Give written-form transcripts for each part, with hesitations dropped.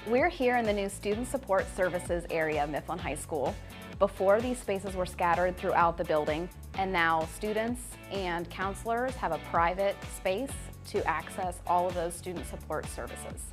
We're here in the new Student Support Services area of Mifflin High School. Before, these spaces were scattered throughout the building, and now students and counselors have a private space to access all of those student support services.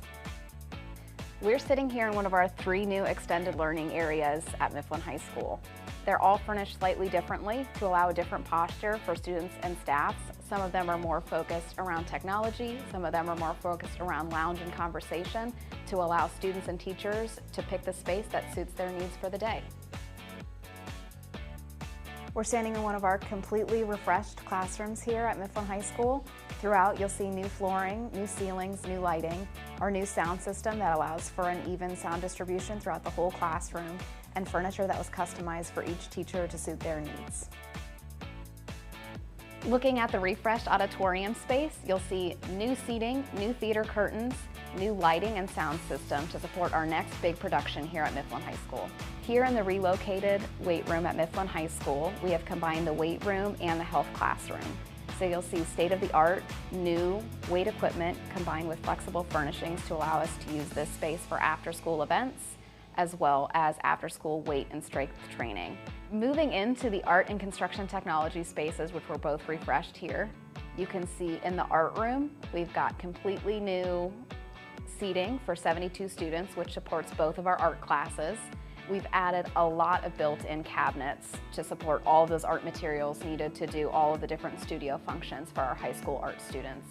We're sitting here in one of our 3 new extended learning areas at Mifflin High School. They're all furnished slightly differently to allow a different posture for students and staffs. Some of them are more focused around technology, some of them are more focused around lounge and conversation to allow students and teachers to pick the space that suits their needs for the day. We're standing in one of our completely refreshed classrooms here at Mifflin High School. Throughout, you'll see new flooring, new ceilings, new lighting, our new sound system that allows for an even sound distribution throughout the whole classroom, and furniture that was customized for each teacher to suit their needs. Looking at the refreshed auditorium space, you'll see new seating, new theater curtains, new lighting and sound system to support our next big production here at Mifflin High School. Here in the relocated weight room at Mifflin High School, we have combined the weight room and the health classroom. So you'll see state-of-the-art, new weight equipment combined with flexible furnishings to allow us to use this space for after-school events, as well as after-school weight and strength training. Moving into the art and construction technology spaces, which were both refreshed here, you can see in the art room, we've got completely new seating for 72 students, which supports both of our art classes. We've added a lot of built-in cabinets to support all of those art materials needed to do all of the different studio functions for our high school art students.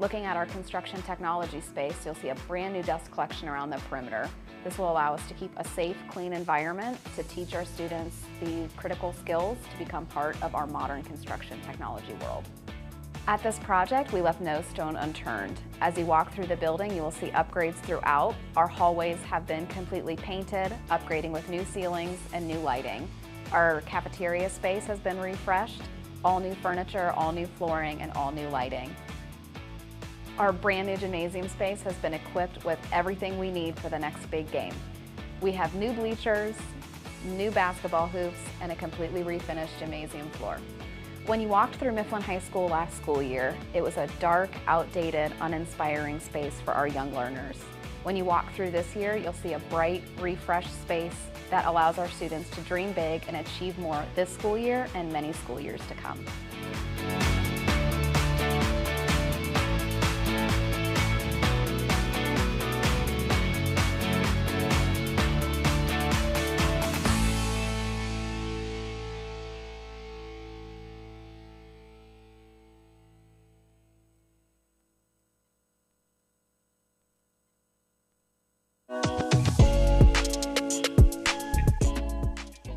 Looking at our construction technology space, you'll see a brand new dust collection around the perimeter. This will allow us to keep a safe, clean environment to teach our students the critical skills to become part of our modern construction technology world. At this project, we left no stone unturned. As you walk through the building, you will see upgrades throughout. Our hallways have been completely painted, upgrading with new ceilings and new lighting. Our cafeteria space has been refreshed, all new furniture, all new flooring, and all new lighting. Our brand new gymnasium space has been equipped with everything we need for the next big game. We have new bleachers, new basketball hoops, and a completely refinished gymnasium floor. When you walked through Mifflin High School last school year, it was a dark, outdated, uninspiring space for our young learners. When you walk through this year, you'll see a bright, refreshed space that allows our students to dream big and achieve more this school year and many school years to come.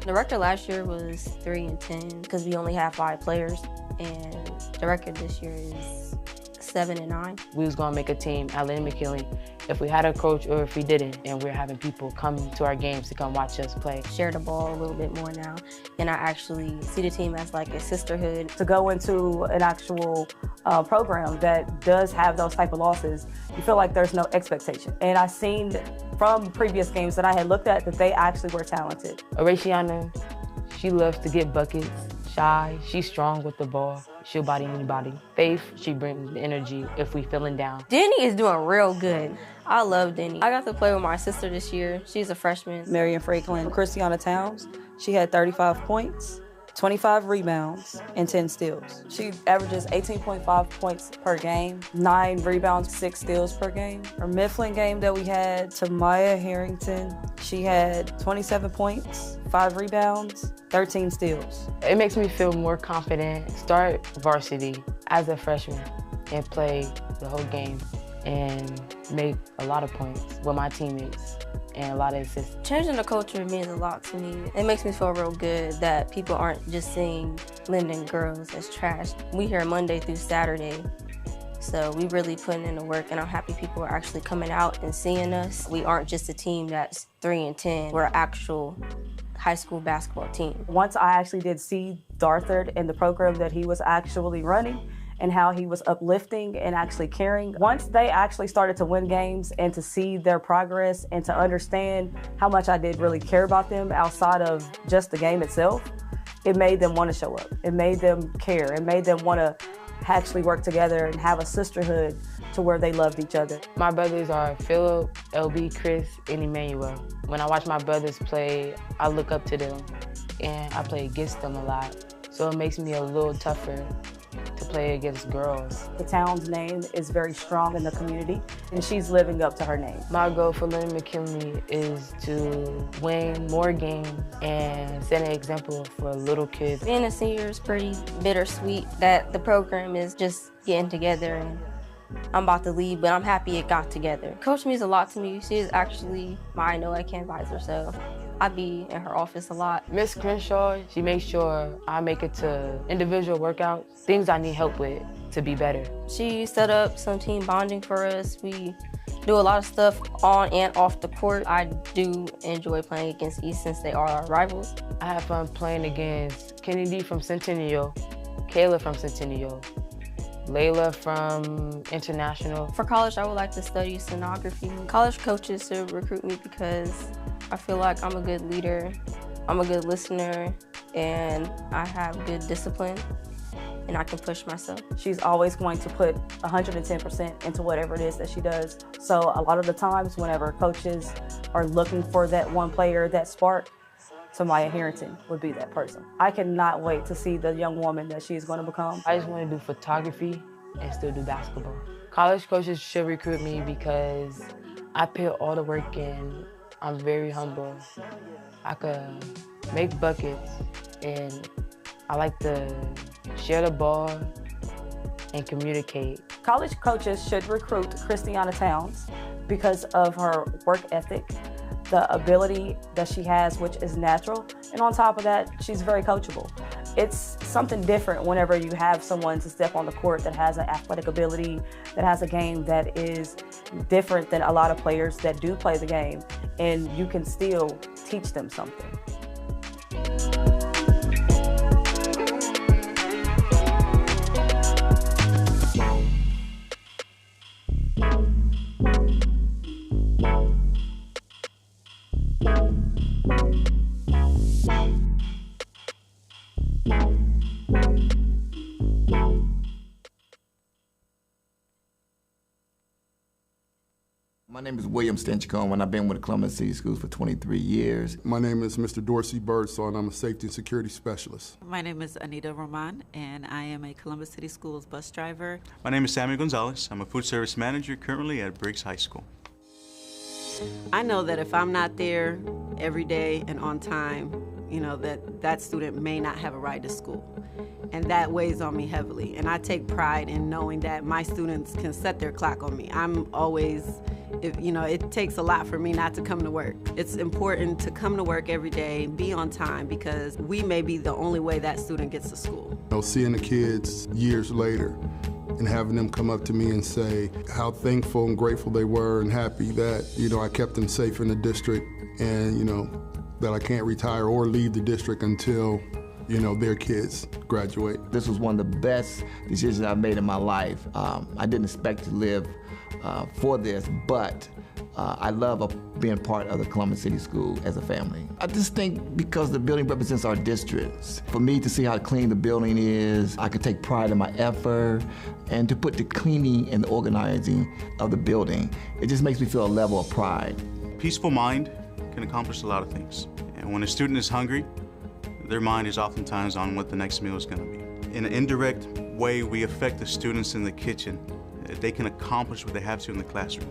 The record last year was 3-10 because we only had 5 players, and the record this year is 7-9. We was gonna make a team at Lynn McKinley if we had a coach or if we didn't, and we're having people come to our games to come watch us play. Share the ball a little bit more now, and I actually see the team as like a sisterhood. To go into an actual program that does have those type of losses, you feel like there's no expectation. And I've seen from previous games that I had looked at that they actually were talented. Araciana, she loves to get buckets. Shy, she's strong with the ball. She'll body anybody. Faith, she brings the energy if we feeling down. Denny is doing real good. I love Denny. I got to play with my sister this year. She's a freshman. Marion Franklin, Christiana Towns, she had 35 points, 25 rebounds, and 10 steals. She averages 18.5 points per game, 9 rebounds, 6 steals per game. Our Mifflin game that we had, Tamaya Harrington, she had 27 points, 5 rebounds, 13 steals. It makes me feel more confident. Start varsity as a freshman and play the whole game and make a lot of points with my teammates and a lot of assists. Changing the culture means a lot to me. It makes me feel real good that people aren't just seeing Linden girls as trash. We here Monday through Saturday, so we really putting in the work, and I'm happy people are actually coming out and seeing us. We aren't just a team that's 3-10. We're an actual high school basketball team. Once I actually did see Darthard and the program that he was actually running, and how he was uplifting and actually caring. Once they actually started to win games and to see their progress and to understand how much I did really care about them outside of just the game itself, it made them want to show up. It made them care. It made them want to actually work together and have a sisterhood to where they loved each other. My brothers are Philip, LB, Chris, and Emmanuel. When I watch my brothers play, I look up to them, and I play against them a lot. So it makes me a little tougher to play against girls. The town's name is very strong in the community, and she's living up to her name. My goal for Leonard McKinley is to win more games and set an example for little kids. Being a senior is pretty bittersweet that the program is just getting together, and I'm about to leave, but I'm happy it got together. Coach means a lot to me. She is actually my NOACAN advisor, so I be in her office a lot. Miss Crenshaw, she makes sure I make it to individual workouts, things I need help with to be better. She set up some team bonding for us. We do a lot of stuff on and off the court. I do enjoy playing against East since they are our rivals. I have fun playing against Kennedy from Centennial, Kayla from Centennial, Layla from International. For college, I would like to study stenography. College coaches should recruit me because I feel like I'm a good leader, I'm a good listener, and I have good discipline, and I can push myself. She's always going to put 110% into whatever it is that she does. So a lot of the times whenever coaches are looking for that one player, that spark, Tamaya Harrington would be that person. I cannot wait to see the young woman that she is going to become. I just want to do photography and still do basketball. College coaches should recruit me because I put all the work in. I'm very humble. I could make buckets, and I like to share the ball and communicate. College coaches should recruit Christiana Towns because of her work ethic, the ability that she has, which is natural, and on top of that, she's very coachable. It's something different whenever you have someone to step on the court that has an athletic ability, that has a game that is different than a lot of players that do play the game, and you can still teach them something. My name is William Stinchcomb, and I've been with the Columbus City Schools for 23 years. My name is Mr. Dorsey Birdsall, and I'm a safety and security specialist. My name is Anita Roman, and I am a Columbus City Schools bus driver. My name is Sammy Gonzalez. I'm a food service manager currently at Briggs High School. I know that if I'm not there every day and on time, you know, that student may not have a ride to school. And that weighs on me heavily. And I take pride in knowing that my students can set their clock on me. I'm always, it takes a lot for me not to come to work. It's important to come to work every day, be on time, because we may be the only way that student gets to school. Seeing the kids years later and having them come up to me and say how thankful and grateful they were and happy that, I kept them safe in the district, and, that I can't retire or leave the district until their kids graduate. This was one of the best decisions I've made in my life. I didn't expect to live for this, but I love being part of the Columbus City School as a family. I just think because the building represents our districts, for me to see how clean the building is, I could take pride in my effort, and to put the cleaning and the organizing of the building, it just makes me feel a level of pride. Peaceful mind can accomplish a lot of things. And when a student is hungry, their mind is oftentimes on what the next meal is going to be. In an indirect way, we affect the students in the kitchen. They can accomplish what they have to in the classroom.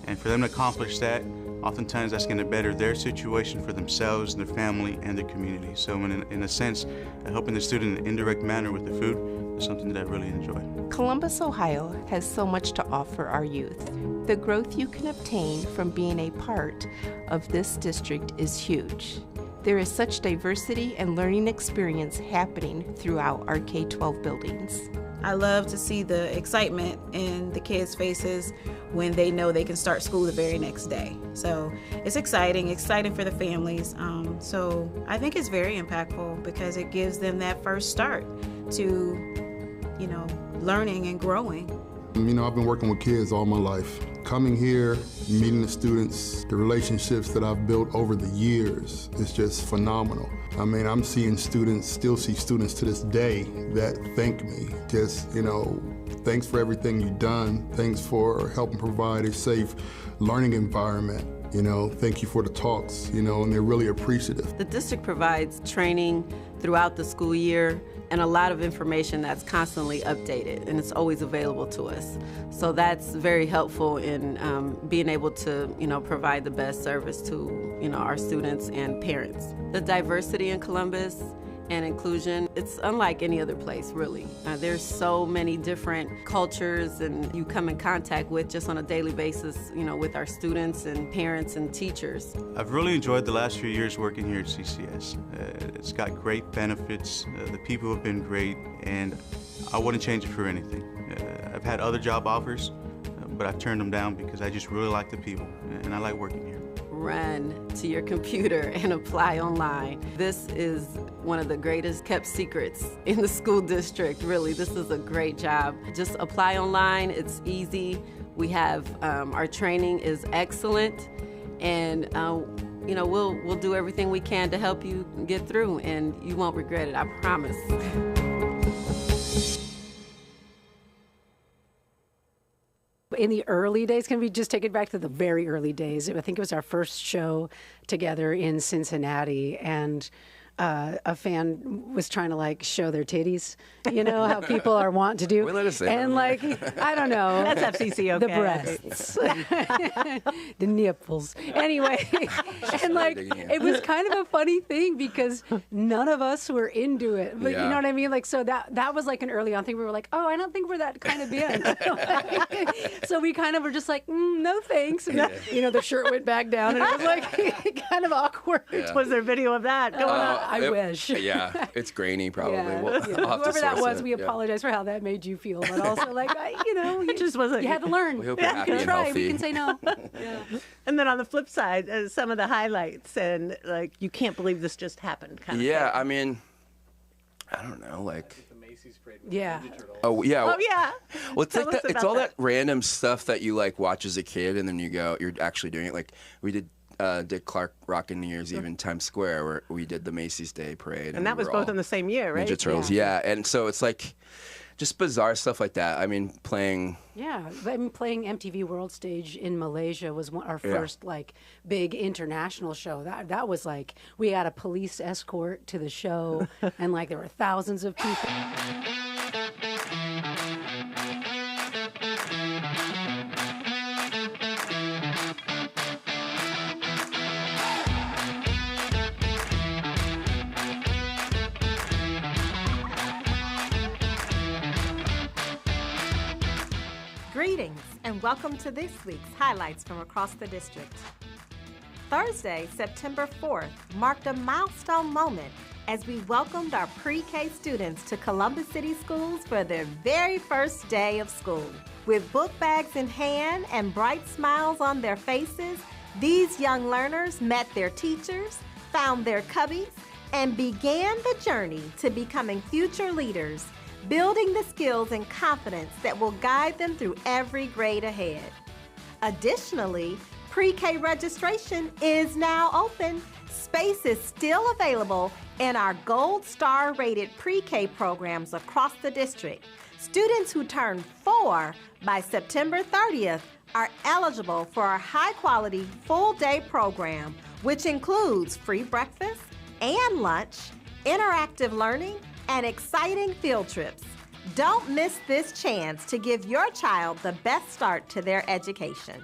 And for them to accomplish that, oftentimes that's going to better their situation for themselves, their family, and their community. So in a sense, helping the student in an indirect manner with the food is something that I really enjoy. Columbus, Ohio has so much to offer our youth. The growth you can obtain from being a part of this district is huge. There is such diversity and learning experience happening throughout our K-12 buildings. I love to see the excitement in the kids' faces when they know they can start school the very next day. So it's exciting for the families. So I think it's very impactful because it gives them that first start to, learning and growing. I've been working with kids all my life. Coming here, meeting the students, the relationships that I've built over the years is just phenomenal. I'm seeing students, still see students to this day that thank me just, thanks for everything you've done. Thanks for helping provide a safe learning environment. You know, thank you for the talks, you know, and they're really appreciative. The district provides training throughout the school year and a lot of information that's constantly updated, and it's always available to us. So that's very helpful in being able to, you know, provide the best service to, you know, our students and parents. The diversity in Columbus and inclusion, it's unlike any other place, really. There's so many different cultures and you come in contact with just on a daily basis, you know, with our students and parents and teachers. I've really enjoyed the last few years working here at CCS. It's got great benefits, the people have been great, and I wouldn't change it for anything. I've had other job offers, but I've turned them down because I just really like the people and I like working here. Run to your computer and apply online. This is one of the greatest kept secrets in the school district, really. This is a great job. Just apply online, it's easy. We have, our training is excellent, and you know, we'll do everything we can to help you get through, and you won't regret it, I promise. In the early days, can we just take it back to the very early days? I think it was our first show together in Cincinnati, and a fan was trying to like show their titties, you know, how people are wont to do. We let us say and like, I don't know. That's FCC, okay. The breasts, the nipples. Anyway, and like, it was kind of a funny thing because none of us were into it. But Yeah. you know what I mean? Like, so that was like an early on thing. We were like, oh, I don't think we're that kind of band. So we kind of were just like, no thanks. And, you know, the shirt went back down and it was like kind of awkward. Yeah. Was there video of that going on? I wish. Yeah, it's grainy probably. Yeah. We'll have to Whoever that source was, it. we apologize for how that made you feel, but also like, you know, It just wasn't. you had to learn. We hope you're happy You and can try. healthy. We can say no. And then on the flip side, some of the highlights and like, you can't believe this just happened kind of Yeah, thing. I mean, I don't know, like. Yeah. Oh yeah. Oh, yeah. Well, it's Tell like us that, it's about all that. that random stuff that you like watch as a kid, and then you're actually doing it. Like we did Dick Clark Rockin' New Year's Eve in Times Square, where we did the Macy's Day Parade, And that was both in the same year, right? Ninja Turtles. Yeah, and so it's like just bizarre stuff like that. I mean, playing. Yeah, I mean, playing MTV World Stage in Malaysia was our first like big international show. That was like we had a police escort to the show, and like there were thousands of people. Greetings and welcome to this week's highlights from across the district. Thursday, September 4th, marked a milestone moment as we welcomed our pre-K students to Columbus City Schools for their very first day of school. With book bags in hand and bright smiles on their faces, these young learners met their teachers, found their cubbies, and began the journey to becoming future leaders, building the skills and confidence that will guide them through every grade ahead. Additionally, pre-K registration is now open. Space is still available in our Gold Star rated pre-K programs across the district. Students who turn 4 by September 30th are eligible for our high-quality full-day program, which includes free breakfast and lunch, interactive learning, and exciting field trips. Don't miss this chance to give your child the best start to their education.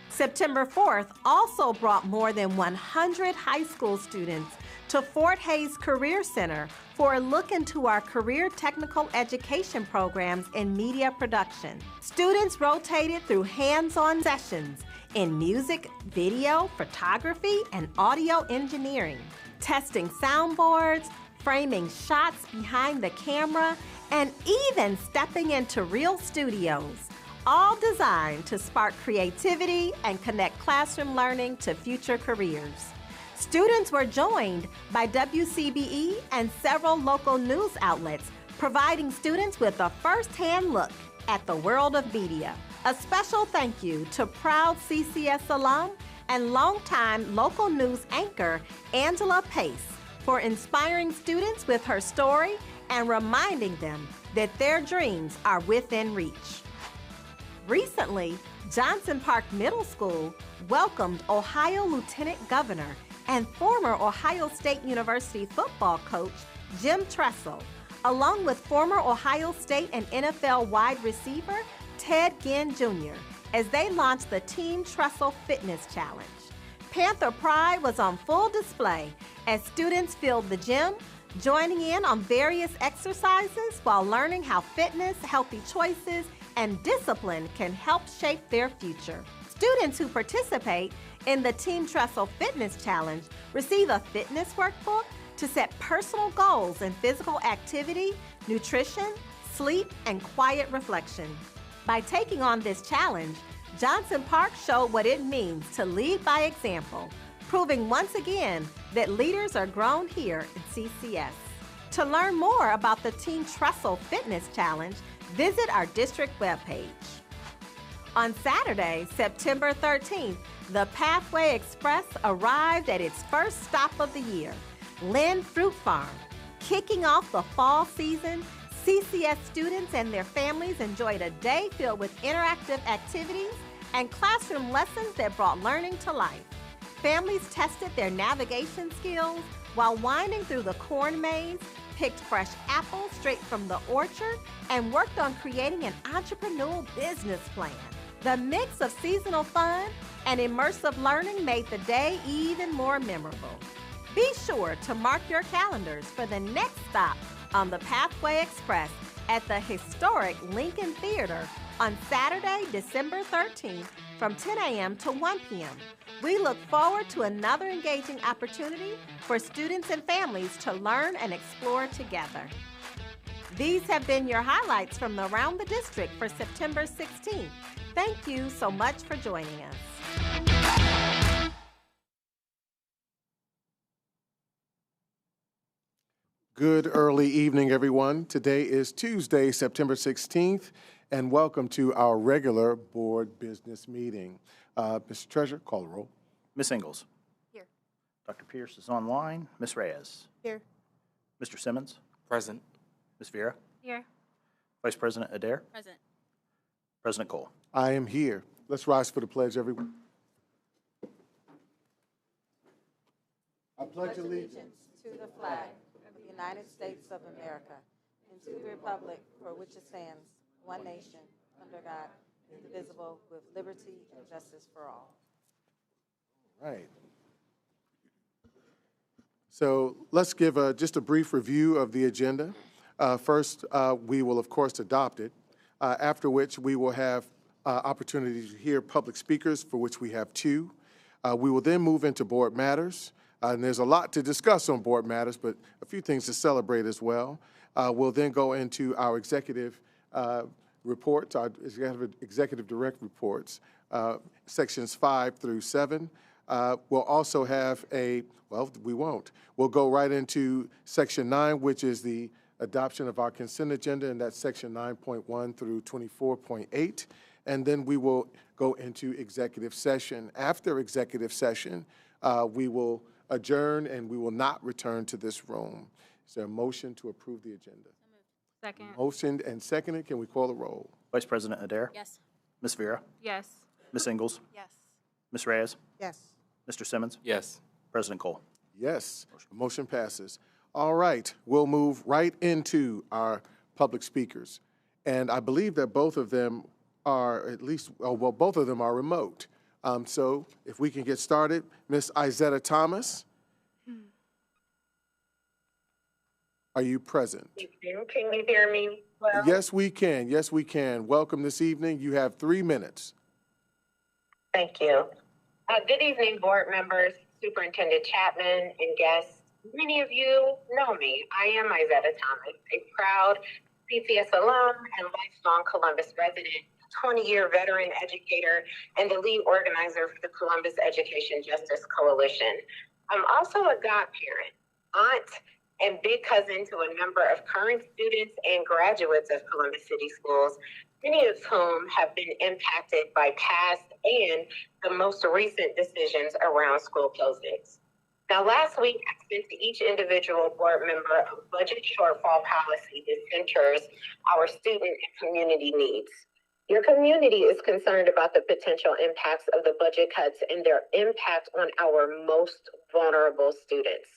September 4th also brought more than 100 high school students to Fort Hays Career Center for a look into our career technical education programs in media production. Students rotated through hands-on sessions in music, video, photography, and audio engineering, testing soundboards, framing shots behind the camera, and even stepping into real studios, all designed to spark creativity and connect classroom learning to future careers. Students were joined by WCBE and several local news outlets, providing students with a first-hand look at the world of media. A special thank you to proud CCS alum and longtime local news anchor Angela Pace for inspiring students with her story and reminding them that their dreams are within reach. Recently, Johnson Park Middle School welcomed Ohio Lieutenant Governor and former Ohio State University football coach Jim Tressel, along with former Ohio State and NFL wide receiver Ted Ginn Jr., as they launched the Team Tressel Fitness Challenge. Panther pride was on full display as students filled the gym, joining in on various exercises while learning how fitness, healthy choices, and discipline can help shape their future. Students who participate in the Team Tressel Fitness Challenge receive a fitness workbook to set personal goals in physical activity, nutrition, sleep, and quiet reflection. By taking on this challenge, Johnson Park showed what it means to lead by example, proving once again that leaders are grown here at CCS. To learn more about the Team Tressel Fitness Challenge, visit our district webpage. On Saturday, September 13th, the Pathway Express arrived at its first stop of the year, Lynn Fruit Farm. Kicking off the fall season, CCS students and their families enjoyed a day filled with interactive activities and classroom lessons that brought learning to life. Families tested their navigation skills while winding through the corn maze, picked fresh apples straight from the orchard, and worked on creating an entrepreneurial business plan. The mix of seasonal fun and immersive learning made the day even more memorable. Be sure to mark your calendars for the next stop on the Pathway Express at the historic Lincoln Theater on Saturday, December 13th from 10 a.m. to 1 p.m. We look forward to another engaging opportunity for students and families to learn and explore together. These have been your highlights from around the district for September 16th. Thank you so much for joining us. Good early evening, everyone. Today is Tuesday, September 16th, and welcome to our regular board business meeting. Mr. Treasurer, call the roll. Ms. Ingalls. Here. Dr. Pierce is online. Ms. Reyes. Here. Mr. Simmons. Present. Ms. Vera. Here. Vice President Adair. Present. President Cole. I am here. Let's rise for the pledge, everyone. I pledge allegiance to the flag of the United States of America and to the republic for which it stands, one nation, under God, indivisible, with liberty and justice for all. Right. So let's give just a brief review of the agenda. First, we will, of course, adopt it, after which we will have opportunity to hear public speakers, for which we have 2. We will then move into board matters. And there's a lot to discuss on board matters, but a few things to celebrate as well. We'll then go into our executive reports, our executive direct reports, sections 5 through 7. We'll also have we won't. We'll go right into section 9, which is the adoption of our consent agenda, and that's section 9.1 through 24.8. And then we will go into executive session. After executive session, we will adjourn and we will not return to this room. Is there a motion to approve the agenda? Second. Motioned and seconded. Can we call the roll? Vice President Adair. Yes. Ms. Vera. Yes. Ms. Ingalls. Yes. Ms. Reyes. Yes. Mr. Simmons. Yes. President Cole. Yes. Motion passes. All right. We'll move right into our public speakers. And I believe that both of them are both of them are remote. So if we can get started, Ms. Izetta Thomas, are you present? Can you hear me well? Yes, we can. Yes, we can. Welcome this evening. You have 3 minutes. Thank you. Good evening, board members, Superintendent Chapman, and guests. Many of you know me. I am Izetta Thomas, a proud CCS alum and lifelong Columbus resident, 20-year veteran educator, and the lead organizer for the Columbus Education Justice Coalition. I'm also a godparent, aunt, and big cousin to a number of current students and graduates of Columbus City Schools, many of whom have been impacted by past and the most recent decisions around school closings. Now, last week, I sent to each individual board member a budget shortfall policy that centers our student and community needs. Your community is concerned about the potential impacts of the budget cuts and their impact on our most vulnerable students.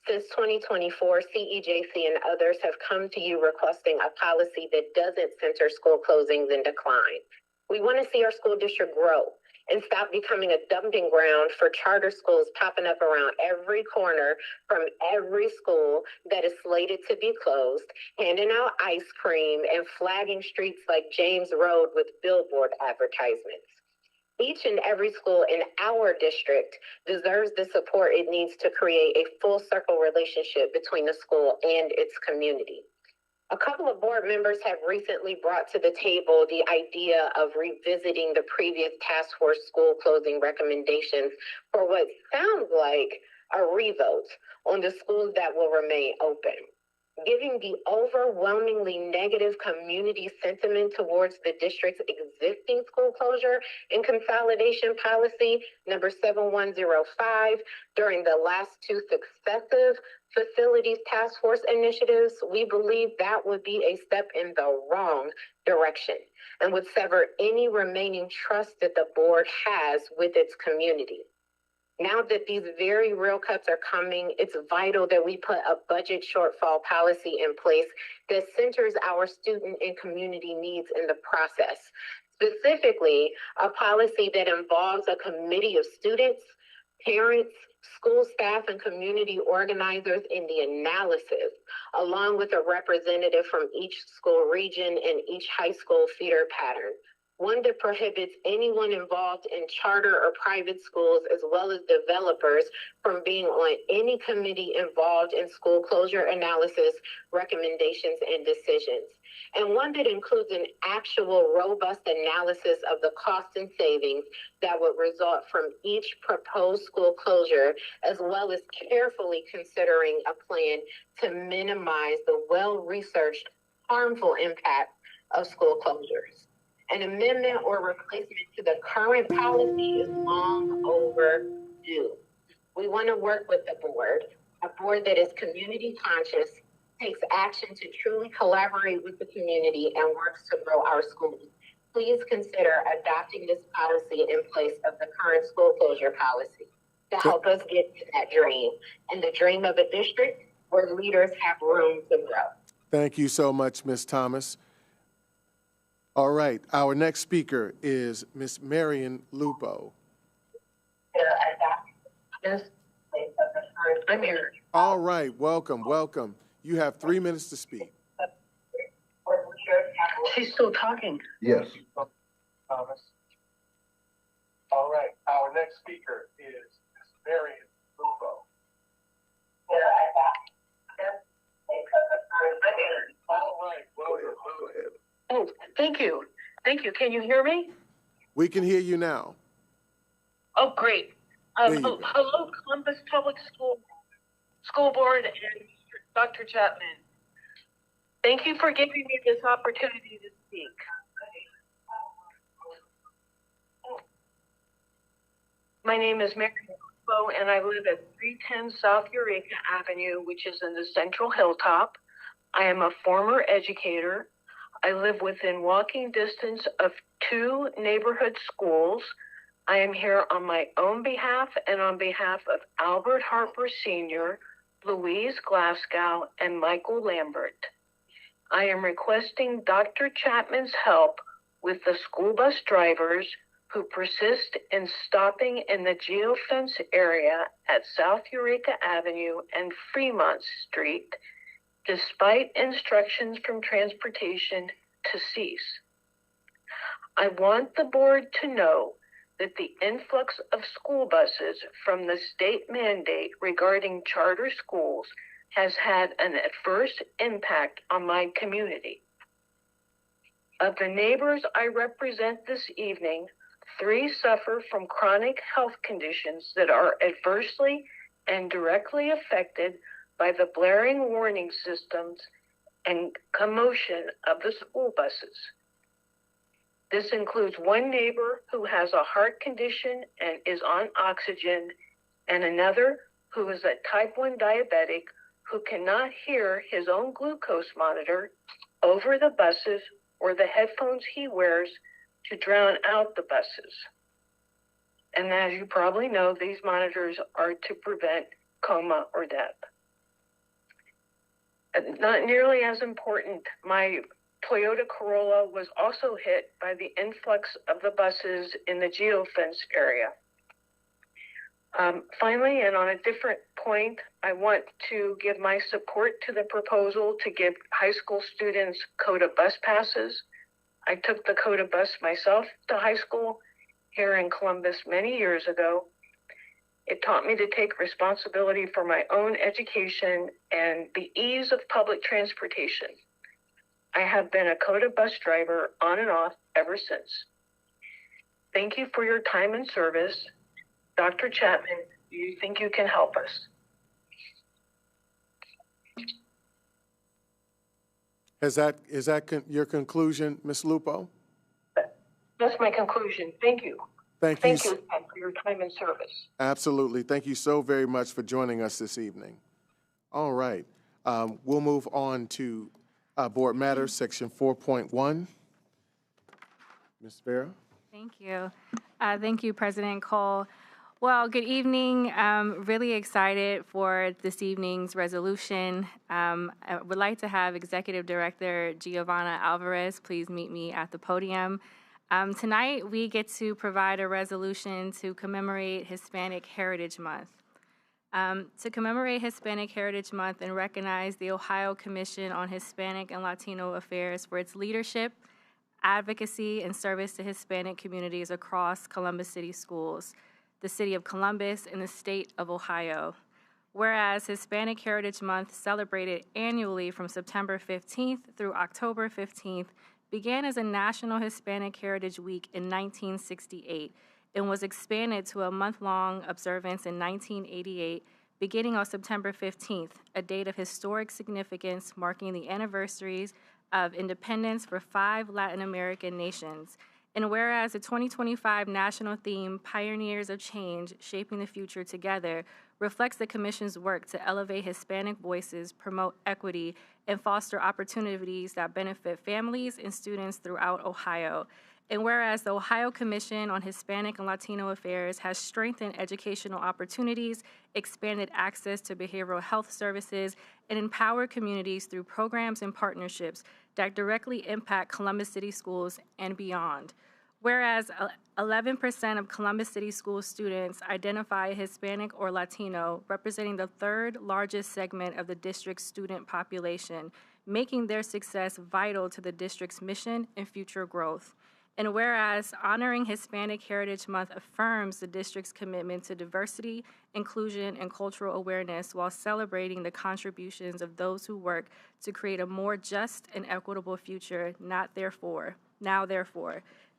Since 2024, CEJC and others have come to you requesting a policy that doesn't center school closings in decline. We want to see our school district grow and stop becoming a dumping ground for charter schools popping up around every corner from every school that is slated to be closed, handing out ice cream and flagging streets like James Road with billboard advertisements. Each and every school in our district deserves the support it needs to create a full circle relationship between the school and its community. A couple of board members have recently brought to the table the idea of revisiting the previous task force school closing recommendations for what sounds like a revote on the schools that will remain open. Given the overwhelmingly negative community sentiment towards the district's existing school closure and consolidation policy number 7105 during the last two successive facilities task force initiatives, we believe that would be a step in the wrong direction and would sever any remaining trust that the board has with its community. Now that these very real cuts are coming, it's vital that we put a budget shortfall policy in place that centers our student and community needs in the process. Specifically, a policy that involves a committee of students, parents, school staff, and community organizers in the analysis, along with a representative from each school region and each high school feeder pattern. One that prohibits anyone involved in charter or private schools, as well as developers, from being on any committee involved in school closure analysis, recommendations, and decisions. And one that includes an actual robust analysis of the costs and savings that would result from each proposed school closure, as well as carefully considering a plan to minimize the well-researched harmful impact of school closures. An amendment or replacement to the current policy is long overdue. We want to work with the board, a board that is community conscious, takes action to truly collaborate with the community, and works to grow our schools. Please consider adopting this policy in place of the current school closure policy to help us get to that dream and the dream of a district where leaders have room to grow. Thank you so much, Ms. Thomas. All right, our next speaker is Ms. Marion Lupo. I'm here. All right, welcome, welcome. You have 3 minutes to speak. She's still talking. Yes. Thomas. All right, our next speaker is Ms. Marion Lupo. All right, welcome. Go ahead. Oh, thank you. Thank you. Can you hear me? We can hear you now. Oh, great. Hello, Columbus Public School Board and Dr. Chapman. Thank you for giving me this opportunity to speak. My name is Mary Lupo, and I live at 310 South Eureka Avenue, which is in the Central Hilltop. I am a former educator. I live within walking distance of 2 neighborhood schools. I am here on my own behalf and on behalf of Albert Harper Sr., Louise Glasgow, and Michael Lambert. I am requesting Dr. Chapman's help with the school bus drivers who persist in stopping in the geofence area at South Eureka Avenue and Fremont Street, despite instructions from transportation to cease. I want the board to know that the influx of school buses from the state mandate regarding charter schools has had an adverse impact on my community. Of the neighbors I represent this evening, 3 suffer from chronic health conditions that are adversely and directly affected by the blaring warning systems and commotion of the school buses. This includes 1 neighbor who has a heart condition and is on oxygen, and another who is a type 1 diabetic who cannot hear his own glucose monitor over the buses or the headphones he wears to drown out the buses. And as you probably know, these monitors are to prevent coma or death. Not nearly as important, my Toyota Corolla was also hit by the influx of the buses in the geofence area. Finally, and on a different point, I want to give my support to the proposal to give high school students CODA bus passes. I took the CODA bus myself to high school here in Columbus many years ago. It taught me to take responsibility for my own education and the ease of public transportation. I have been a CODA bus driver on and off ever since. Thank you for your time and service. Dr. Chapman, do you think you can help us? Is that your conclusion, Ms. Lupo? That's my conclusion. Thank you. Thank you you. again for your time and service. Absolutely. Thank you so very much for joining us this evening. All right. We'll move on to Board Matters, Section 4.1. Ms. Vera. Thank you. Thank you, President Cole. Well, good evening. Really excited for this evening's resolution. I would like to have Executive Director Giovanna Alvarez please meet me at the podium. Tonight, we get to provide a resolution to commemorate Hispanic Heritage Month. To commemorate Hispanic Heritage Month and recognize the Ohio Commission on Hispanic and Latino Affairs for its leadership, advocacy, and service to Hispanic communities across Columbus City Schools, the City of Columbus, and the State of Ohio. Whereas Hispanic Heritage Month, celebrated annually from September 15th through October 15th, began as a National Hispanic Heritage Week in 1968 and was expanded to a month-long observance in 1988, beginning on September 15th, a date of historic significance marking the anniversaries of independence for 5 Latin American nations. And whereas the 2025 national theme, Pioneers of Change, Shaping the Future Together, reflects the Commission's work to elevate Hispanic voices, promote equity, and foster opportunities that benefit families and students throughout Ohio. And whereas the Ohio Commission on Hispanic and Latino Affairs has strengthened educational opportunities, expanded access to behavioral health services, and empowered communities through programs and partnerships that directly impact Columbus City schools and beyond. Whereas 11% of Columbus City School students identify Hispanic or Latino, representing the 3rd largest segment of the district's student population, making their success vital to the district's mission and future growth. And whereas honoring Hispanic Heritage Month affirms the district's commitment to diversity, inclusion, and cultural awareness while celebrating the contributions of those who work to create a more just and equitable future, now therefore,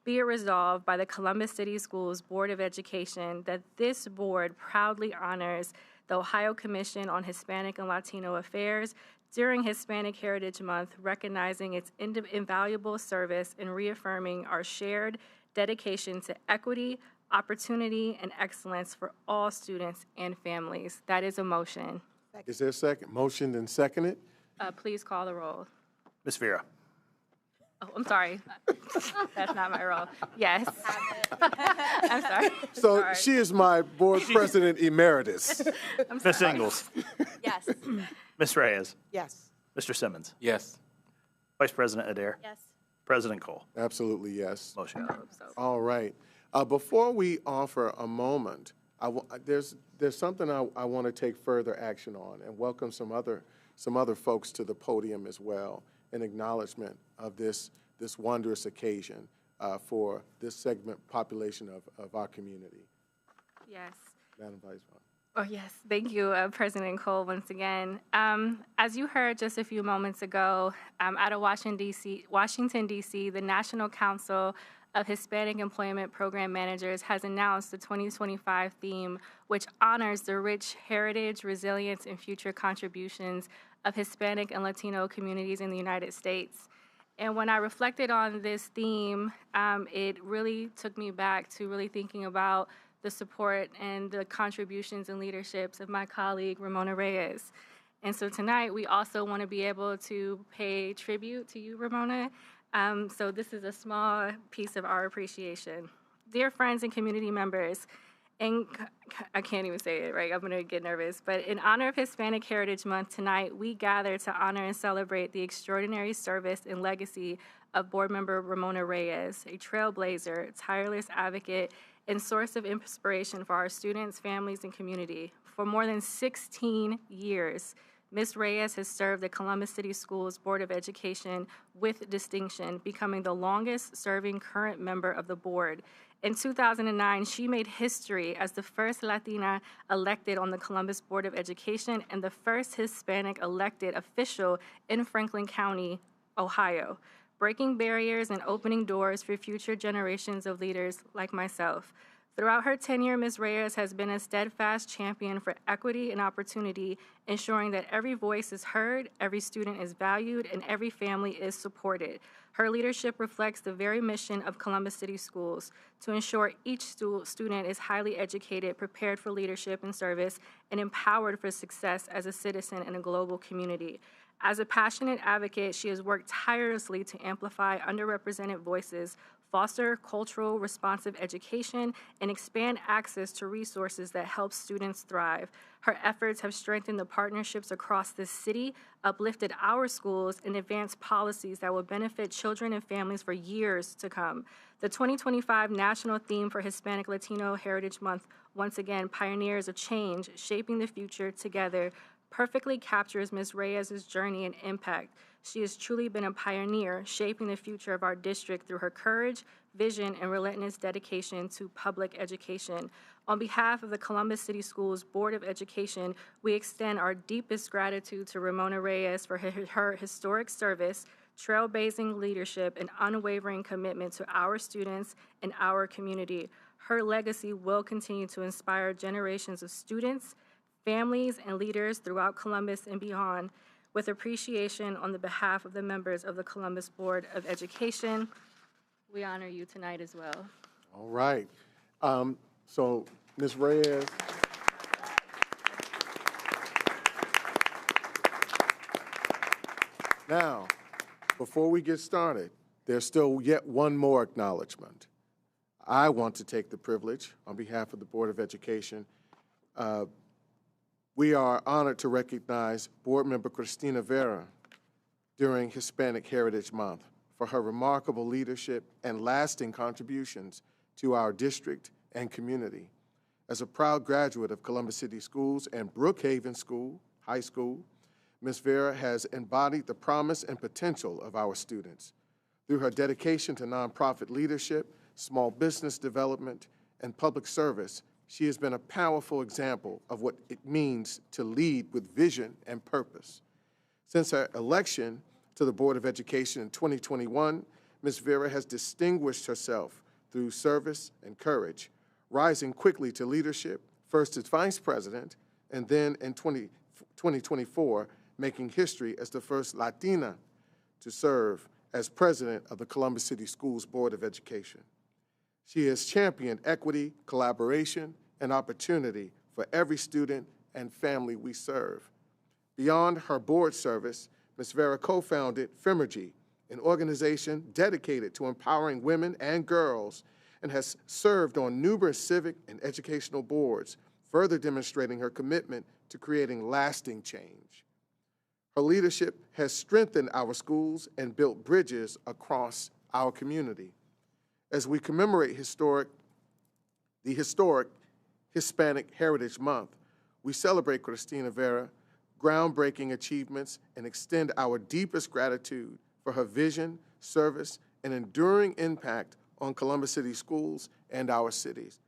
be it resolved by the Columbus City Schools Board of Education that this board proudly honors the Ohio Commission on Hispanic and Latino Affairs during Hispanic Heritage Month, recognizing its invaluable service and reaffirming our shared dedication to equity, opportunity, and excellence for all students and families. That is a motion. Is there a second? Motioned and seconded? Please call the roll. Ms. Vera. Oh, I'm sorry. That's not my role. Yes. I'm sorry. So Sorry. she is my board president emeritus. Ms. Ingalls. Yes. Ms. Reyes. Yes. Mr. Simmons. Yes. Vice President Adair. Yes. President Cole. Absolutely, yes. Motion carries. All right. Before we offer a moment, there's something I want to take further action on and welcome some other folks to the podium as well in acknowledgement of this wondrous occasion for this segment population of our community. Yes. Madam Vice President. Oh, yes. Thank you, President Cole, once again. As you heard just a few moments ago, out of Washington, D.C., the National Council of Hispanic Employment Program Managers has announced the 2025 theme, which honors the rich heritage, resilience, and future contributions of Hispanic and Latino communities in the United States. And when I reflected on this theme, it really took me back to really thinking about the support and the contributions and leaderships of my colleague, Ramona Reyes. And so tonight, we also want to be able to pay tribute to you, Ramona. So this is a small piece of our appreciation. Dear friends and community members, I can't even say it, right? I'm going to get nervous. But in honor of Hispanic Heritage Month tonight, we gather to honor and celebrate the extraordinary service and legacy of Board Member Ramona Reyes, a trailblazer, tireless advocate, and source of inspiration for our students, families, and community. For more than 16 years, Ms. Reyes has served the Columbus City Schools Board of Education with distinction, becoming the longest-serving current member of the board. In 2009, she made history as the first Latina elected on the Columbus Board of Education and the first Hispanic elected official in Franklin County, Ohio, breaking barriers and opening doors for future generations of leaders like myself. Throughout her tenure, Ms. Reyes has been a steadfast champion for equity and opportunity, ensuring that every voice is heard, every student is valued, and every family is supported. Her leadership reflects the very mission of Columbus City Schools to ensure each student is highly educated, prepared for leadership and service, and empowered for success as a citizen in a global community. As a passionate advocate, she has worked tirelessly to amplify underrepresented voices, foster cultural responsive education, and expand access to resources that help students thrive. Her efforts have strengthened the partnerships across the city, uplifted our schools, and advanced policies that will benefit children and families for years to come. The 2025 national theme for Hispanic Latino Heritage Month, once again, Pioneers of Change, Shaping the Future Together, perfectly captures Ms. Reyes' journey and impact. She has truly been a pioneer, shaping the future of our district through her courage, vision, and relentless dedication to public education. On behalf of the Columbus City Schools Board of Education, we extend our deepest gratitude to Ramona Reyes for her historic service, trailblazing leadership, and unwavering commitment to our students and our community. Her legacy will continue to inspire generations of students, families, and leaders throughout Columbus and beyond. With appreciation on the behalf of the members of the Columbus Board of Education, we honor you tonight as well. All right. So, Ms. Reyes. Now, before we get started, there's still yet one more acknowledgement. I want to take the privilege, on behalf of the Board of Education, we are honored to recognize Board Member Cristina Vera during Hispanic Heritage Month for her remarkable leadership and lasting contributions to our district and community. As a proud graduate of Columbus City Schools and Brookhaven High School, Ms. Vera has embodied the promise and potential of our students. Through her dedication to nonprofit leadership, small business development, and public service, she has been a powerful example of what it means to lead with vision and purpose. Since her election to the Board of Education in 2021, Ms. Vera has distinguished herself through service and courage, rising quickly to leadership, first as Vice President, and then in 2024, making history as the first Latina to serve as President of the Columbus City Schools Board of Education. She has championed equity, collaboration, and opportunity for every student and family we serve. Beyond her board service, Ms. Vera co-founded Femergy, an organization dedicated to empowering women and girls, and has served on numerous civic and educational boards, further demonstrating her commitment to creating lasting change. Her leadership has strengthened our schools and built bridges across our community. As we commemorate the historic Hispanic Heritage Month, we celebrate Cristina Vera, groundbreaking achievements, and extend our deepest gratitude for her vision, service, and enduring impact on Columbus City Schools and our cities.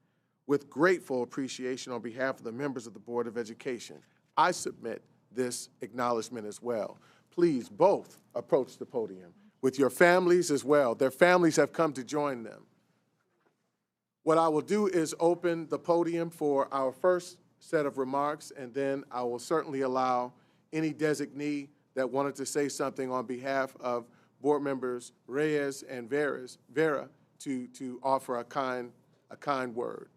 With grateful appreciation on behalf of the members of the Board of Education, I submit this acknowledgement as well. Please both approach the podium with your families as well. Their families have come to join them. What I will do is open the podium for our first set of remarks, and then I will certainly allow any designee that wanted to say something on behalf of board members Reyes and Vera to offer a kind word.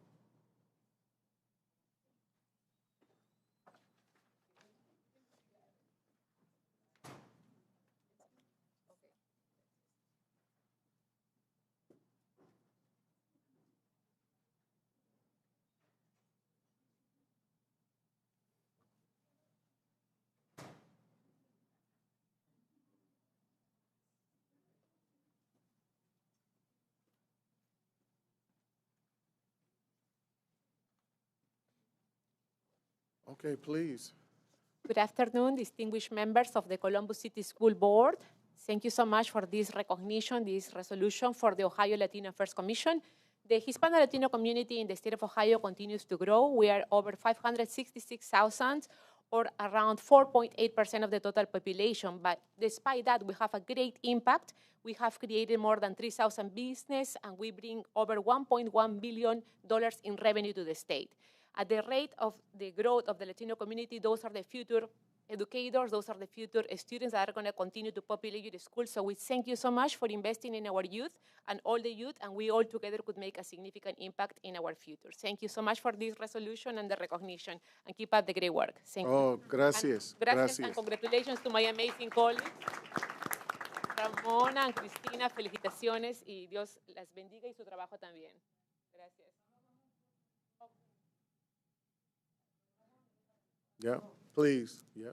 Okay, please. Good afternoon, distinguished members of the Columbus City School Board. Thank you so much for this recognition, this resolution for the Ohio Latino Affairs Commission. The Hispanic Latino community in the state of Ohio continues to grow. We are over 566,000, or around 4.8% of the total population. But despite that, we have a great impact. We have created more than 3,000 businesses, and we bring over $1.1 billion in revenue to the state. At the rate of the growth of the Latino community, those are the future educators, those are the future students that are going to continue to populate your school. So we thank you so much for investing in our youth and all the youth, and we all together could make a significant impact in our future. Thank you so much for this resolution and the recognition, and keep up the great work. Thank you. Oh, gracias. And gracias, and congratulations to my amazing colleagues. Ramona and Cristina, felicitaciones y Dios las bendiga y su trabajo también. Gracias. Yeah, please. Yeah.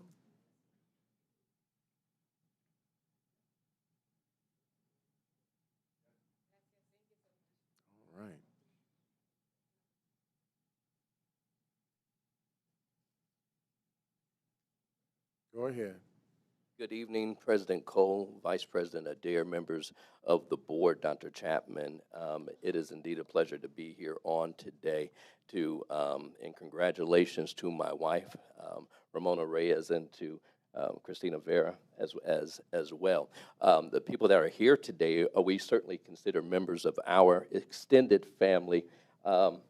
All right. Go ahead. Good evening, President Cole, Vice President Adair, members of the board, Dr. Chapman. It is indeed a pleasure to be here on today and congratulations to my wife, Ramona Reyes, and to Christina Vera as well. The people that are here today, we certainly consider members of our extended family. Of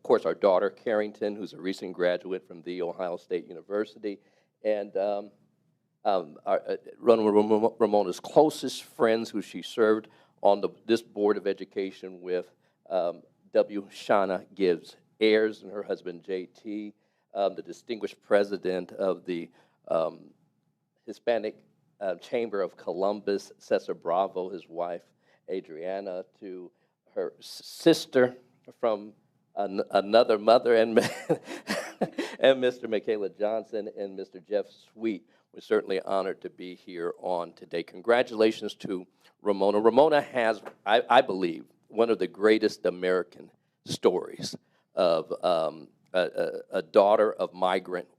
course, our daughter, Carrington, who's a recent graduate from The Ohio State University, and Ramona's closest friends who she served on this Board of Education with, W. Shauna Gibbs Ayers and her husband, J.T., the distinguished president of the Hispanic Chamber of Columbus, Cesar Bravo, his wife, Adriana, to her sister from another mother, and Mr. Michaela Johnson and Mr. Jeff Sweet. We're certainly honored to be here on today. Congratulations to Ramona. Ramona has, I believe, one of the greatest American stories of a daughter of migrant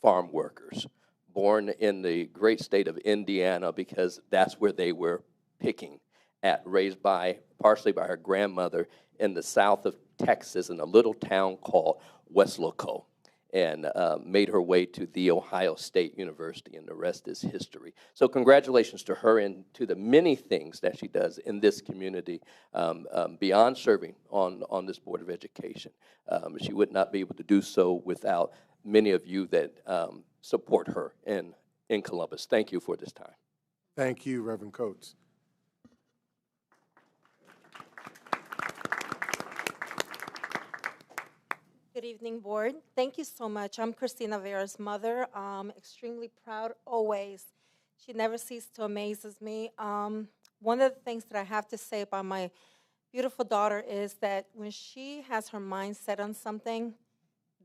farm workers, born in the great state of Indiana because that's where they were picking at, raised partially by her grandmother in the south of Texas in a little town called Weslaco, and made her way to The Ohio State University, and the rest is history. So congratulations to her and to the many things that she does in this community beyond serving on this Board of Education. She would not be able to do so without many of you that support her in Columbus. Thank you for this time. Thank you, Reverend Coates. Good evening, board. Thank you so much. I'm Christina Vera's mother. Extremely proud always. She never ceases to amazes me. One of the things that I have to say about my beautiful daughter is that when she has her mind set on something,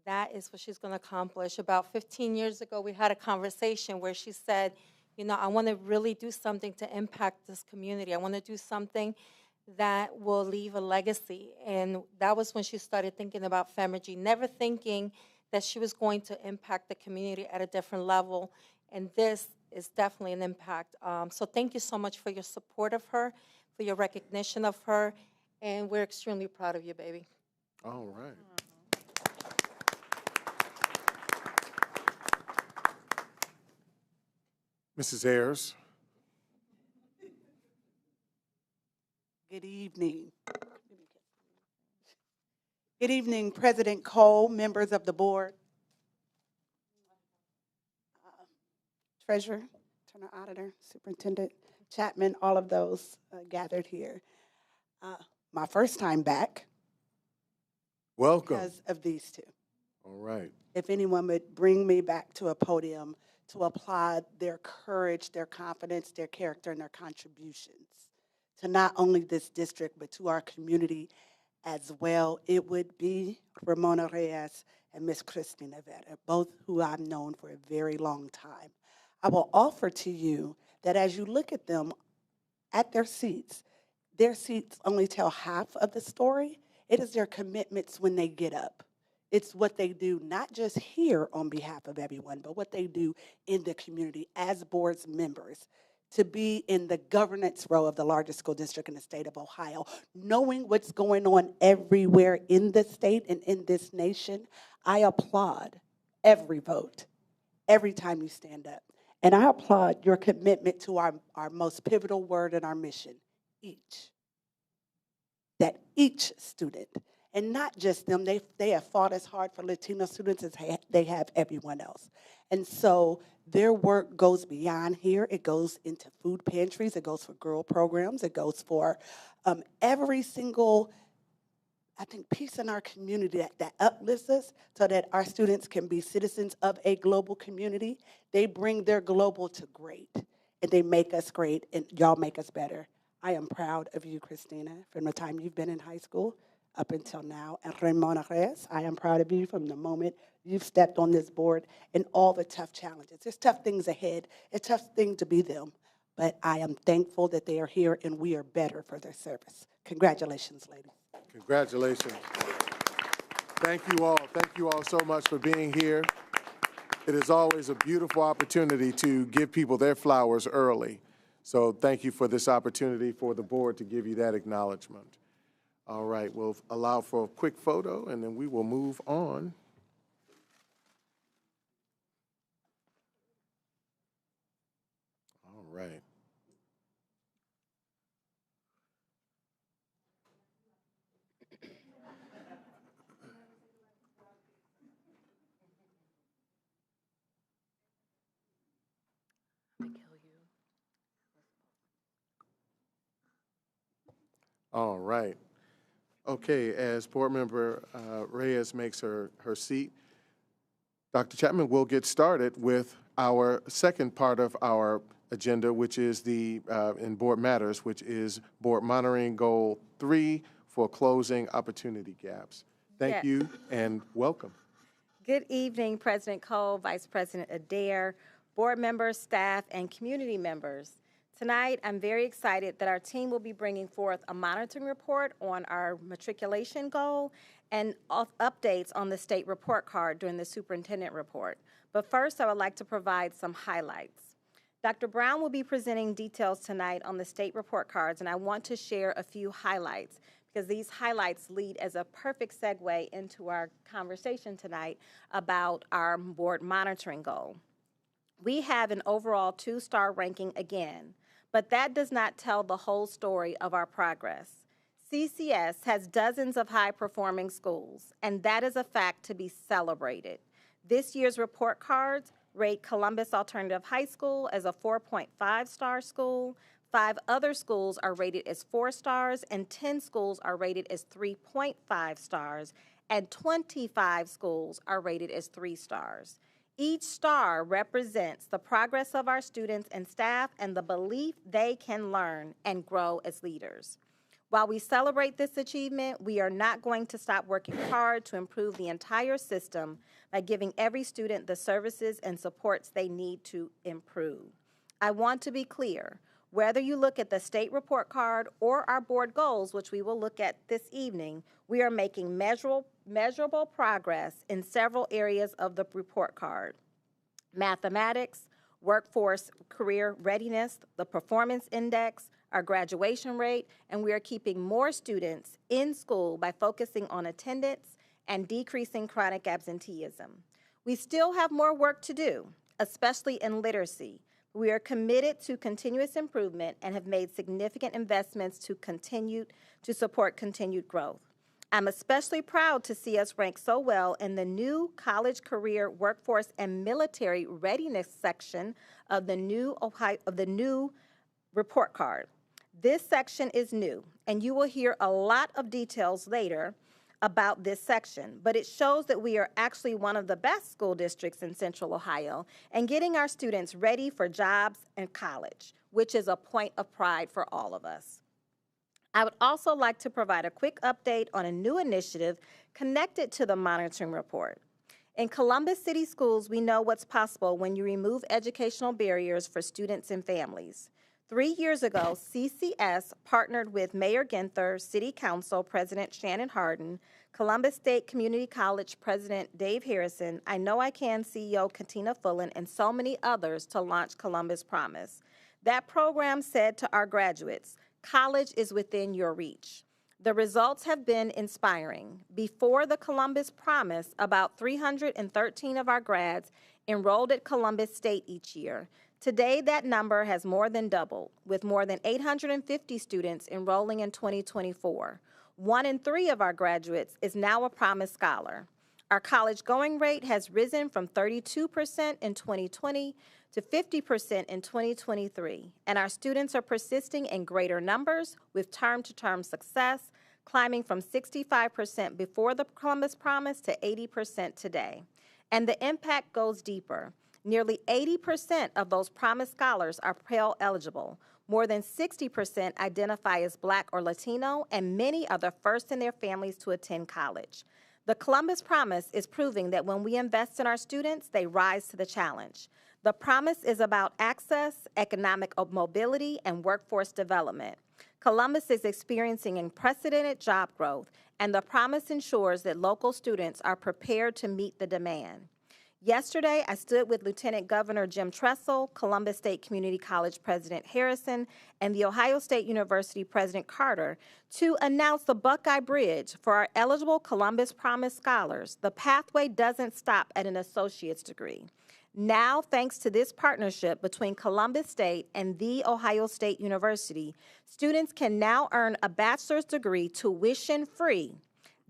that is what she's going to accomplish. About 15 years ago, we had a conversation where she said, you know, I want to really do something to impact this community. I want to do something that will leave a legacy. And that was when she started thinking about Femergy, never thinking that she was going to impact the community at a different level. And this is definitely an impact. So thank you so much for your support of her, for your recognition of her. And we're extremely proud of you, baby. All right. Mrs. Ayers. Good evening. Good evening, President Cole, members of the board, Treasurer, Turner Auditor, Superintendent Chapman, all of those gathered here. My first time back. Welcome. Because of these two. All right. If anyone would bring me back to a podium to applaud their courage, their confidence, their character, and their contributions to not only this district, but to our community as well, it would be Ramona Reyes and Miss Christina Vera, both who I've known for a very long time. I will offer to you that as you look at them at their seats only tell half of the story. It is their commitments when they get up. It's what they do not just here on behalf of everyone, but what they do in the community as boards members, to be in the governance role of the largest school district in the state of Ohio, knowing what's going on everywhere in the state and in this nation. I applaud every vote, every time you stand up. And I applaud your commitment to our most pivotal word and our mission, each. That each student, and not just them, they have fought as hard for Latino students as they have everyone else. And so their work goes beyond here. It goes into food pantries. It goes for girl programs. It goes for every single, I think, piece in our community that uplifts us so that our students can be citizens of a global community. They bring their global to great, and they make us great, and y'all make us better. I am proud of you, Christina, from the time you've been in high school up until now. And Ramona Reyes, I am proud of you from the moment you've stepped on this board and all the tough challenges. There's tough things ahead. It's a tough thing to be them. But I am thankful that they are here and we are better for their service. Congratulations, ladies. Congratulations. Thank you all. Thank you all so much for being here. It is always a beautiful opportunity to give people their flowers early. So thank you for this opportunity for the board to give you that acknowledgement. All right, we'll allow for a quick photo and then we will move on. All right. All right. Okay, as Board Member Reyes makes her seat, Dr. Chapman will get started with our second part of our agenda, which is the, in Board Matters, which is Board Monitoring Goal 3 for closing opportunity gaps. Thank Yes. you and welcome. Good evening, President Cole, Vice President Adair, board members, staff, and community members. Tonight, I'm very excited that our team will be bringing forth a monitoring report on our matriculation goal and updates on the state report card during the superintendent report. But first, I would like to provide some highlights. Dr. Brown will be presenting details tonight on the state report cards, and I want to share a few highlights because these highlights lead as a perfect segue into our conversation tonight about our board monitoring goal. We have an overall 2-star ranking again, but that does not tell the whole story of our progress. CCS has dozens of high-performing schools, and that is a fact to be celebrated. This year's report cards rate Columbus Alternative High School as a 4.5-star school, 5 other schools are rated as 4 stars, and 10 schools are rated as 3.5 stars, and 25 schools are rated as 3 stars. Each star represents the progress of our students and staff and the belief they can learn and grow as leaders. While we celebrate this achievement, we are not going to stop working hard to improve the entire system by giving every student the services and supports they need to improve. I want to be clear. Whether you look at the state report card or our board goals, which we will look at this evening, we are making measurable progress in several areas of the report card. Mathematics, workforce career readiness, the performance index, our graduation rate, and we are keeping more students in school by focusing on attendance and decreasing chronic absenteeism. We still have more work to do, especially in literacy. We are committed to continuous improvement and have made significant investments to support continued growth. I'm especially proud to see us rank so well in the new college career, workforce, and military readiness section of the new report card. This section is new, and you will hear a lot of details later about this section, but it shows that we are actually one of the best school districts in Central Ohio and getting our students ready for jobs and college, which is a point of pride for all of us. I would also like to provide a quick update on a new initiative connected to the monitoring report. In Columbus City Schools, we know what's possible when you remove educational barriers for students and families. 3 years ago, CCS partnered with Mayor Ginther, City Council President Shannon Hardin, Columbus State Community College President Dave Harrison, I Know I Can CEO Katina Fullen, and so many others to launch Columbus Promise. That program said to our graduates, college is within your reach. The results have been inspiring. Before the Columbus Promise, about 313 of our grads enrolled at Columbus State each year. Today, that number has more than doubled, with more than 850 students enrolling in 2024. 1 in 3 of our graduates is now a Promise Scholar. Our college going rate has risen from 32% in 2020 to 50% in 2023, and our students are persisting in greater numbers with term-to-term success, climbing from 65% before the Columbus Promise to 80% today. And the impact goes deeper. Nearly 80% of those Promise Scholars are Pell eligible. More than 60% identify as Black or Latino, and many are the first in their families to attend college. The Columbus Promise is proving that when we invest in our students, they rise to the challenge. The Promise is about access, economic mobility, and workforce development. Columbus is experiencing unprecedented job growth, and the Promise ensures that local students are prepared to meet the demand. Yesterday, I stood with Lieutenant Governor Jim Tressel, Columbus State Community College President Harrison, and The Ohio State University President Carter to announce the Buckeye Bridge for our eligible Columbus Promise Scholars. The pathway doesn't stop at an associate's degree. Now, thanks to this partnership between Columbus State and The Ohio State University, students can now earn a bachelor's degree tuition-free.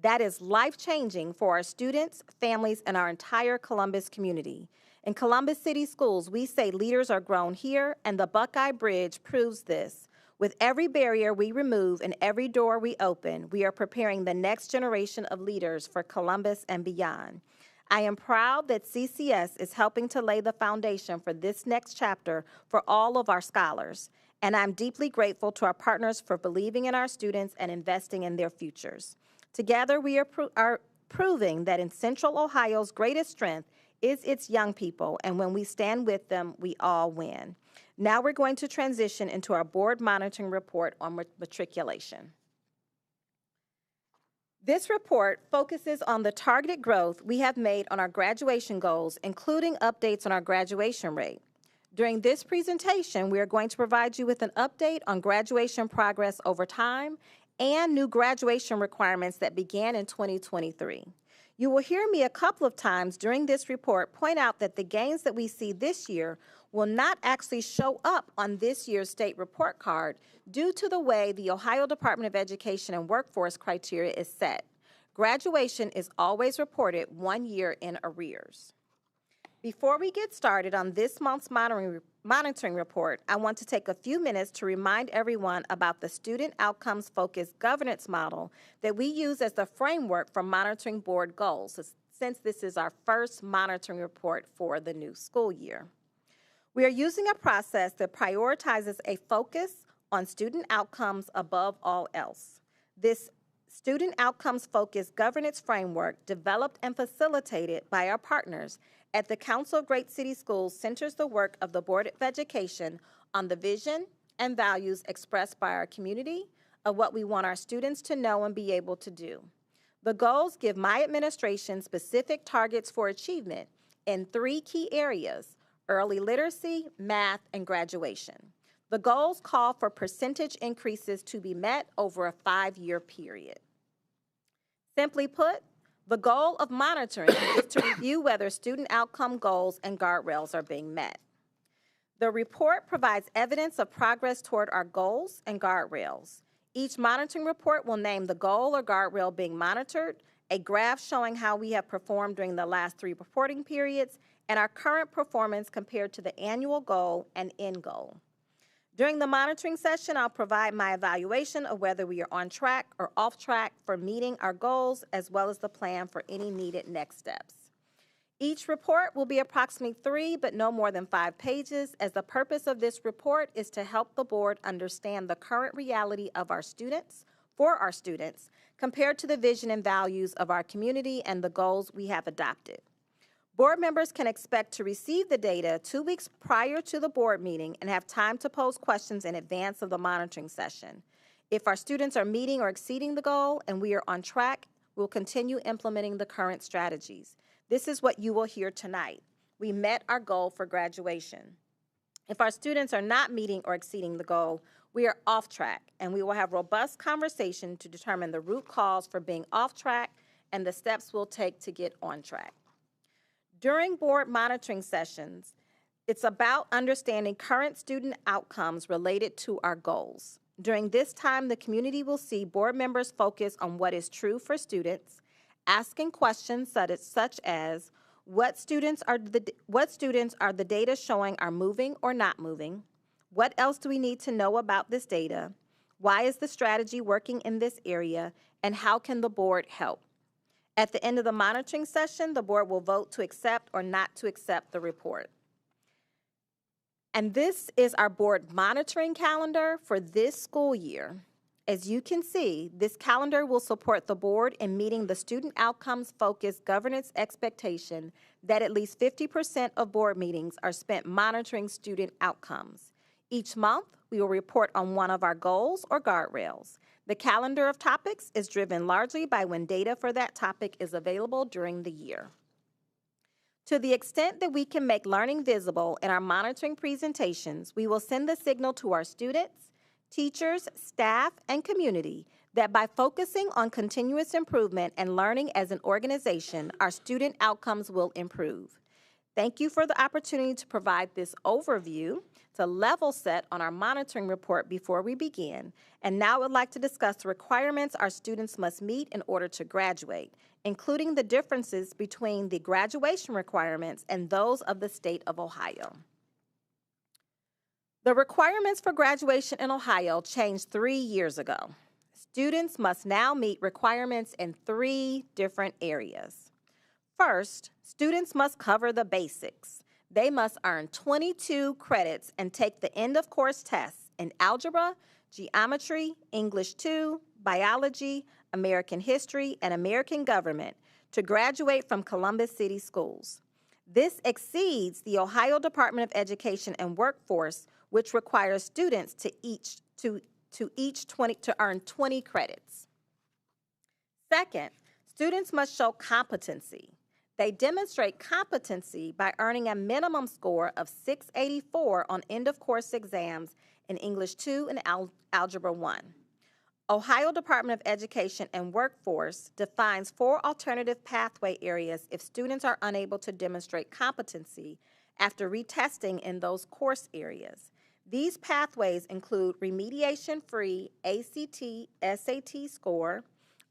That is life-changing for our students, families, and our entire Columbus community. In Columbus City Schools, we say leaders are grown here, and the Buckeye Bridge proves this. With every barrier we remove and every door we open, we are preparing the next generation of leaders for Columbus and beyond. I am proud that CCS is helping to lay the foundation for this next chapter for all of our scholars, and I'm deeply grateful to our partners for believing in our students and investing in their futures. Together, we are proving that in Central Ohio's greatest strength is its young people, and when we stand with them, we all win. Now we're going to transition into our board monitoring report on matriculation. This report focuses on the targeted growth we have made on our graduation goals, including updates on our graduation rate. During this presentation, we are going to provide you with an update on graduation progress over time and new graduation requirements that began in 2023. You will hear me a couple of times during this report point out that the gains that we see this year will not actually show up on this year's state report card due to the way the Ohio Department of Education and Workforce criteria is set. Graduation is always reported 1 year in arrears. Before we get started on this month's monitoring report, I want to take a few minutes to remind everyone about the student outcomes focused governance model that we use as the framework for monitoring board goals, since this is our first monitoring report for the new school year. We are using a process that prioritizes a focus on student outcomes above all else. This student outcomes focused governance framework, developed and facilitated by our partners at the Council of Great City Schools, centers the work of the Board of Education on the vision and values expressed by our community of what we want our students to know and be able to do. The goals give my administration specific targets for achievement in 3 key areas: early literacy, math, and graduation. The goals call for percentage increases to be met over a 5-year period. Simply put, the goal of monitoring is to review whether student outcome goals and guardrails are being met. The report provides evidence of progress toward our goals and guardrails. Each monitoring report will name the goal or guardrail being monitored, a graph showing how we have performed during the last 3 reporting periods, and our current performance compared to the annual goal and end goal. During the monitoring session, I'll provide my evaluation of whether we are on track or off track for meeting our goals, as well as the plan for any needed next steps. Each report will be approximately 3, but no more than 5 pages, as the purpose of this report is to help the board understand the current reality of our students, for our students, compared to the vision and values of our community and the goals we have adopted. Board members can expect to receive the data 2 weeks prior to the board meeting and have time to pose questions in advance of the monitoring session. If our students are meeting or exceeding the goal and we are on track, We'll continue implementing the current strategies. This is what you will hear tonight. We met our goal for graduation. If our students are not meeting or exceeding the goal, we are off track, and we will have robust conversation to determine the root cause for being off track and the steps we'll take to get on track. During board monitoring sessions, it's about understanding current student outcomes related to our goals. During this time, the community will see board members focus on what is true for students, asking questions such as, what students are the data showing are moving or not moving? What else do we need to know about this data? Why is the strategy working in this area? And how can the board help? At the end of the monitoring session, the board will vote to accept or not to accept the report. And this is our board monitoring calendar for this school year. As you can see, this calendar will support the board in meeting the student outcomes-focused governance expectation that at least 50% of board meetings are spent monitoring student outcomes. Each month, we will report on one of our goals or guardrails. The calendar of topics is driven largely by when data for that topic is available during the year. To the extent that we can make learning visible in our monitoring presentations, we will send the signal to our students, teachers, staff, and community that by focusing on continuous improvement and learning as an organization, our student outcomes will improve. Thank you for the opportunity to provide this overview to level set on our monitoring report before we begin. And now I would like to discuss the requirements our students must meet in order to graduate, including the differences between the graduation requirements and those of the state of Ohio. The requirements for graduation in Ohio changed 3 years ago. Students must now meet requirements in 3 different areas. First, students must cover the basics. They must earn 22 credits and take the end-of-course tests in algebra, geometry, English 2, biology, American history, and American government to graduate from Columbus City Schools. This exceeds the Ohio Department of Education and Workforce, which requires students to earn 20 credits. Second, students must show competency. They demonstrate competency by earning a minimum score of 684 on end-of-course exams in English 2 and Algebra 1. Ohio Department of Education and Workforce defines 4 alternative pathway areas if students are unable to demonstrate competency after retesting in those course areas. These pathways include remediation-free ACT, SAT score,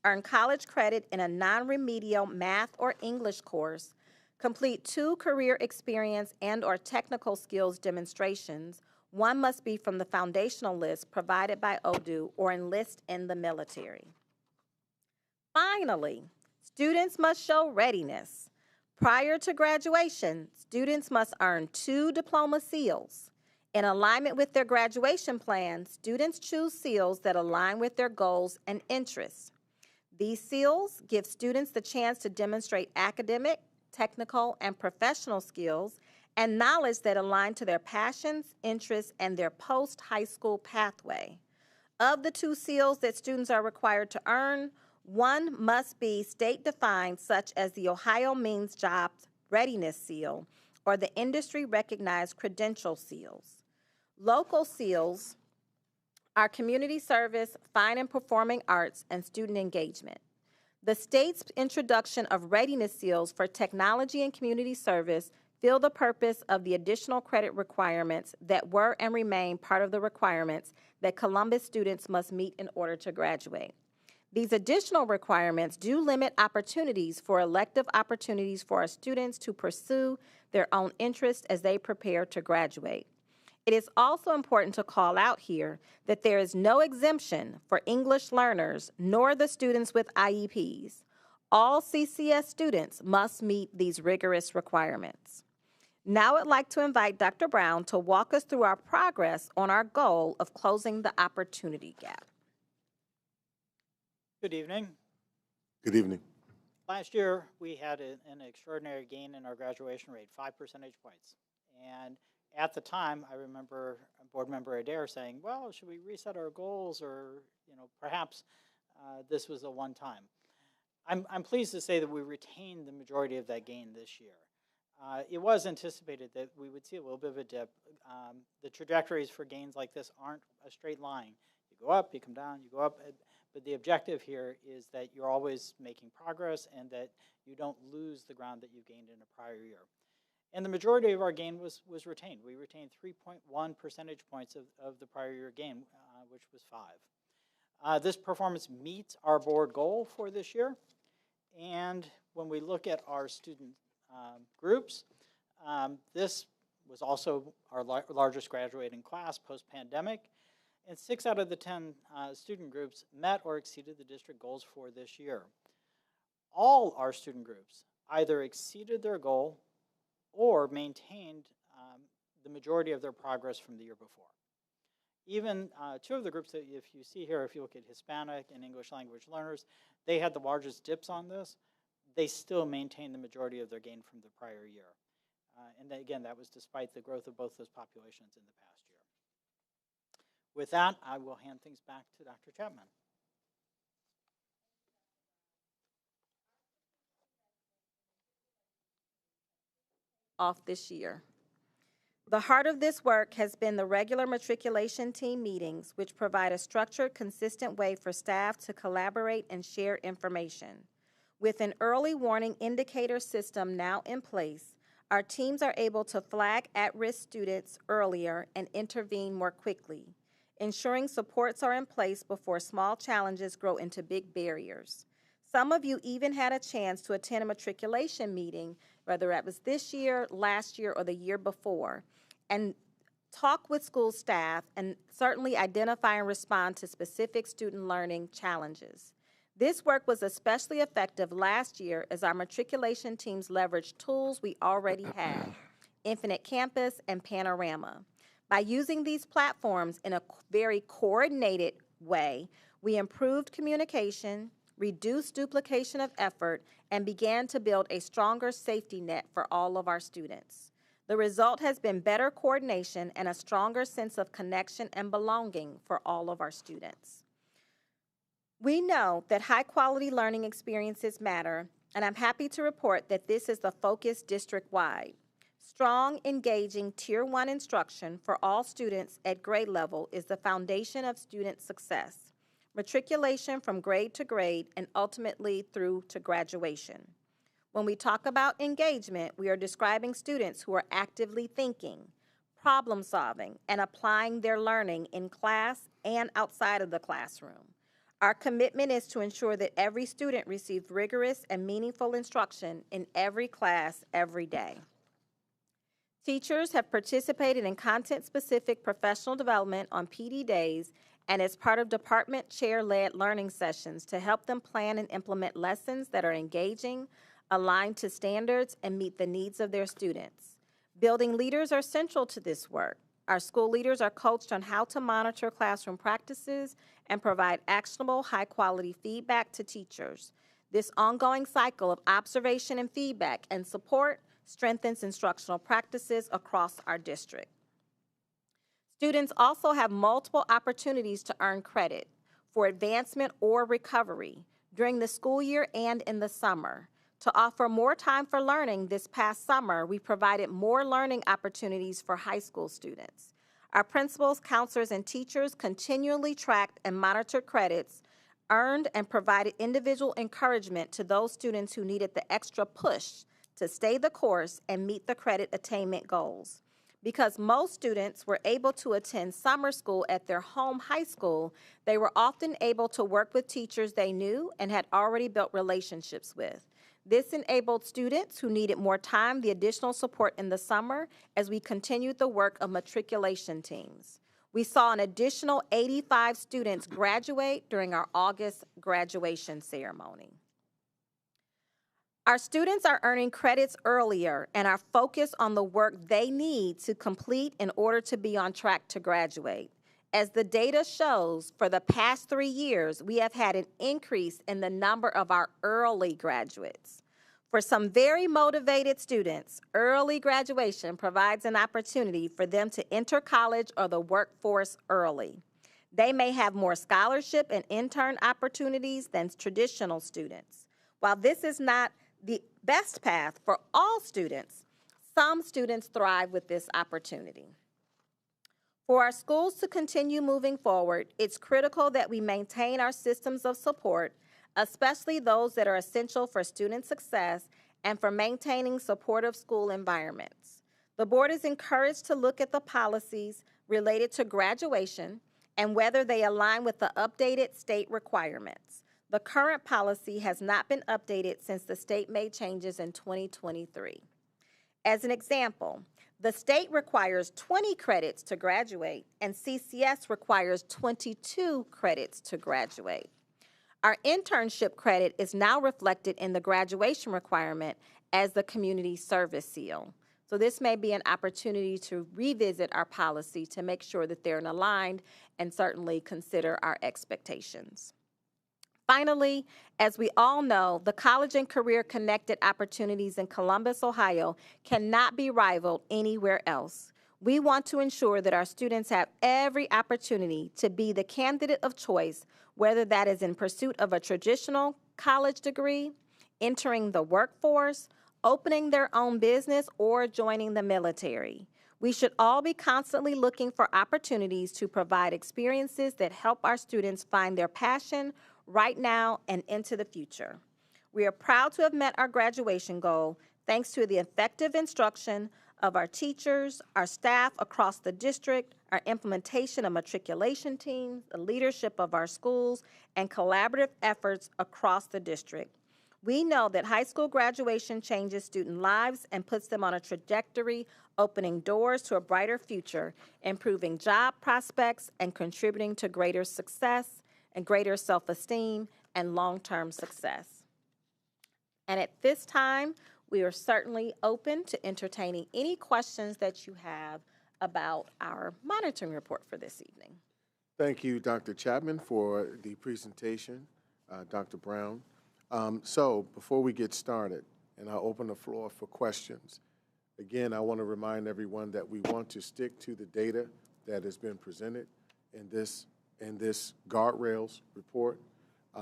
earn college credit in a non-remedial math or English course, complete 2 career experience and/or technical skills demonstrations. One must be from the foundational list provided by ODU or enlist in the military. Finally, students must show readiness. Prior to graduation, students must earn 2 diploma seals. In alignment with their graduation plan, students choose seals that align with their goals and interests. These seals give students the chance to demonstrate academic, technical, and professional skills and knowledge that align to their passions, interests, and their post-high school pathway. Of the 2 seals that students are required to earn, one must be state-defined, such as the Ohio Means Jobs Readiness Seal or the industry-recognized credential seals. Local seals are community service, fine and performing arts, and student engagement. The state's introduction of readiness seals for technology and community service fill the purpose of the additional credit requirements that were and remain part of the requirements that Columbus students must meet in order to graduate. These additional requirements do limit opportunities for elective opportunities for our students to pursue their own interests as they prepare to graduate. It is also important to call out here that there is no exemption for English learners nor the students with IEPs. All CCS students must meet these rigorous requirements. Now I'd like to invite Dr. Brown to walk us through our progress on our goal of closing the opportunity gap. Good evening. Good evening. Last year, we had an extraordinary gain in our graduation rate, 5 percentage points. And at the time, I remember Board Member Adair saying, well, should we reset our goals or, perhaps this was a one-time. I'm pleased to say that we retained the majority of that gain this year. It was anticipated that we would see a little bit of a dip. The trajectories for gains like this aren't a straight line. You go up, you come down, you go up, but the objective here is that you're always making progress and that you don't lose the ground that you gained in a prior year. And the majority of our gain was retained. We retained 3.1 percentage points of the prior year gain, which was 5. This performance meets our board goal for this year. And when we look at our student groups, this was also our largest graduating class post-pandemic. And 6 out of the 10 student groups met or exceeded the district goals for this year. All our student groups either exceeded their goal or maintained the majority of their progress from the year before. Even 2 of the groups that if you see here, if you look at Hispanic and English language learners, they had the largest dips on this. They still maintained the majority of their gain from the prior year. And then, again, that was despite the growth of both those populations in the past year. With that, I will hand things back to Dr. Chapman. Off this year. The heart of this work has been the regular matriculation team meetings, which provide a structured, consistent way for staff to collaborate and share information. With an early warning indicator system now in place, our teams are able to flag at-risk students earlier and intervene more quickly, ensuring supports are in place before small challenges grow into big barriers. Some of you even had a chance to attend a matriculation meeting, whether it was this year, last year, or the year before, and talk with school staff and certainly identify and respond to specific student learning challenges. This work was especially effective last year as our matriculation teams leveraged tools we already had, Infinite Campus and Panorama. By using these platforms in a very coordinated way, we improved communication, reduced duplication of effort, and began to build a stronger safety net for all of our students. The result has been better coordination and a stronger sense of connection and belonging for all of our students. We know that high-quality learning experiences matter, and I'm happy to report that this is the focus district-wide. Strong, engaging Tier 1 instruction for all students at grade level is the foundation of student success. Matriculation from grade to grade and ultimately through to graduation. When we talk about engagement, we are describing students who are actively thinking, problem solving, and applying their learning in class and outside of the classroom. Our commitment is to ensure that every student receives rigorous and meaningful instruction in every class every day. Teachers have participated in content-specific professional development on PD days and as part of department chair-led learning sessions to help them plan and implement lessons that are engaging, aligned to standards, and meet the needs of their students. Building leaders are central to this work. Our school leaders are coached on how to monitor classroom practices and provide actionable, high-quality feedback to teachers. This ongoing cycle of observation and feedback and support strengthens instructional practices across our district. Students also have multiple opportunities to earn credit for advancement or recovery during the school year and in the summer. To offer more time for learning this past summer, we provided more learning opportunities for high school students. Our principals, counselors, and teachers continually tracked and monitored credits earned and provided individual encouragement to those students who needed the extra push to stay the course and meet the credit attainment goals. Because most students were able to attend summer school at their home high school, they were often able to work with teachers they knew and had already built relationships with. This enabled students who needed more time the additional support in the summer as we continued the work of matriculation teams. We saw an additional 85 students graduate during our August graduation ceremony. Our students are earning credits earlier and are focused on the work they need to complete in order to be on track to graduate. As the data shows, for the past 3 years, we have had an increase in the number of our early graduates. For some very motivated students, early graduation provides an opportunity for them to enter college or the workforce early. They may have more scholarship and intern opportunities than traditional students. While this is not the best path for all students, some students thrive with this opportunity. For our schools to continue moving forward, it's critical that we maintain our systems of support, especially those that are essential for student success and for maintaining supportive school environments. The board is encouraged to look at the policies related to graduation and whether they align with the updated state requirements. The current policy has not been updated since the state made changes in 2023. As an example, the state requires 20 credits to graduate, and CCS requires 22 credits to graduate. Our internship credit is now reflected in the graduation requirement as the community service seal. So this may be an opportunity to revisit our policy to make sure that they're aligned and certainly consider our expectations. Finally, as we all know, the college and career connected opportunities in Columbus, Ohio cannot be rivaled anywhere else. We want to ensure that our students have every opportunity to be the candidate of choice, whether that is in pursuit of a traditional college degree, entering the workforce, opening their own business, or joining the military. We should all be constantly looking for opportunities to provide experiences that help our students find their passion right now and into the future. We are proud to have met our graduation goal thanks to the effective instruction of our teachers, our staff across the district, our implementation of matriculation teams, the leadership of our schools, and collaborative efforts across the district. We know that high school graduation changes student lives and puts them on a trajectory, opening doors to a brighter future, improving job prospects, and contributing to greater success and greater self-esteem and long-term success. And at this time, we are certainly open to entertaining any questions that you have about our monitoring report for this evening. Thank you, Dr. Chapman, for the presentation, Dr. Brown. So before we get started, and I'll open the floor for questions, again, I want to remind everyone that we want to stick to the data that has been presented in this guardrails report.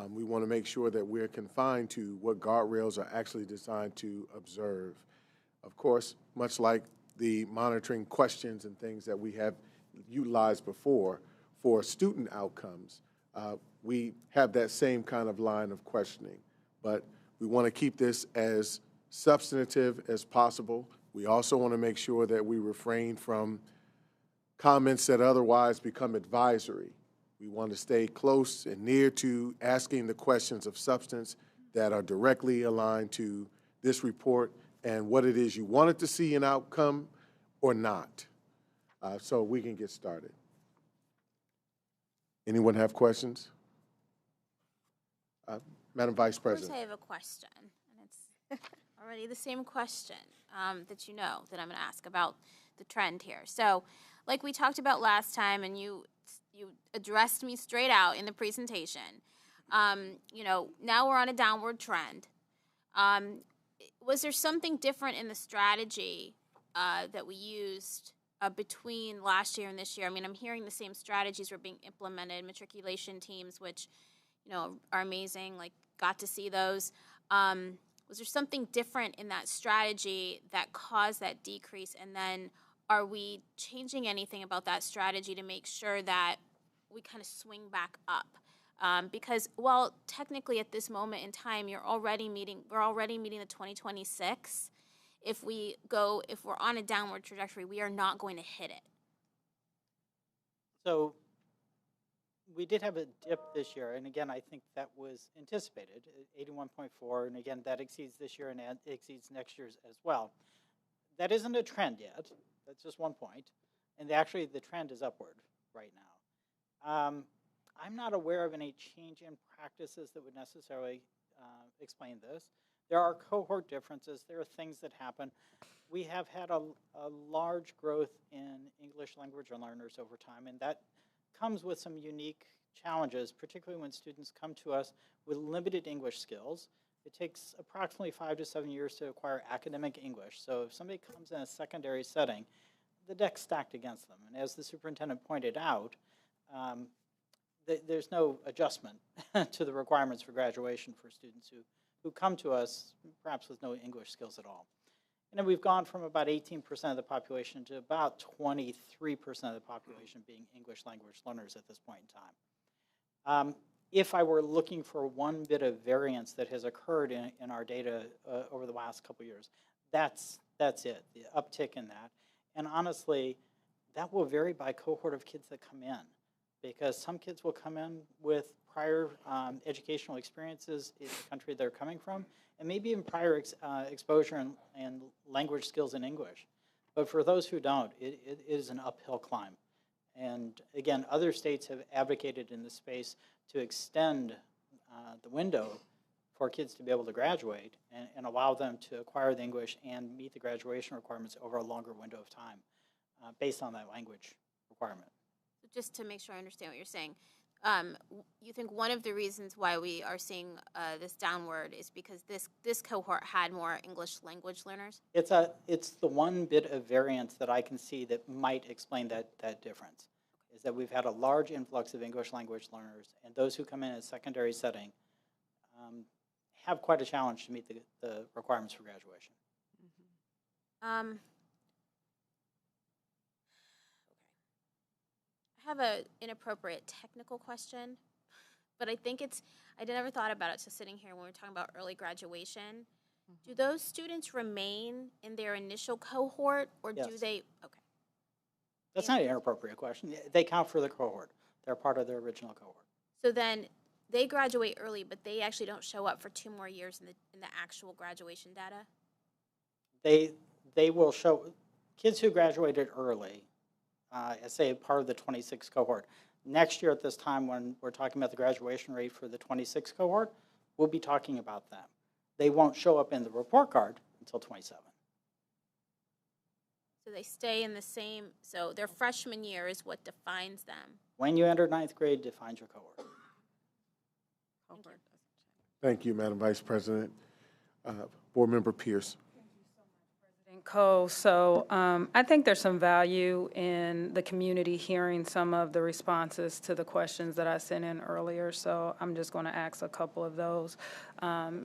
We want to make sure that we're confined to what guardrails are actually designed to observe. Of course, much like the monitoring questions and things that we have utilized before for student outcomes, we have that same kind of line of questioning. But we want to keep this as substantive as possible. We also want to make sure that we refrain from comments that otherwise become advisory. We want to stay close and near to asking the questions of substance that are directly aligned to this report and what it is you wanted to see an outcome or not. So we can get started. Anyone have questions? Madam Vice President. First, I have a question, and it's already the same question that you know that I'm going to ask about the trend here. So, like we talked about last time, and you addressed me straight out in the presentation. Now we're on a downward trend. Was there something different in the strategy that we used between last year and this year? I mean, I'm hearing the same strategies were being implemented, matriculation teams, which, are amazing, like got to see those. Was there something different in that strategy that caused that decrease? And then are we changing anything about that strategy to make sure that we kind of swing back up? Because while technically at this moment in time, we're already meeting the 2026. If we're on a downward trajectory, we are not going to hit it. So we did have a dip this year, and again, I think that was anticipated, 81.4, and again, that exceeds this year and exceeds next year's as well. That isn't a trend yet. That's just one point. And actually, the trend is upward right now. I'm not aware of any change in practices that would necessarily explain this. There are cohort differences. There are things that happen. We have had a large growth in English language learners over time, and that comes with some unique challenges, particularly when students come to us with limited English skills. It takes approximately 5 to 7 years to acquire academic English. So if somebody comes in a secondary setting, the deck's stacked against them. And as the superintendent pointed out, there's no adjustment to the requirements for graduation for students who who come to us perhaps with no English skills at all. And then we've gone from about 18% of the population to about 23% of the population being English language learners at this point in time. If I were looking for one bit of variance that has occurred in our data over the last couple of years, that's it, the uptick in that. And honestly, that will vary by cohort of kids that come in, because some kids will come in with prior educational experiences in the country they're coming from, and maybe even prior exposure and language skills in English. But for those who don't, it is an uphill climb. And again, other states have advocated in this space to extend the window for kids to be able to graduate and allow them to acquire the English and meet the graduation requirements over a longer window of time based on that language requirement. Just to make sure I understand what you're saying, you think one of the reasons why we are seeing this downward is because this cohort had more English language learners? It's the one bit of variance that I can see that might explain that difference, is that we've had a large influx of English language learners, and those who come in a secondary setting have quite a challenge to meet the requirements for graduation. I have an inappropriate technical question, but I think I never thought about it till sitting here when we were talking about early graduation. Do those students remain in their initial cohort, or do Yes. they, okay. That's not an inappropriate question. They count for the cohort. They're part of their original cohort. So then they graduate early, but they actually don't show up for 2 more years in the actual graduation data? They will show, kids who graduated early, as say part of the 26 cohort. Next year at this time, when we're talking about the graduation rate for the 26 cohort, we'll be talking about them. They won't show up in the report card until 27. So they stay in the same, so their freshman year is what defines them. When you enter 9th grade, defines your cohort. Thank you, Madam Vice President. Board Member Pierce. Cole. So I think there's some value in the community hearing some of the responses to the questions that I sent in earlier. So I'm just going to ask a couple of those.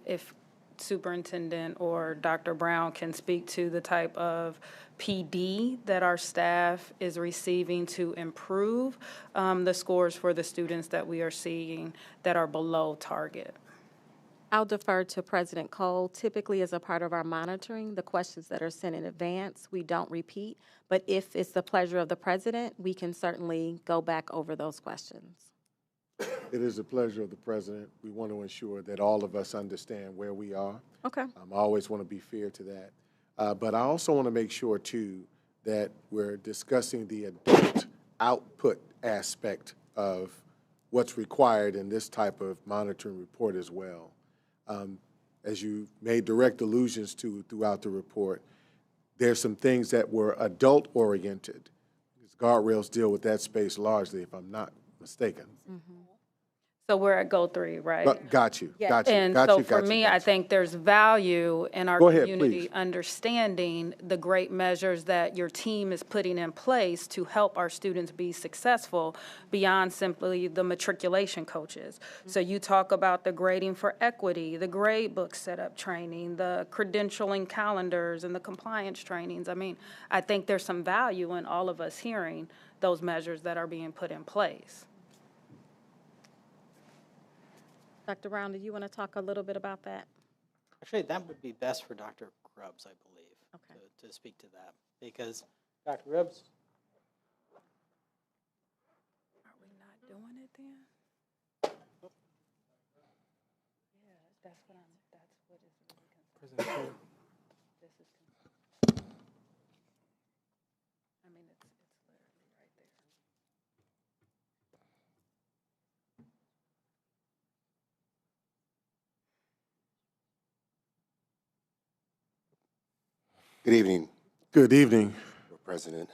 If Superintendent or Dr. Brown can speak to the type of PD that our staff is receiving to improve the scores for the students that we are seeing that are below target. I'll defer to President Cole. Typically, as a part of our monitoring, the questions that are sent in advance, we don't repeat. But if it's the pleasure of the president, we can certainly go back over those questions. It is the pleasure of the president. We want to ensure that all of us understand where we are. Okay. I always want to be fair to that. But I also want to make sure, too, that we're discussing the adult output aspect of what's required in this type of monitoring report as well. As you made direct allusions to throughout the report, there's some things that were adult-oriented. Guardrails deal with that space largely, if I'm not mistaken. Mm-hmm. So we're at Goal 3, right? Got you. Yes. Got you. And got so you, for got me, you, I think there's value in our Go ahead, community please. understanding the great measures that your team is putting in place to help our students be successful beyond simply the matriculation coaches. So you talk about the grading for equity, the grade book setup training, the credentialing calendars, and the compliance trainings. I mean, I think there's some value in all of us hearing those measures that are being put in place. Dr. Brown, do you want to talk a little bit about that? Actually, that would be best for Dr. Grubbs, I believe, okay. to speak to that. Because, Dr. Grubbs? Are we not doing it then? Yeah, that's what is really concerning. This is I mean, it's literally right there. Good evening. Good evening. President,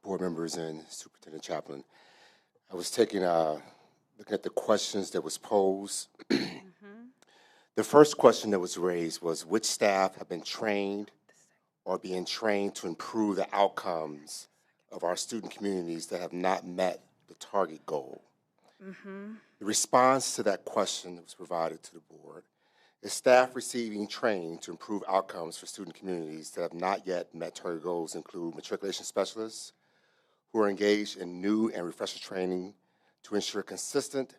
board members, and Superintendent Chaplain. I was looking at the questions that was posed. The first question that was raised was, which staff have been trained or being trained to improve the outcomes of our student communities that have not met the target goal? The response to that question that was provided to the board Is staff receiving training to improve outcomes for student communities that have not yet met target goals include matriculation specialists who are engaged in new and refresher training to ensure consistent,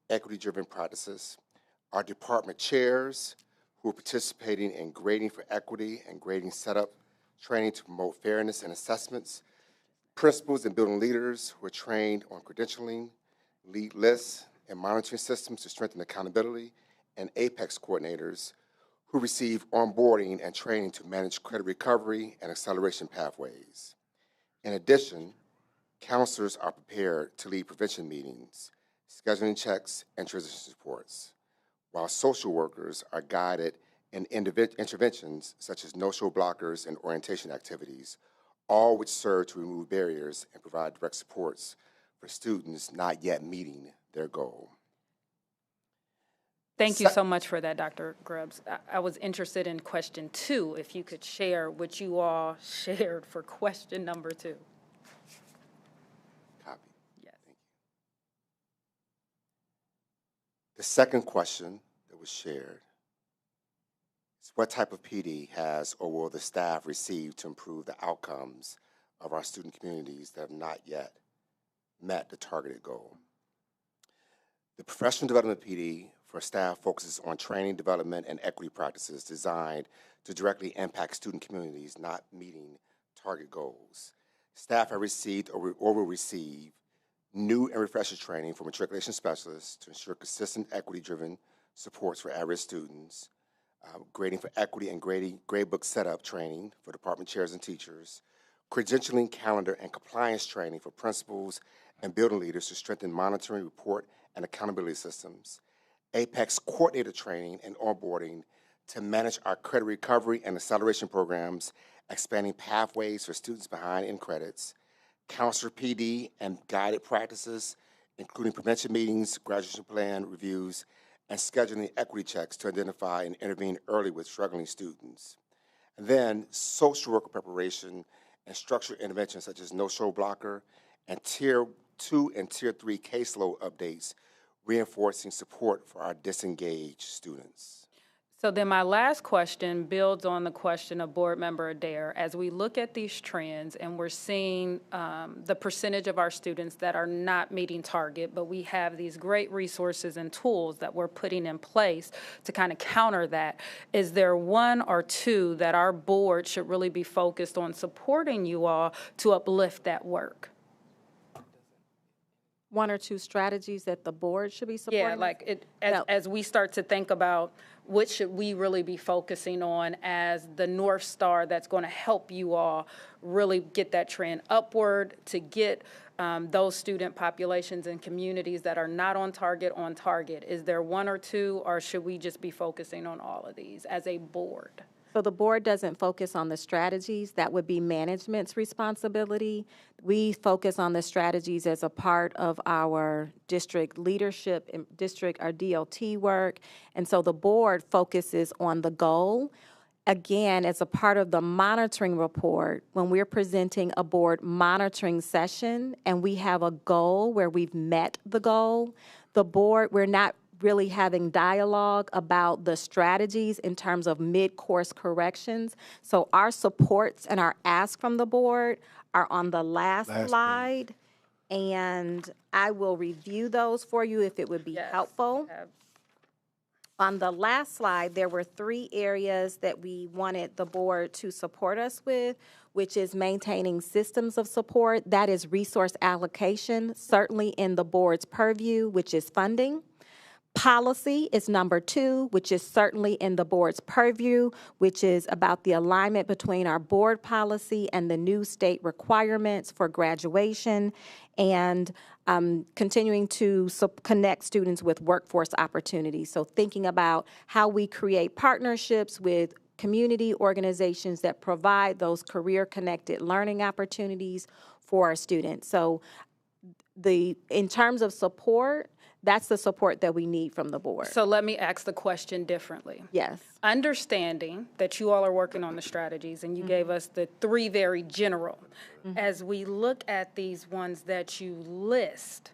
equity-driven practices, our department chairs who are participating in grading for equity and grading setup training to promote fairness and assessments, principals and building leaders who are trained on credentialing, lead lists, and monitoring systems to strengthen accountability, and APEX coordinators who receive onboarding and training to manage credit recovery and acceleration pathways. In addition, counselors are prepared to lead prevention meetings, scheduling checks, and transition supports, while social workers are guided in interventions such as no-show blockers and orientation activities, all which serve to remove barriers and provide direct supports for students not yet meeting their goal. Thank you so much for that, Dr. Grubbs. I was interested in question 2, if you could share what you all shared for question number 2. Copy. Yes. Thank you. The second question that was shared is what type of PD has or will the staff receive to improve the outcomes of our student communities that have not yet met the targeted goal? The professional development PD for staff focuses on training, development, and equity practices designed to directly impact student communities not meeting target goals. Staff have received or will receive new and refresher training for matriculation specialists to ensure consistent equity-driven supports for at-risk students, grading for equity and gradebook setup training for department chairs and teachers, credentialing, calendar, and compliance training for principals and building leaders to strengthen monitoring, report, and accountability systems, APEX coordinator training and onboarding to manage our credit recovery and acceleration programs, expanding pathways for students behind in credits, counselor PD and guided practices, including prevention meetings, graduation plan reviews, and scheduling equity checks to identify and intervene early with struggling students. And then social worker preparation and structured interventions such as no-show blocker and Tier 2 and Tier 3 caseload updates, reinforcing support for our disengaged students. So then my last question builds on the question of Board Member Adair. As we look at these trends and we're seeing the percentage of our students that are not meeting target, but we have these great resources and tools that we're putting in place to kind of counter that, is there one or two that our board should really be focused on supporting you all to uplift that work? One or two strategies that the board should be supporting? Yeah, like as we start to think about what should we really be focusing on as the North Star that's going to help you all really get that trend upward, to get those student populations and communities that are not on target. Is there one or two, or should we just be focusing on all of these as a board? So the board doesn't focus on the strategies. That would be management's responsibility. We focus on the strategies as a part of our district leadership, our DLT work. And so the board focuses on the goal. Again, as a part of the monitoring report, when we're presenting a board monitoring session and we have a goal where we've met the goal, the board, we're not really having dialogue about the strategies in terms of mid-course corrections. So our supports and our asks from the board are on the last slide, and I will review those for you if it would be helpful. On the last slide, there were 3 areas that we wanted the board to support us with, which is maintaining systems of support. That is resource allocation, certainly in the board's purview, which is funding. Policy is number 2, which is certainly in the board's purview, which is about the alignment between our board policy and the new state requirements for graduation, and continuing to connect students with workforce opportunities. So thinking about how we create partnerships with community organizations that provide those career-connected learning opportunities for our students. So in terms of support, that's the support that we need from the board. So let me ask the question differently. Yes. understanding that you all are working on the strategies, and you gave us the 3 very general. As we look at these ones that you list,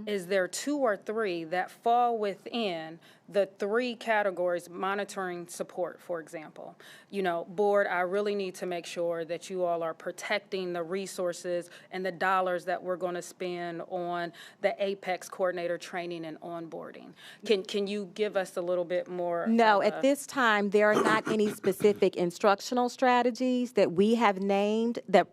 is there 2 or 3 that fall within the 3 categories, monitoring support, for example? You know, board, I really need to make sure that you all are protecting the resources and the dollars that we're going to spend on the APEX coordinator training and onboarding. Can you give us a little bit more? No, at this time, there are not any specific instructional strategies that we have named that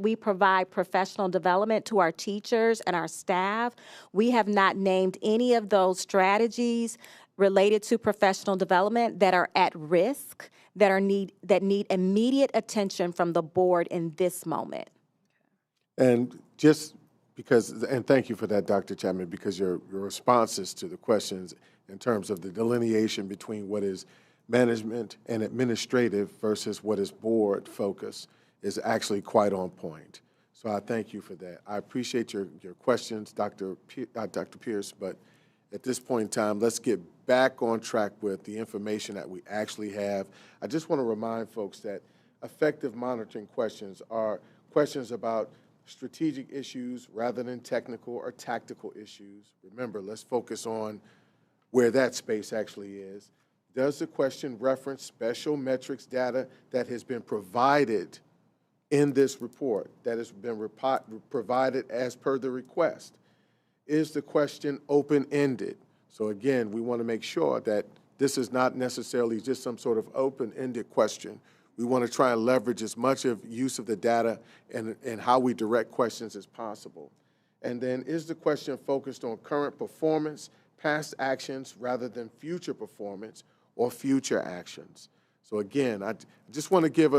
we provide professional development to our teachers and our staff. We have not named any of those strategies related to professional development that are at risk, that need immediate attention from the board in this moment. And just because, and thank you for that, Dr. Chapman, because your responses to the questions in terms of the delineation between what is management and administrative versus what is board focus is actually quite on point. So I thank you for that. I appreciate your questions, Dr. Pierce, but at this point in time, let's get back on track with the information that we actually have. I just want to remind folks that effective monitoring questions are questions about strategic issues rather than technical or tactical issues. Remember, let's focus on where that space actually is. Does the question reference special metrics data that has been provided in this report, that has been provided as per the request? Is the question open-ended? So again, we want to make sure that this is not necessarily just some sort of open-ended question. We want to try and leverage as much of use of the data and how we direct questions as possible. And then, is the question focused on current performance, past actions, rather than future performance or future actions? So again, I just want to give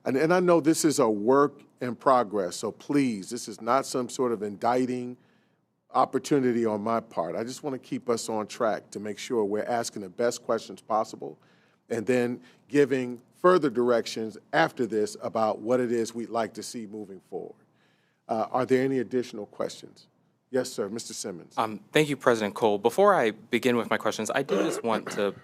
and I know this is a work in progress, so please, this is not some sort of indicting opportunity on my part. I just want to keep us on track to make sure we're asking the best questions possible and then giving further directions after this about what it is we'd like to see moving forward. Are there any additional questions? Yes, sir, Mr. Simmons. Thank you, President Cole. Before I begin with my questions, I do just want to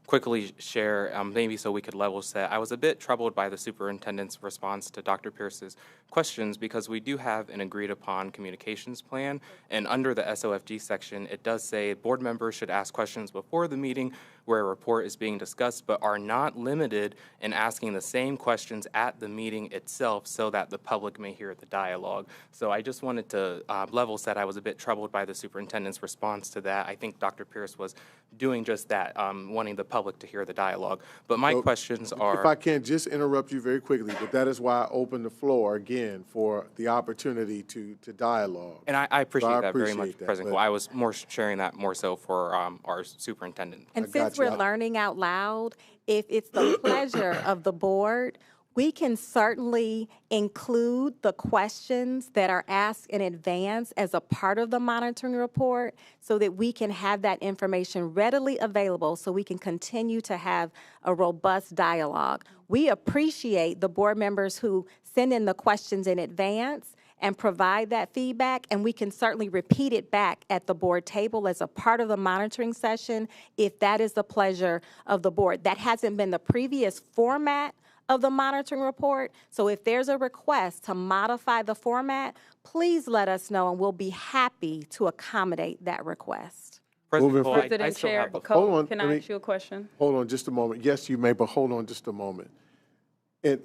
quickly share, maybe so we could level set. I was a bit troubled by the superintendent's response to Dr. Pierce's questions because we do have an agreed upon communications plan, and under the SOFG section, it does say board members should ask questions before the meeting where a report is being discussed, but are not limited in asking the same questions at the meeting itself so that the public may hear the dialogue. So I just wanted to level set. I was a bit troubled by the superintendent's response to that. I think Dr. Pierce was doing just that, wanting the public to hear the dialogue. But my questions are... If I can just interrupt you very quickly, but that is why I opened the floor again for the opportunity to dialogue. And I appreciate So that very much, that, President but- Cole. I was more sharing that more so for our superintendent. And since we're learning out loud, if it's the pleasure of the board, we can certainly include the questions that are asked in advance as a part of the monitoring report so that we can have that information readily available so we can continue to have a robust dialogue. We appreciate the board members who send in the questions in advance and provide that feedback, and we can certainly repeat it back at the board table as a part of the monitoring session if that is the pleasure of the board. That hasn't been the previous format of the monitoring report, so if there's a request to modify the format, please let us know and we'll be happy to accommodate that request. President Cole, President Chair, Cole, can I ask you a question? Hold on just a moment. Yes, you may, but hold on just a moment.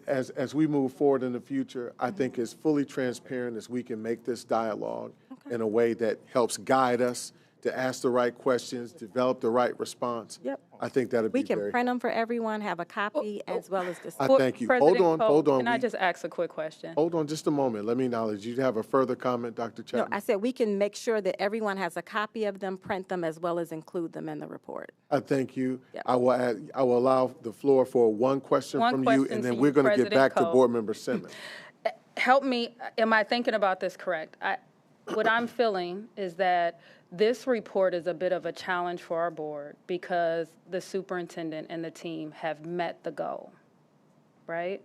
As we move forward in the future, I think as fully transparent as we can make this dialogue in a way that helps guide us to ask the right questions, develop the right response. Yep. I think that would be We can very... print them for everyone, have a copy, as well as this. I thank you. President Hold Cole, on. Can I just ask a quick question? Hold on just a moment. Let me acknowledge. You have a further comment, Dr. No, Chapman? I said we can make sure that everyone has a copy of them, print them, as well as include them in the report. I thank you. Yep. I will allow the floor for one question One from you, question and to then you, we're going to get President back to Cole. Board Member Simmons. Help me, am I thinking about this correct? What I'm feeling is that this report is a bit of a challenge for our board because the superintendent and the team have met the goal, right?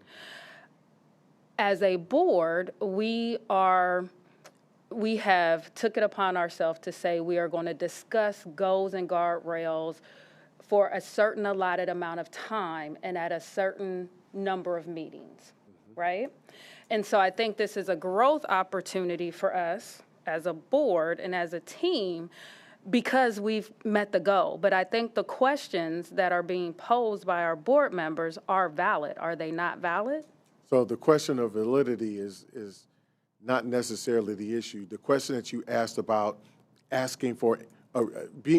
As a board, we have took it upon ourselves to say we are going to discuss goals and guardrails for a certain allotted amount of time and at a certain number of meetings, right? And so I think this is a growth opportunity for us as a board and as a team because we've met the goal. But I think the questions that are being posed by our board members are valid. Are they not valid? So the question of validity is not necessarily the issue. The question that you asked about asking for,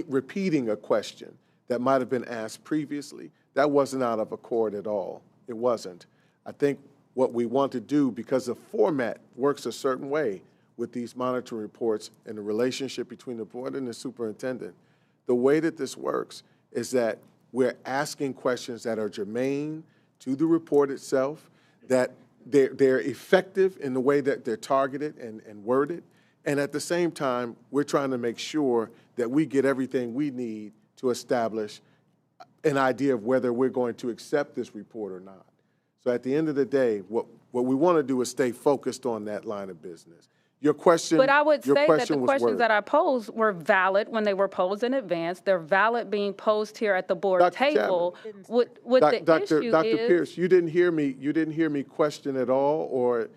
repeating a question that might have been asked previously, that wasn't out of accord at all. It wasn't. I think what we want to do, because the format works a certain way with these monitoring reports and the relationship between the board and the superintendent, the way that this works is that we're asking questions that are germane to the report itself, that they're effective in the way that they're targeted and worded, and at the same time, we're trying to make sure that we get everything we need to establish an idea of whether we're going to accept this report or not. So at the end of the day, what we want to do is stay focused on that line of business. Your question, but I would say that the was questions worded. that I posed were valid when they were posed in advance. They're valid being posed here at the board Dr. table. Chapman. What the Dr. issue Dr. is, Pierce, you didn't hear me question at all or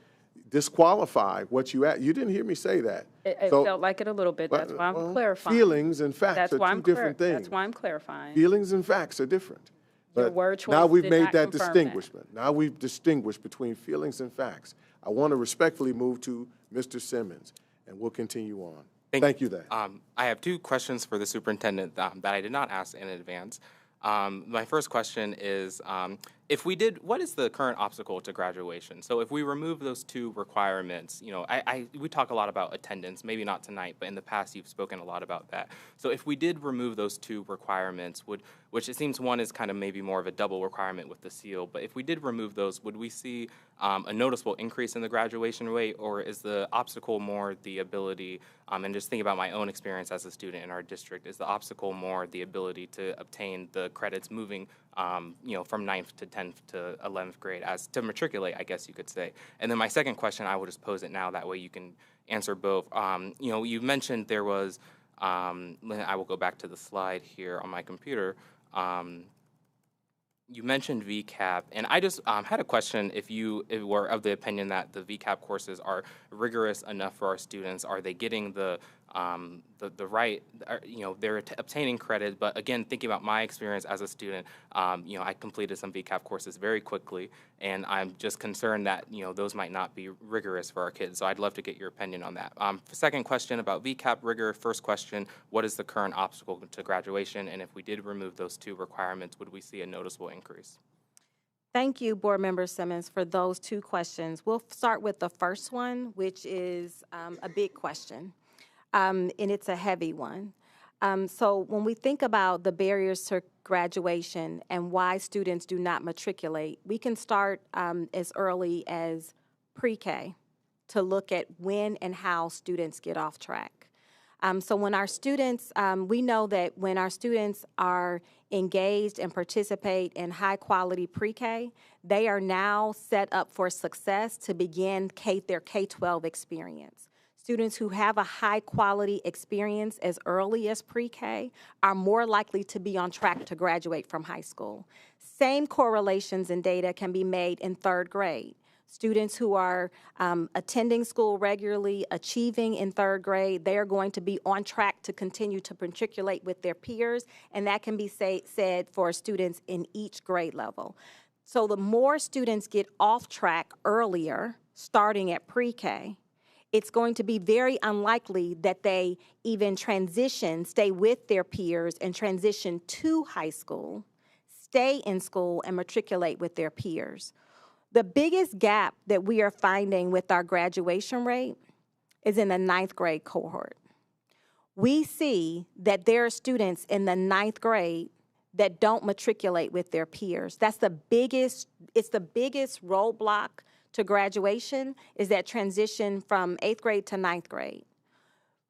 disqualify what you asked. You didn't hear me say that. it So- felt like it a little bit. That's why I'm clarifying. Feelings and facts That's are why two I'm different things. That's why I'm clarifying. Feelings and facts are different. Your But word choice now we've did made not that confirm that. distinguishment. Now we've distinguished between feelings and facts. I want to respectfully move to Mr. Simmons, and we'll continue on. Thank you, then. I have two questions for the superintendent that I did not ask in advance. My first question is, what is the current obstacle to graduation? So if we remove those two requirements, we talk a lot about attendance, maybe not tonight, but in the past you've spoken a lot about that. So if we did remove those two requirements, which it seems one is kind of maybe more of a double requirement with the seal, but if we did remove those, would we see a noticeable increase in the graduation rate, or is the obstacle more the ability, and just think about my own experience as a student in our district, is the obstacle more the ability to obtain the credits moving from 9th to 10th to 11th grade as to matriculate, I guess you could say. And then my second question, I will just pose it now, that way you can answer both. You mentioned there was, I will go back to the slide here on my computer. You mentioned VCAP, and I just had a question. If you were of the opinion that the VCAP courses are rigorous enough for our students, are they getting the right, they're obtaining credit, but again, thinking about my experience as a student, I completed some VCAP courses very quickly, and I'm just concerned that, those might not be rigorous for our kids, so I'd love to get your opinion on that. Second question about VCAP rigor. First question, what is the current obstacle to graduation, and if we did remove those two requirements, would we see a noticeable increase? Thank you, Board Member Simmons, for those two questions. We'll start with the first one, which is a big question. And it's a heavy one. So when we think about the barriers to graduation and why students do not matriculate, we can start as early as pre-K to look at when and how students get off track. So when our students, we know that when our students are engaged and participate in high-quality pre-K, they are now set up for success to begin their K-12 experience. Students who have a high-quality experience as early as pre-K are more likely to be on track to graduate from high school. Same correlations and data can be made in third grade. Students who are attending school regularly, achieving in third grade, they are going to be on track to continue to matriculate with their peers, and that can be said for students in each grade level. So the more students get off track earlier, starting at pre-K, it's going to be very unlikely that they even stay with their peers and transition to high school, stay in school and matriculate with their peers. The biggest gap that we are finding with our graduation rate is in the 9th grade cohort. We see that there are students in the 9th grade that don't matriculate with their peers. It's the biggest roadblock to graduation, is that transition from 8th grade to 9th grade.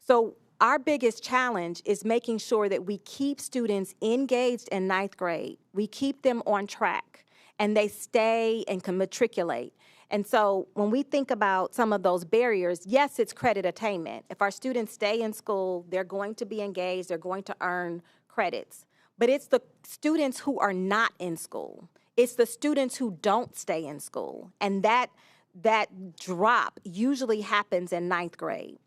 So our biggest challenge is making sure that we keep students engaged in 9th grade, we keep them on track, and they stay and can matriculate. And so when we think about some of those barriers, yes, it's credit attainment. If our students stay in school, they're going to be engaged, they're going to earn credits. but it's the students who are not in school. It's the students who don't stay in school. And that drop usually happens in ninth grade.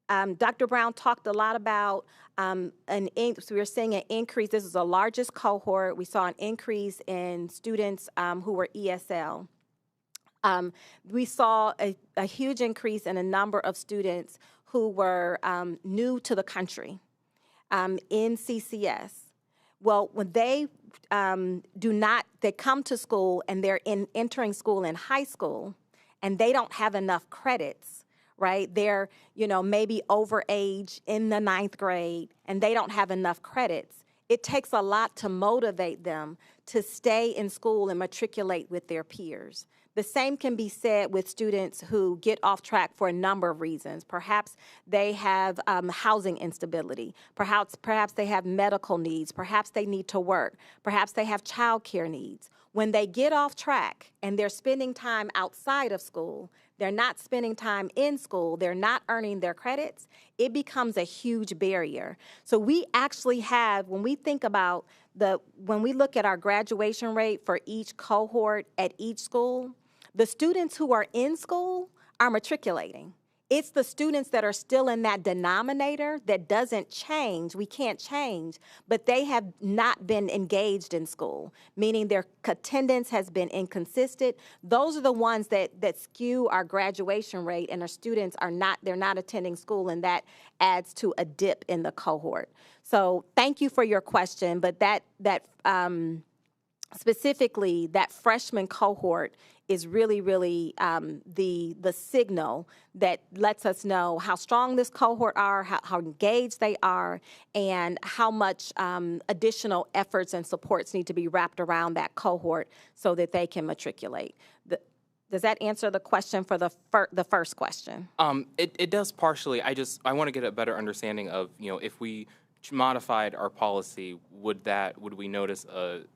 Dr. Brown talked a lot about so we were seeing an increase. This is the largest cohort. We saw an increase in students who were ESL. We saw a huge increase in a number of students who were new to the country in CCS. Well, when they they come to school and they're entering school in high school and they don't have enough credits, right? They're, maybe over age in the ninth grade and they don't have enough credits. It takes a lot to motivate them to stay in school and matriculate with their peers. The same can be said with students who get off track for a number of reasons. Perhaps they have housing instability. Perhaps they have medical needs. Perhaps they need to work. Perhaps they have childcare needs. When they get off track and they're spending time outside of school, they're not spending time in school, they're not earning their credits, it becomes a huge barrier. So we actually have, when we think about when we look at our graduation rate for each cohort at each school, the students who are in school are matriculating. It's the students that are still in that denominator that doesn't change, we can't change, but they have not been engaged in school, meaning their attendance has been inconsistent. Those are the ones that skew our graduation rate, and our students they're not attending school, and that adds to a dip in the cohort. So thank you for your question, but specifically that freshman cohort is really, really the signal that lets us know how strong this cohort are, how engaged they are, and how much additional efforts and supports need to be wrapped around that cohort so that they can matriculate. Does that answer the question for the first question? It does partially. I want to get a better understanding of, if we modified our policy, would we notice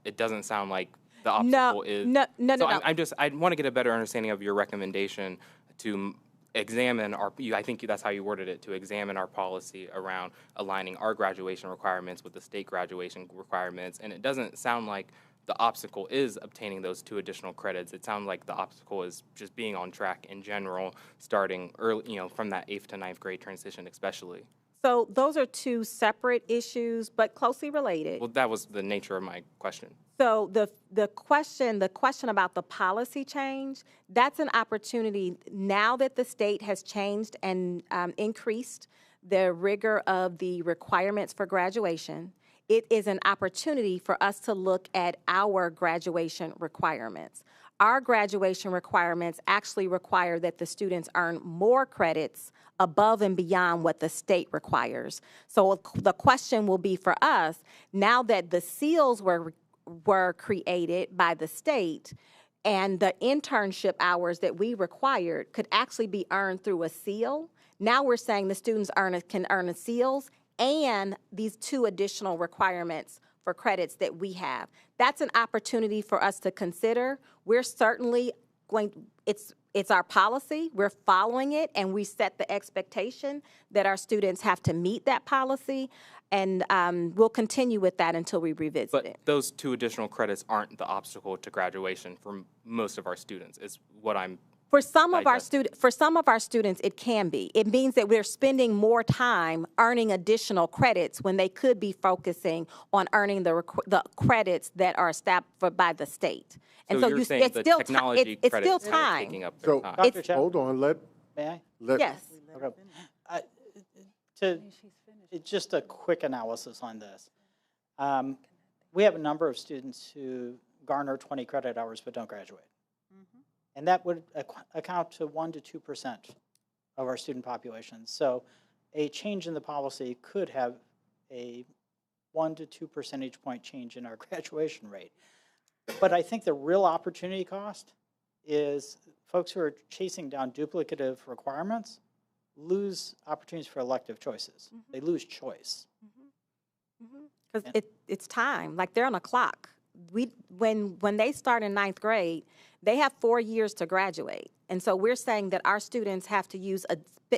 it doesn't sound like the obstacle is. No. I want to get a better understanding of your recommendation to examine I think that's how you worded it, to examine our policy around aligning our graduation requirements with the state graduation requirements. And it doesn't sound like the obstacle is obtaining those 2 additional credits. It sounds like the obstacle is just being on track in general, starting early, from that 8th to 9th grade transition especially. So those are 2 separate issues, but closely related. Well, that was the nature of my question. So the question about the policy change, that's an opportunity now that the state has changed and increased the rigor of the requirements for graduation. It is an opportunity for us to look at our graduation requirements. Our graduation requirements actually require that the students earn more credits above and beyond what the state requires. So the question will be for us, now that the seals were created by the state and the internship hours that we required could actually be earned through a seal. Now we're saying the students can earn the seals and these 2 additional requirements for credits that we have. That's an opportunity for us to consider. We're certainly it's our policy, we're following it, and we set the expectation that our students have to meet that policy, and we'll continue with that until we revisit it. But those 2 additional credits aren't the obstacle to graduation for most of our students, is what I'm For some of our students, it can be. It means that we're spending more time earning additional credits when they could be focusing on earning the credits that are established by the state. And so you're saying it's the still technology it's credits still are time. taking up their time. Dr. Chap, Hold on, may I? Yes. Okay. It's just a quick analysis on this. We have a number of students who garner 20 credit hours but don't graduate. And that would account to 1 to 2% of our student population. So a change in the policy could have a 1 to 2 percentage point change in our graduation rate. But I think the real opportunity cost is folks who are chasing down duplicative requirements lose opportunities for elective choices. They lose choice. Because it's time, like they're on a clock. When they start in 9th grade, they have 4 years to graduate. And so we're saying that our students have to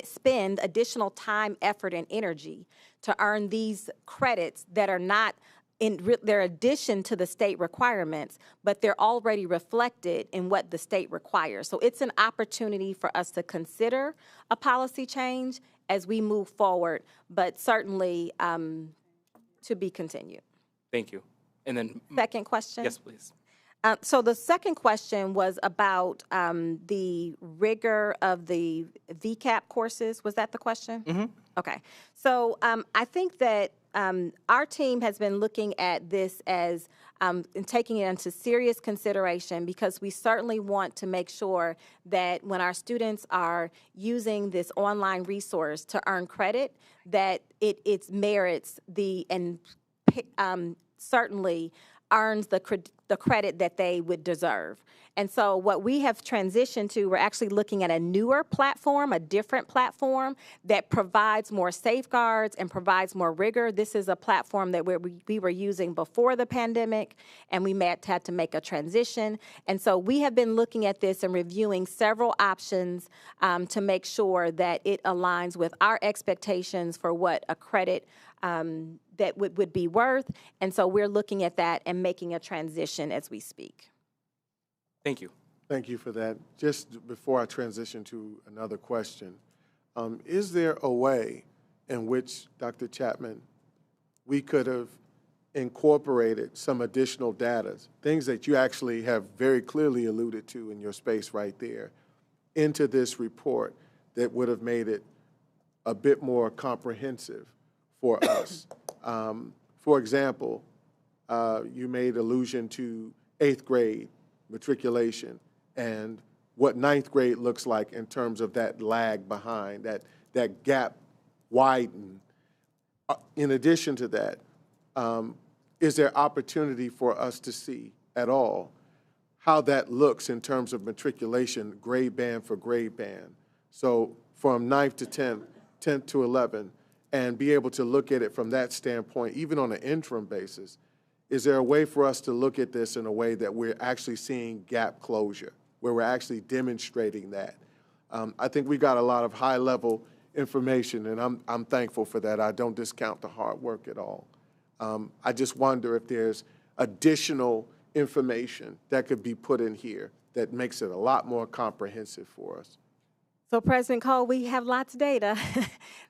spend additional time, effort, and energy to earn these credits that are not they're addition to the state requirements, but they're already reflected in what the state requires. So it's an opportunity for us to consider a policy change as we move forward, but certainly to be continued. Thank you. And then Second question? Yes, please. So the second question was about the rigor of the VCAP courses. Was that the question? Mm-hmm. Okay. So I think that our team has been looking at this as and taking it into serious consideration, because we certainly want to make sure that when our students are using this online resource to earn credit, that it merits and certainly earns the credit that they would deserve. And so what we have transitioned to, we're actually looking at a newer platform, a different platform that provides more safeguards and provides more rigor. This is a platform that we were using before the pandemic, and we had to make a transition. And so we have been looking at this and reviewing several options to make sure that it aligns with our expectations for what a credit that would be worth. And so we're looking at that and making a transition as we speak. Thank you. Thank you for that. Just before I transition to another question, is there a way in which, Dr. Chapman, we could have incorporated some additional data, things that you actually have very clearly alluded to in your space right there, into this report that would have made it a bit more comprehensive for us? For example, you made allusion to 8th grade matriculation and what 9th grade looks like in terms of that lag behind, that gap widen. In addition to that, is there opportunity for us to see at all how that looks in terms of matriculation, grade band for grade band? So from 9th to 10th, 10th to 11th, and be able to look at it from that standpoint, even on an interim basis. Is there a way for us to look at this in a way that we're actually seeing gap closure, where we're actually demonstrating that? I think we got a lot of high-level information, and I'm thankful for that. I don't discount the hard work at all. I just wonder if there's additional information that could be put in here that makes it a lot more comprehensive for us. So, President Cole, we have lots of data.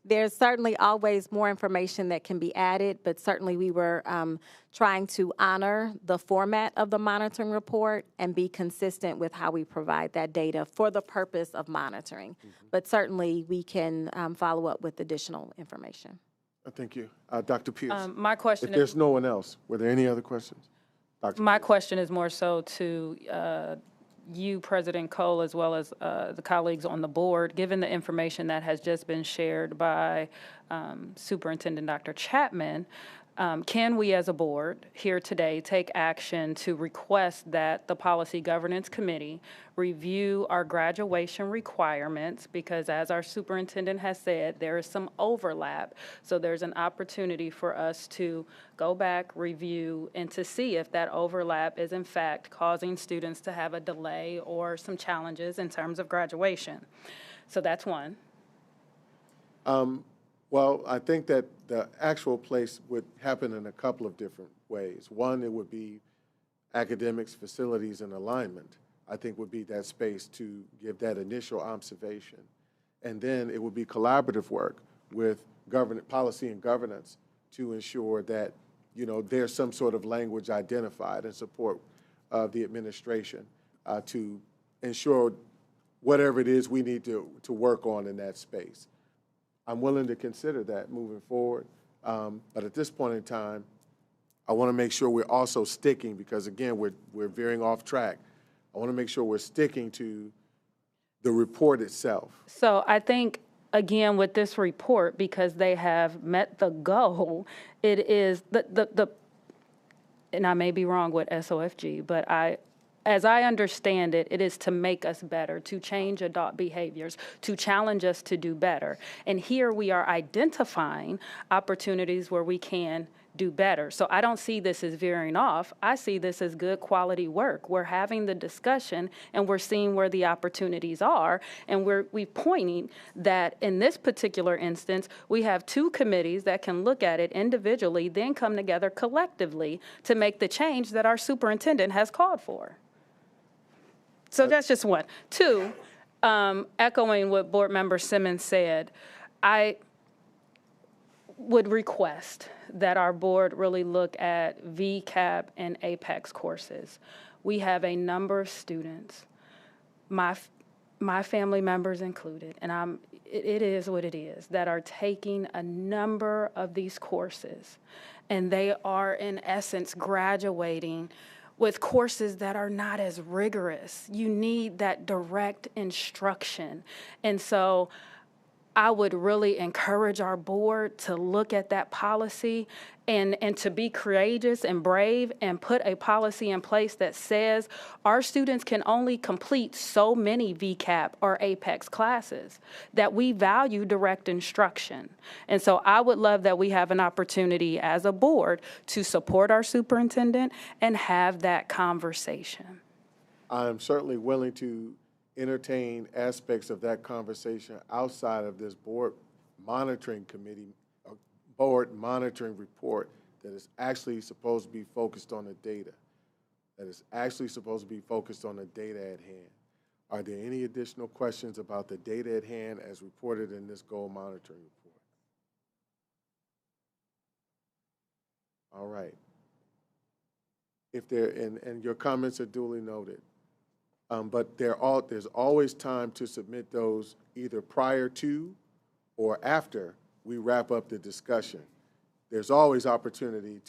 There's certainly always more information that can be added, but certainly we were trying to honor the format of the monitoring report and be consistent with how we provide that data for the purpose of monitoring. Mm-hmm. But certainly we can follow up with additional information. Thank you. Dr. Pierce. My question if there's no one else, were there any other questions? Dr. My Pierce. question is more so to you, President Cole, as well as the colleagues on the board, given the information that has just been shared by Superintendent Dr. Chapman, can we as a board here today take action to request that the Policy Governance Committee review our graduation requirements? Because as our superintendent has said, there is some overlap. So there's an opportunity for us to go back, review, and to see if that overlap is in fact causing students to have a delay or some challenges in terms of graduation. So that's one. Well, I think that the actual place would happen in a couple of different ways. One, it would be academics, facilities, and alignment, I think would be that space to give that initial observation. And then it would be collaborative work with policy and governance to ensure that, there's some sort of language identified in support of the administration to ensure whatever it is we need to work on in that space. I'm willing to consider that moving forward. But at this point in time, I want to make sure we're also sticking, because again, we're veering off track. I want to make sure we're sticking to the report itself. So I think, again, with this report, because they have met the goal, it is and I may be wrong with SOFG, but as I understand it, it is to make us better, to change adult behaviors, to challenge us to do better. And here we are identifying opportunities where we can do better. So I don't see this as veering off. I see this as good quality work. We're having the discussion and we're seeing where the opportunities are, and we're pointing that in this particular instance, we have two committees that can look at it individually, then come together collectively to make the change that our superintendent has called for. So that's just one. Two, echoing what Board Member Simmons said, I would request that our board really look at VCAP and APEX courses. We have a number of students, my family members included, and it is what it is, that are taking a number of these courses, and they are in essence graduating with courses that are not as rigorous. You need that direct instruction. And so I would really encourage our board to look at that policy and to be courageous and brave and put a policy in place that says our students can only complete so many VCAP or APEX classes, that we value direct instruction. And so I would love that we have an opportunity as a board to support our superintendent and have that conversation. I'm certainly willing to entertain aspects of that conversation outside of this board monitoring committee, board monitoring report that is actually supposed to be focused on the data, that is actually supposed to be focused on the data at hand. Are there any additional questions about the data at hand as reported in this goal monitoring report? All right. If there, and your comments are duly noted. But there's always time to submit those either prior to or after we wrap up the discussion. There's always opportunity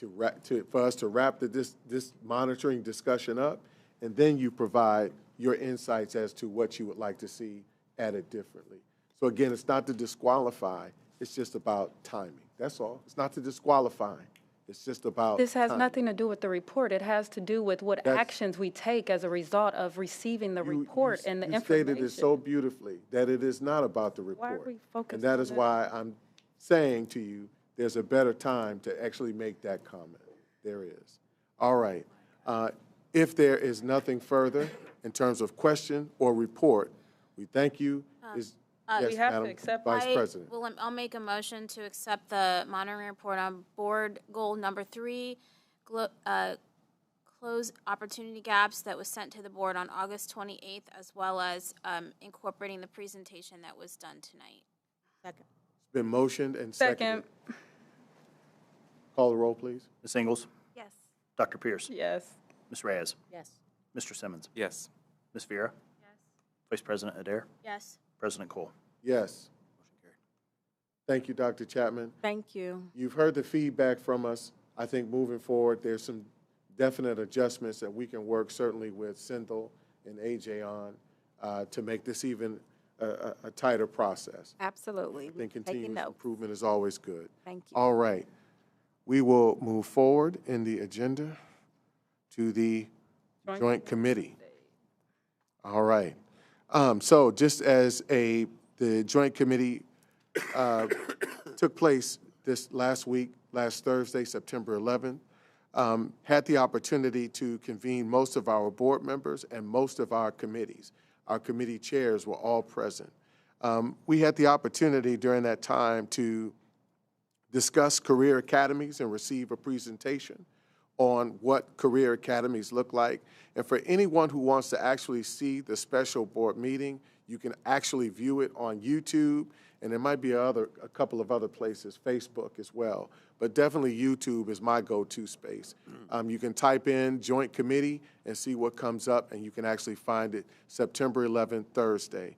for us to wrap this monitoring discussion up, and then you provide your insights as to what you would like to see added differently. So again, it's not to disqualify, it's just about timing. That's all. It's not to disqualify. It's just about This has timing. nothing to do with the report. It has to do with what actions we take as a result of receiving the report and the You information. stated it so beautifully that it is not about the report. Why are we focused And that on is that? why I'm saying to you, there's a better time to actually make that comment. There is. All right. If there is nothing further in terms of question or report, we thank you. Yes, we have to Madam accept- Vice President. Well, I'll make a motion to accept the monitoring report on board goal number 3, close opportunity gaps, that was sent to the board on August 28th, as well as incorporating the presentation that was done tonight. Second. It's been motioned and seconded. Call the roll, please. Ms. Ingles? Yes. Dr. Pierce? Yes. Ms. Reyes? Yes. Mr. Simmons? Yes. Ms. Vera? Yes. Vice President Adair? Yes. President Cole? Yes. Thank you, Dr. Chapman. Thank you. You've heard the feedback from us. I think moving forward, there's some definite adjustments that we can work certainly with Sindel and AJ on to make this even a tighter process. Absolutely. I think Taking continuous notes. improvement is always good. Thank you. All right. We will move forward in the agenda to the Joint Committee. All right. So just as the Joint Committee took place this last week, last Thursday, September 11th, had the opportunity to convene most of our board members and most of our committees. Our committee chairs were all present. We had the opportunity during that time to discuss career academies and receive a presentation on what career academies look like. And for anyone who wants to actually see the special board meeting, you can actually view it on YouTube, and there might be a couple of other places, Facebook as well. But definitely YouTube is my go-to space. You can type in Joint Committee and see what comes up, and you can actually find it September 11th, Thursday,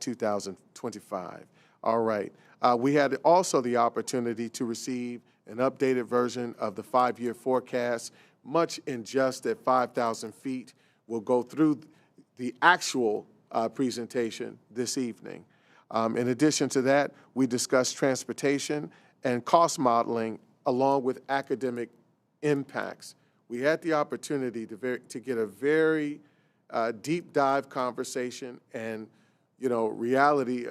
2025. All right. We had also the opportunity to receive an updated version of the 5-year forecast, much in just at 5,000 feet. We'll go through the actual presentation this evening. In addition to that, we discussed transportation and cost modeling along with academic impacts. We had the opportunity to get a very deep dive conversation and reality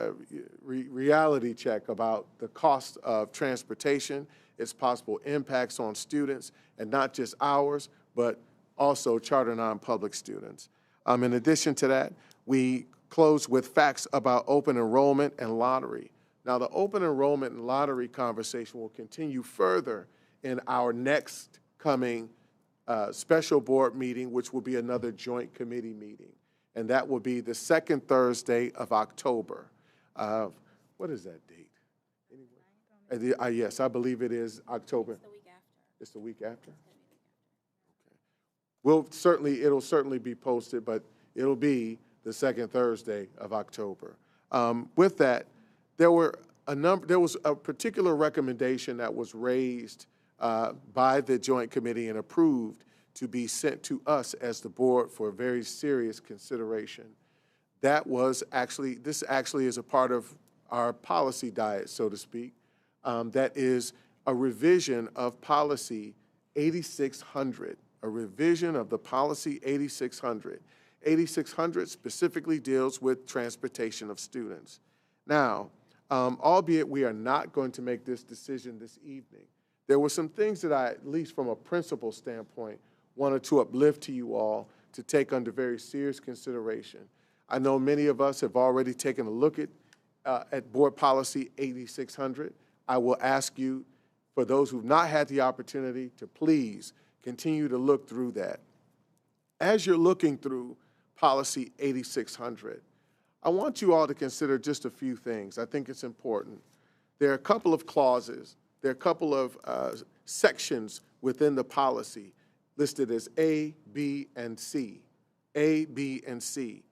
check about the cost of transportation its possible impacts on students, and not just ours, but also charter non-public students. In addition to that, we close with facts about open enrollment and lottery. Now, the open enrollment and lottery conversation will continue further in our next coming special board meeting, which will be another joint committee meeting. And that will be the second Thursday of October. What is that date? Anyway? Yes, I believe it is October. It's the week after. It's the week after? Okay. It'll certainly be posted, but it'll be the second Thursday of October. With that, there was a particular recommendation that was raised by the Joint Committee and approved to be sent to us as the board for very serious consideration. That was this actually is a part of our policy diet, so to speak. That is a revision of policy 8600, a revision of the policy 8600. 8600 specifically deals with transportation of students. Now, albeit we are not going to make this decision this evening, there were some things that I, at least from a principle standpoint, wanted to uplift to you all to take under very serious consideration. I know many of us have already taken a look at Board Policy 8600. I will ask you, for those who've not had the opportunity, to please continue to look through that. As you're looking through Policy 8600, I want you all to consider just a few things. I think it's important. There are a couple of clauses, there are a couple of sections within the policy listed as A, B, and C. A, B, and C.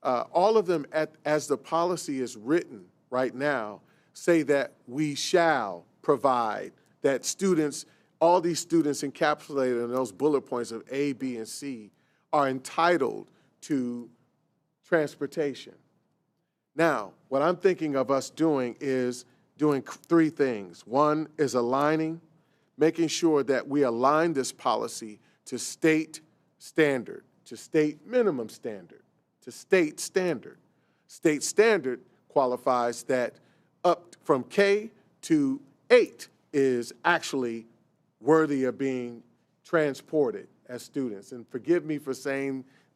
All of them, as the policy is written right now, say that we shall provide, that students, all these students encapsulated in those bullet points of A, B, and C are entitled to transportation. Now, what I'm thinking of us doing is doing three things. One is aligning, making sure that we align this policy to state standard, to state minimum standard, to state standard. State standard qualifies that up from K to 8 is actually worthy of being transported as students. And forgive me for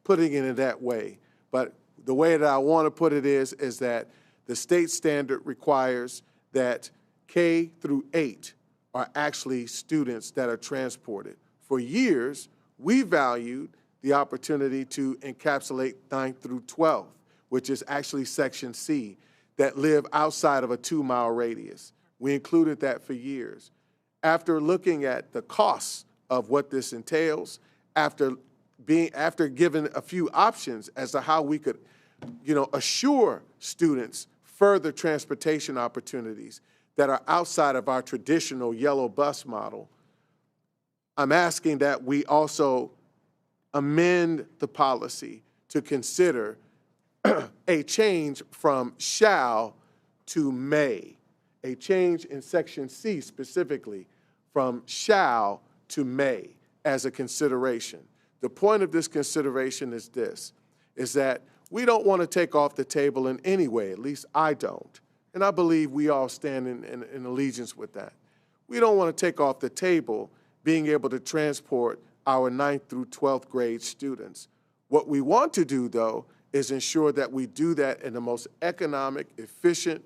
putting it in that way, but the way that I want to put it is that the state standard requires that K through 8 are actually students that are transported. For years, we valued the opportunity to encapsulate 9th through 12th, which is actually Section C, that live outside of a 2-mile radius. We included that for years. After looking at the costs of what this entails, after given a few options as to how we could, assure students further transportation opportunities that are outside of our traditional yellow bus model, I'm asking that we also amend the policy to consider a change from shall to may, a change in Section C specifically from shall to may as a consideration. The point of this consideration is this, is that we don't want to take off the table in any way, at least I don't, and I believe we all stand in allegiance with that. We don't want to take off the table being able to transport our 9th through 12th grade students. What we want to do, though, is ensure that we do that in the most economic, efficient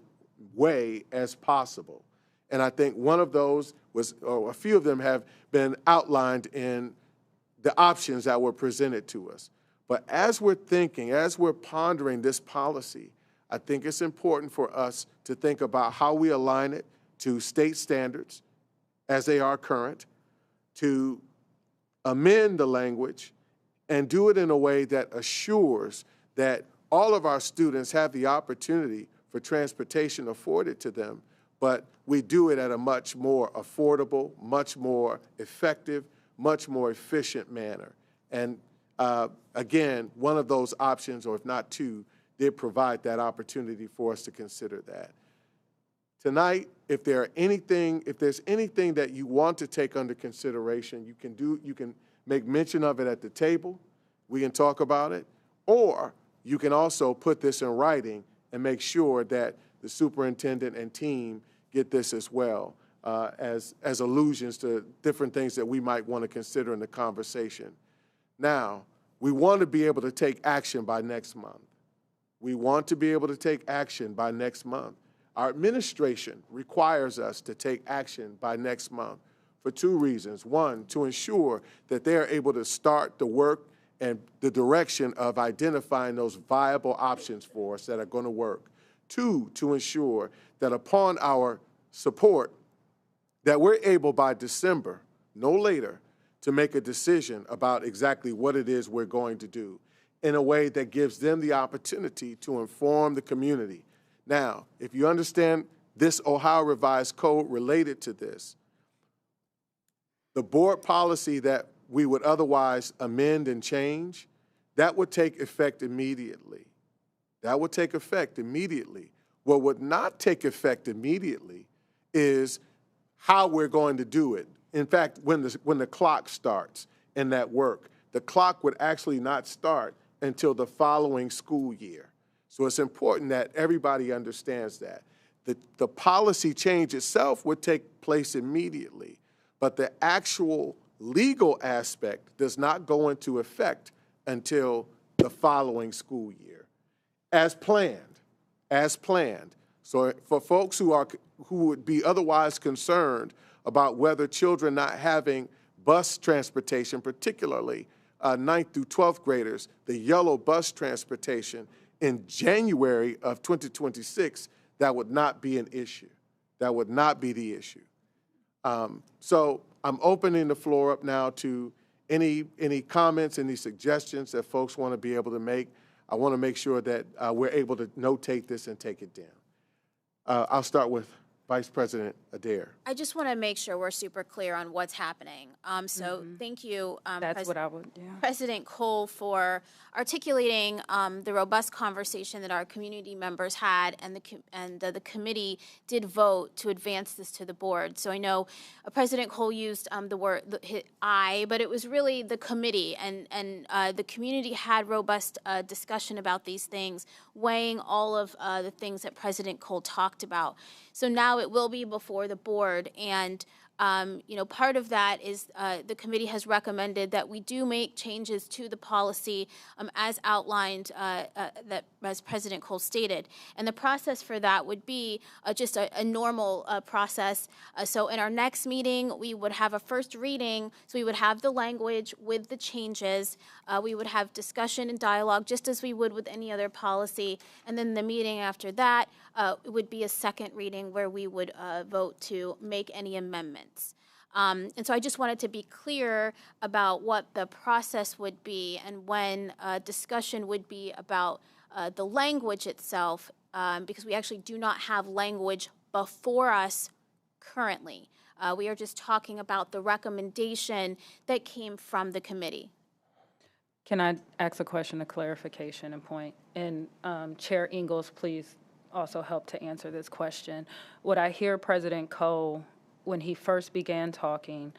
way as possible. And I think one of those or a few of them have been outlined in the options that were presented to us. But as we're thinking, as we're pondering this policy, I think it's important for us to think about how we align it to state standards as they are current, to amend the language and do it in a way that assures that all of our students have the opportunity for transportation afforded to them, but we do it at a much more affordable, much more effective, much more efficient manner. And again, one of those options, or if not two, did provide that opportunity for us to consider that. Tonight, if there's anything that you want to take under consideration, you can make mention of it at the table. We can talk about it, or you can also put this in writing and make sure that the superintendent and team get this as well. as allusions to different things that we might want to consider in the conversation. Now, we want to be able to take action by next month. We want to be able to take action by next month. Our administration requires us to take action by next month for two reasons. One, to ensure that they are able to start the work and the direction of identifying those viable options for us that are going to work. Two, to ensure that upon our support, that we're able by December, no later, to make a decision about exactly what it is we're going to do in a way that gives them the opportunity to inform the community. Now, if you understand this Ohio Revised Code related to this, the board policy that we would otherwise amend and change, that would take effect immediately. That would take effect immediately. What would not take effect immediately is how we're going to do it. In fact, when the clock starts in that work, the clock would actually not start until the following school year. So it's important that everybody understands that. The policy change itself would take place immediately, but the actual legal aspect does not go into effect until the following school year, as planned, as planned. So for folks who would be otherwise concerned about whether children not having bus transportation, particularly 9th through 12th graders, the yellow bus transportation in January of 2026, that would not be an issue. That would not be the issue. So I'm opening the floor up now to any comments, any suggestions that folks want to be able to make. I want to make sure that we're able to notate this and take it down. I'll start with Vice President Adair. I just want to make sure we're super clear on what's happening. Thank you, That's what I would, yeah. President Cole, for articulating the robust conversation that our community members had, and the committee did vote to advance this to the board. So I know President Cole used the word "I," but it was really the committee, and the community had robust discussion about these things, weighing all of the things that President Cole talked about. So now it will be before the board, and part of that is the committee has recommended that we do make changes to the policy as outlined, as President Cole stated. And the process for that would be just a normal process. So in our next meeting, we would have a first reading. So we would have the language with the changes. We would have discussion and dialogue just as we would with any other policy. And then the meeting after that, it would be a second reading where we would vote to make any amendments. And so I just wanted to be clear about what the process would be and when discussion would be about the language itself, because we actually do not have language before us currently. We are just talking about the recommendation that came from the committee. Can I ask a question of clarification and point? And Chair Ingalls, please also help to answer this question. What I hear President Cole, when he first began talking,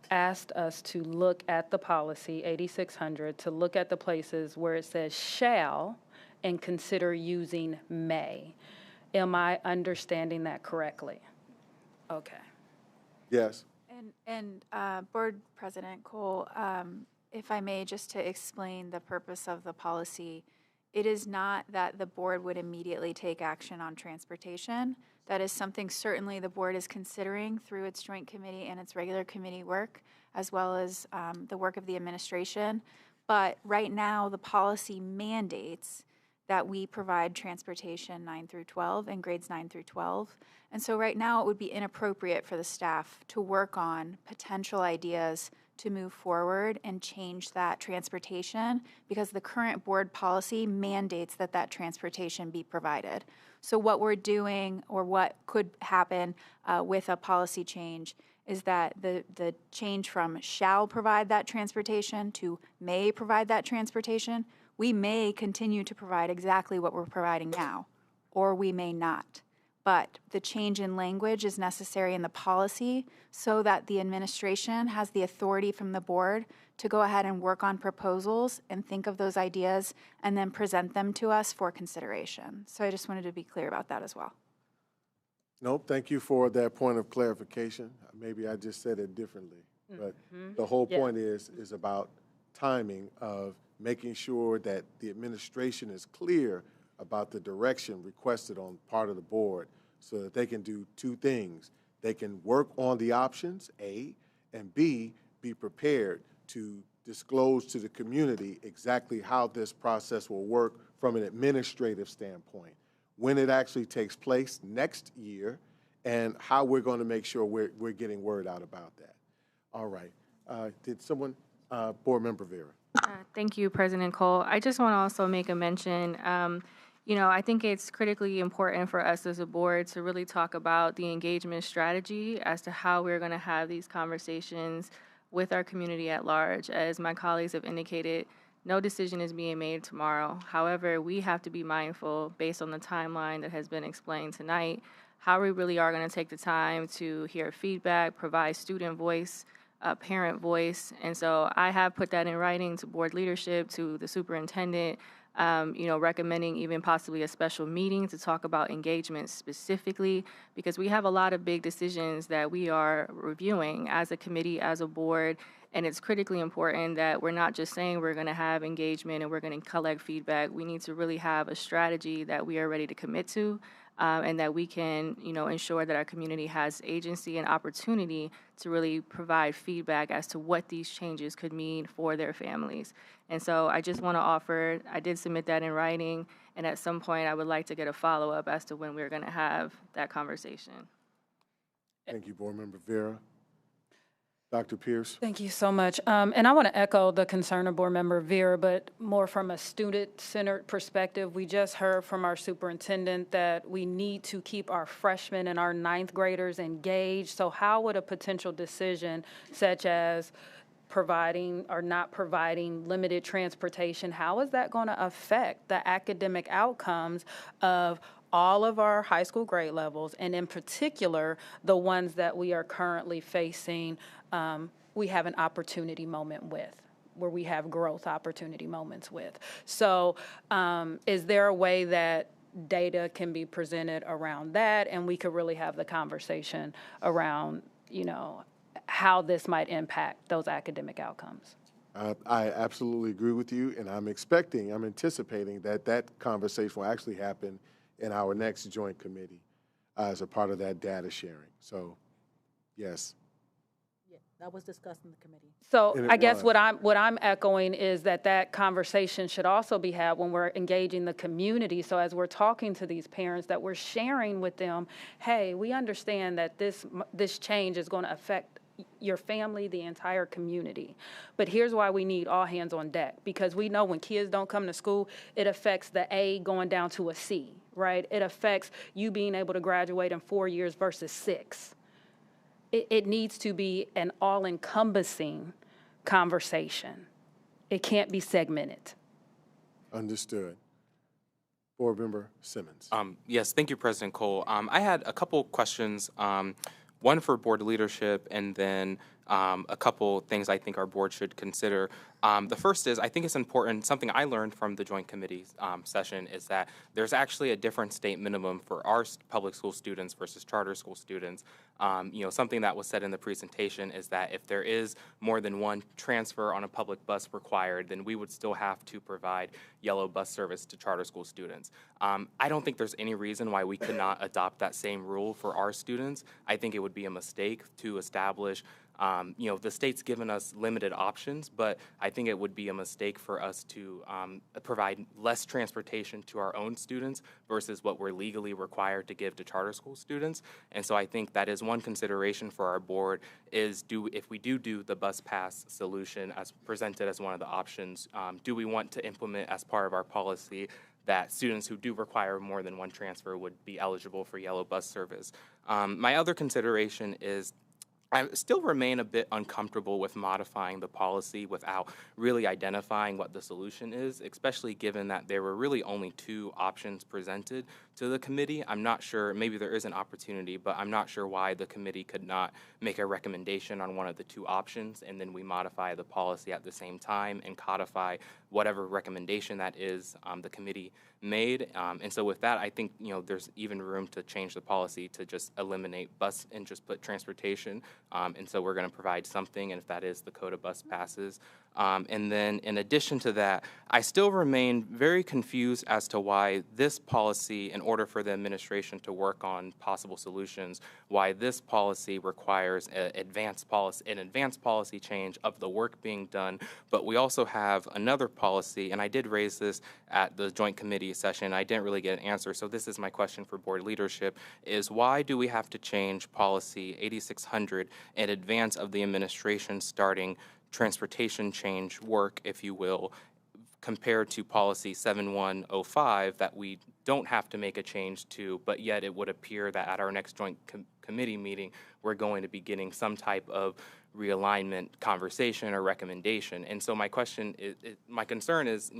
asked us to look at the policy 8600, to look at the places where it says shall and consider using may. Am I understanding that correctly? Okay. Yes. And Board President Cole, if I may, just to explain the purpose of the policy, it is not that the board would immediately take action on transportation. That is something certainly the board is considering through its joint committee and its regular committee work, as well as the work of the administration. But right now, the policy mandates that we provide transportation 9 through 12 and grades 9 through 12. And so right now, it would be inappropriate for the staff to work on potential ideas to move forward and change that transportation, because the current board policy mandates that that transportation be provided. So what we're doing, or what could happen with a policy change, is that the change from shall provide that transportation to may provide that transportation. We may continue to provide exactly what we're providing now, or we may not. But the change in language is necessary in the policy so that the administration has the authority from the board to go ahead and work on proposals and think of those ideas and then present them to us for consideration. So I just wanted to be clear about that as well. Nope, thank you for that point of clarification. Maybe I just said it differently. But the whole point is about timing of making sure that the administration is clear about the direction requested on part of the board so that they can do two things. They can work on the options, A, and B, be prepared to disclose to the community exactly how this process will work from an administrative standpoint, when it actually takes place next year, and how we're going to make sure we're getting word out about that. All right. Did someone, Board Member Vera? Thank you, President Cole. I just want to also make a mention. I think it's critically important for us as a board to really talk about the engagement strategy as to how we're going to have these conversations with our community at large. As my colleagues have indicated, no decision is being made tomorrow. However, we have to be mindful, based on the timeline that has been explained tonight, how we really are going to take the time to hear feedback, provide student voice, parent voice. And so I have put that in writing to board leadership, to the superintendent, recommending even possibly a special meeting to talk about engagement specifically, because we have a lot of big decisions that we are reviewing as a committee, as a board, and it's critically important that we're not just saying we're going to have engagement and we're going to collect feedback. We need to really have a strategy that we are ready to commit to, and that we can, ensure that our community has agency and opportunity to really provide feedback as to what these changes could mean for their families. And so I just want to offer, I did submit that in writing, and at some point I would like to get a follow-up as to when we're going to have that conversation. Thank you, Board Member Vera. Dr. Pierce? Thank you so much. And I want to echo the concern of Board Member Vera, but more from a student-centered perspective. We just heard from our superintendent that we need to keep our freshmen and our ninth graders engaged. So how would a potential decision such as providing or not providing limited transportation, how is that going to affect the academic outcomes of all of our high school grade levels, and in particular, the ones that we are currently facing, we have an opportunity moment with, where we have growth opportunity moments with. So is there a way that data can be presented around that, and we could really have the conversation around, how this might impact those academic outcomes? I absolutely agree with you, and I'm anticipating that conversation will actually happen in our next joint committee as a part of that data sharing. So, yes. Yeah, that was discussed in the committee. So I guess what I'm echoing is that conversation should also be had when we're engaging the community. So as we're talking to these parents, that we're sharing with them, hey, we understand that this change is going to affect your family, the entire community. But here's why we need all hands on deck, because we know when kids don't come to school, it affects the A going down to a C, right? It affects you being able to graduate in 4 years versus 6. It needs to be an all-encompassing conversation. It can't be segmented. Understood. Board Member Simmons. Yes, thank you, President Cole. I had a couple questions, one for board leadership, and then a couple things I think our board should consider. The first is, I think it's important, something I learned from the joint committee session is that there's actually a different state minimum for our public school students versus charter school students. Something that was said in the presentation is that if there is more than one transfer on a public bus required, then we would still have to provide yellow bus service to charter school students. I don't think there's any reason why we could not adopt that same rule for our students. I think it would be a mistake to establish the state's given us limited options, but I think it would be a mistake for us to provide less transportation to our own students versus what we're legally required to give to charter school students. And so I think that is one consideration for our board is if we do the bus pass solution as presented as one of the options, do we want to implement as part of our policy that students who do require more than one transfer would be eligible for yellow bus service? My other consideration is I still remain a bit uncomfortable with modifying the policy without really identifying what the solution is, especially given that there were really only 2 options presented to the committee. I'm not sure, maybe there is an opportunity, but I'm not sure why the committee could not make a recommendation on one of the two options, and then we modify the policy at the same time and codify whatever recommendation that is the committee made. And so with that, I think, there's even room to change the policy to just eliminate bus and just put transportation. And so we're going to provide something, and if that is the CODA bus passes. And then in addition to that, I still remain very confused as to why this policy, in order for the administration to work on possible solutions, why this policy requires an advanced policy change of the work being done. But we also have another policy, and I did raise this at the joint committee session. I didn't really get an answer, so this is my question for board leadership, is why do we have to change policy 8600 in advance of the administration starting transportation change work, if you will, compared to policy 7105 that we don't have to make a change to, but yet it would appear that at our next joint committee meeting, we're going to be getting some type of realignment conversation or recommendation. And so my question is, my concern is,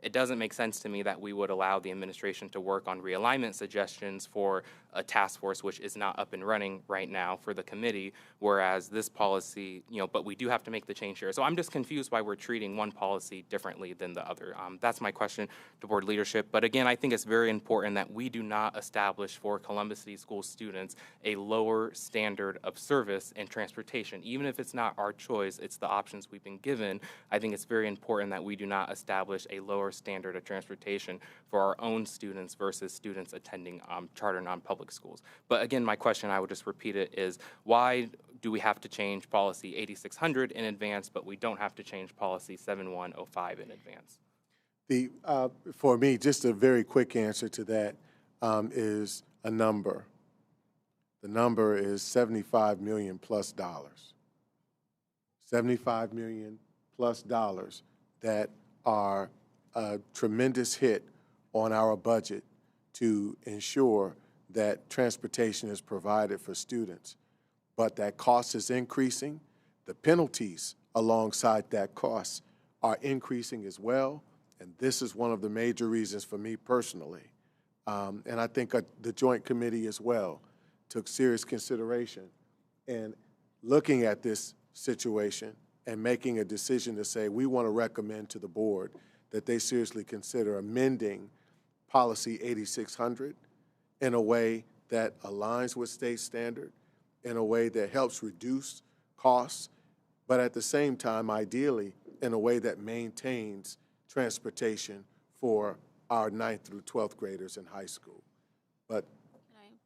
it doesn't make sense to me that we would allow the administration to work on realignment suggestions for a task force which is not up and running right now for the committee, whereas this policy, but we do have to make the change here. So I'm just confused why we're treating one policy differently than the other. That's my question to board leadership. But again, I think it's very important that we do not establish for Columbus City School students a lower standard of service and transportation. Even if it's not our choice, it's the options we've been given. I think it's very important that we do not establish a lower standard of transportation for our own students versus students attending charter non-public schools. But again, my question, I would just repeat it, is why do we have to change policy 8600 in advance, but we don't have to change policy 7105 in advance? For me, just a very quick answer to that is a number. The number is $75 million plus dollars. $75 million plus dollars that are a tremendous hit on our budget to ensure that transportation is provided for students. But that cost is increasing. The penalties alongside that cost are increasing as well. And this is one of the major reasons for me personally. And I think the Joint Committee as well took serious consideration in looking at this situation and making a decision to say we want to recommend to the board that they seriously consider amending policy 8600 in a way that aligns with state standard, in a way that helps reduce costs, but at the same time, ideally, in a way that maintains transportation for our 9th through 12th graders in high school. But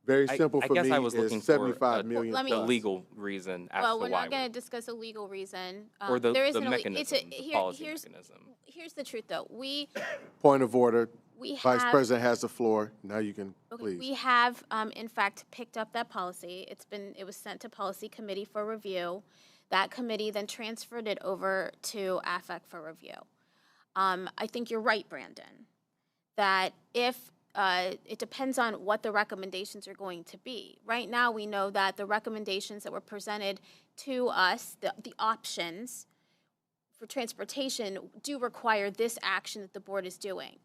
very simple for me is $75 million. The legal reason as well, to we're why not going to discuss a legal reason. or the mechanism, mechanism, the policy mechanism. Here's the truth, though. Point of order. We Vice have, President has the floor. Now you can, okay, please. We have, in fact, picked up that policy. It was sent to Policy Committee for review. That committee then transferred it over to AFEC for review. I think you're right, Brandon, that if it depends on what the recommendations are going to be. Right now, we know that the recommendations that were presented to us, the options for transportation, do require this action that the board is doing.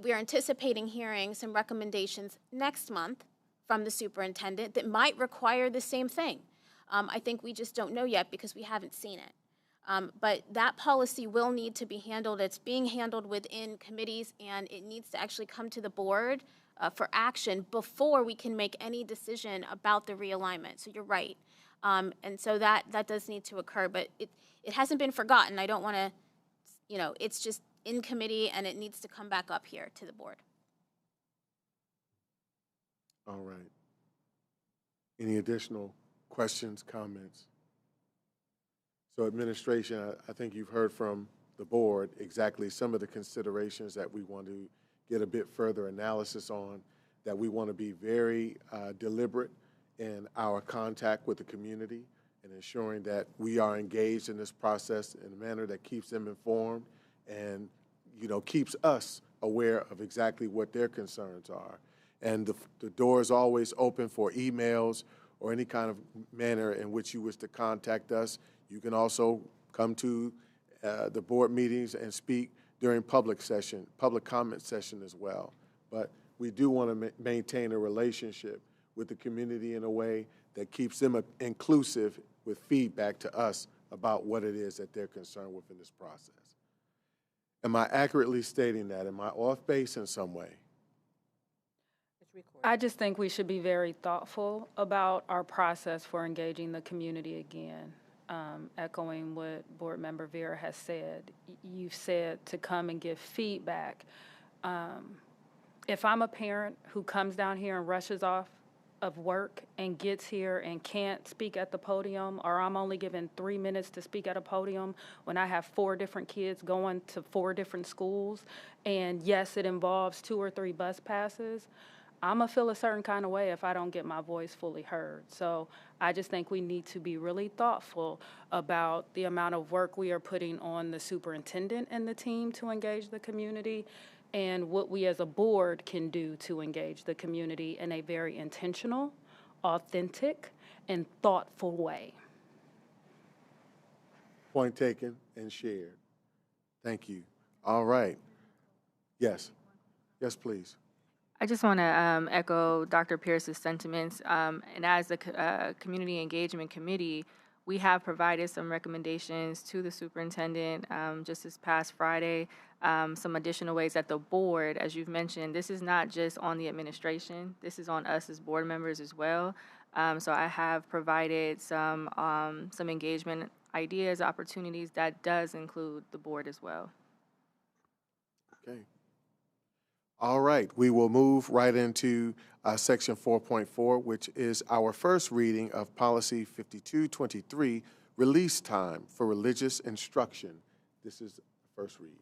We are anticipating hearing some recommendations next month from the superintendent that might require the same thing. I think we just don't know yet because we haven't seen it. But that policy will need to be handled. It's being handled within committees, and it needs to actually come to the board for action before we can make any decision about the realignment. So you're right. And so that does need to occur, but it hasn't been forgotten. I don't want to, it's just in committee, and it needs to come back up here to the board. All right. Any additional questions, comments? So administration, I think you've heard from the board exactly some of the considerations that we want to get a bit further analysis on, that we want to be very deliberate in our contact with the community and ensuring that we are engaged in this process in a manner that keeps them informed and, keeps us aware of exactly what their concerns are. And the door is always open for emails or any kind of manner in which you wish to contact us. You can also come to the board meetings and speak during public comment session as well. But we do want to maintain a relationship with the community in a way that keeps them inclusive with feedback to us about what it is that they're concerned with in this process. Am I accurately stating that? Am I off base in some way? I just think we should be very thoughtful about our process for engaging the community again. Echoing what Board Member Vera has said, you've said to come and give feedback. If I'm a parent who comes down here and rushes off of work and gets here and can't speak at the podium, or I'm only given 3 minutes to speak at a podium when I have 4 different kids going to 4 different schools, and yes, it involves 2 or 3 bus passes, I'm gonna feel a certain kind of way if I don't get my voice fully heard. So I just think we need to be really thoughtful about the amount of work we are putting on the superintendent and the team to engage the community, and what we as a board can do to engage the community in a very intentional, authentic, and thoughtful way. Point taken and shared. Thank you. All right. Yes. Yes, please. I just want to echo Dr. Pierce's sentiments. And as the Community Engagement Committee, we have provided some recommendations to the superintendent just this past Friday, some additional ways that the board, as you've mentioned, this is not just on the administration, this is on us as board members as well. So I have provided some engagement ideas, opportunities that does include the board as well. Okay. All right, we will move right into section 4.4, which is our first reading of policy 5223, release time for religious instruction. This is the first read.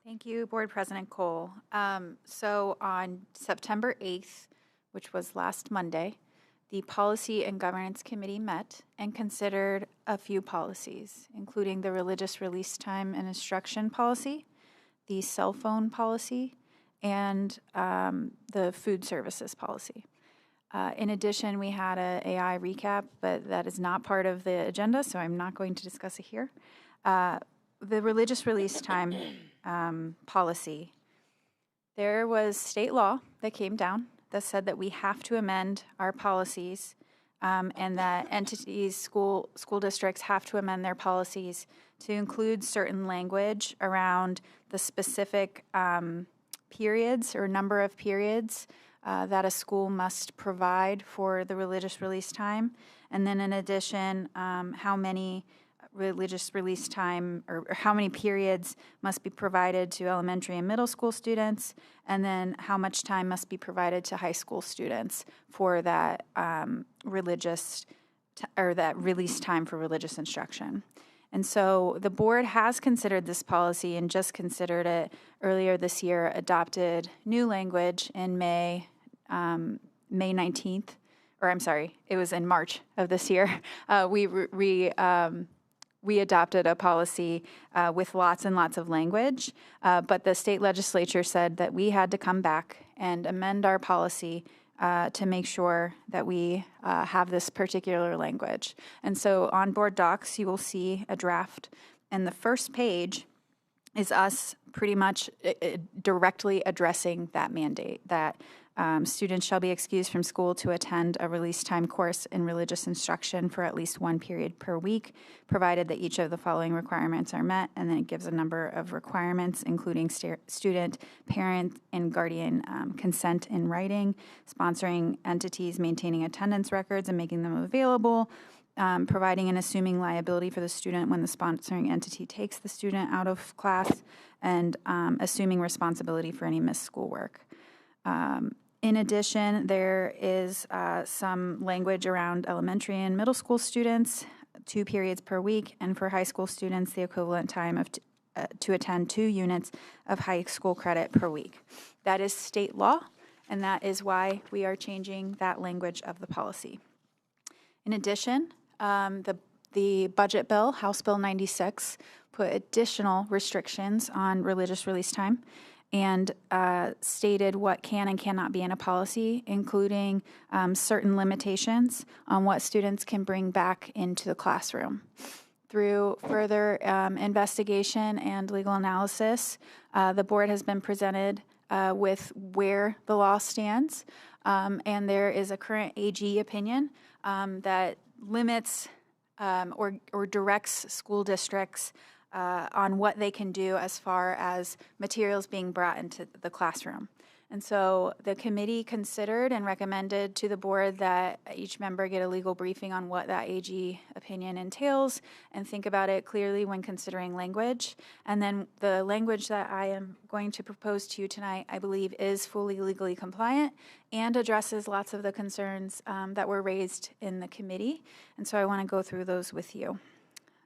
Thank you, Board President Cole. So on September 8th, which was last Monday, the Policy and Governance Committee met and considered a few policies, including the religious release time and instruction policy, the cell phone policy, and the food services policy. In addition, we had an AI recap, but that is not part of the agenda, so I'm not going to discuss it here. The religious release time policy, there was state law that came down that said that we have to amend our policies and that entities, school districts have to amend their policies to include certain language around the specific periods or number of periods that a school must provide for the religious release time. And then in addition, how many religious release time or how many periods must be provided to elementary and middle school students, and then how much time must be provided to high school students for that release time for religious instruction. And so the board has considered this policy and just considered it earlier this year, adopted new language in May 19th, or I'm sorry, it was in March of this year. We adopted a policy with lots and lots of language, but the state legislature said that we had to come back and amend our policy to make sure that we have this particular language. And so on board docs, you will see a draft, and the first page is us pretty much directly addressing that mandate, that students shall be excused from school to attend a release time course in religious instruction for at least 1 period per week, provided that each of the following requirements are met. And then it gives a number of requirements, including student, parent, and guardian consent in writing, sponsoring entities maintaining attendance records and making them available, providing and assuming liability for the student when the sponsoring entity takes the student out of class, and assuming responsibility for any missed schoolwork. In addition, there is some language around elementary and middle school students, 2 periods per week, and for high school students, the equivalent time of to attend 2 units of high school credit per week. That is state law, and that is why we are changing that language of the policy. In addition, the budget bill, House Bill 96, put additional restrictions on religious release time and stated what can and cannot be in a policy, including certain limitations on what students can bring back into the classroom. Through further investigation and legal analysis, the board has been presented with where the law stands. And there is a current AG opinion that limits or directs school districts on what they can do as far as materials being brought into the classroom. And so the committee considered and recommended to the board that each member get a legal briefing on what that AG opinion entails and think about it clearly when considering language. And then the language that I am going to propose to you tonight, I believe, is fully legally compliant and addresses lots of the concerns that were raised in the committee. And so I want to go through those with you.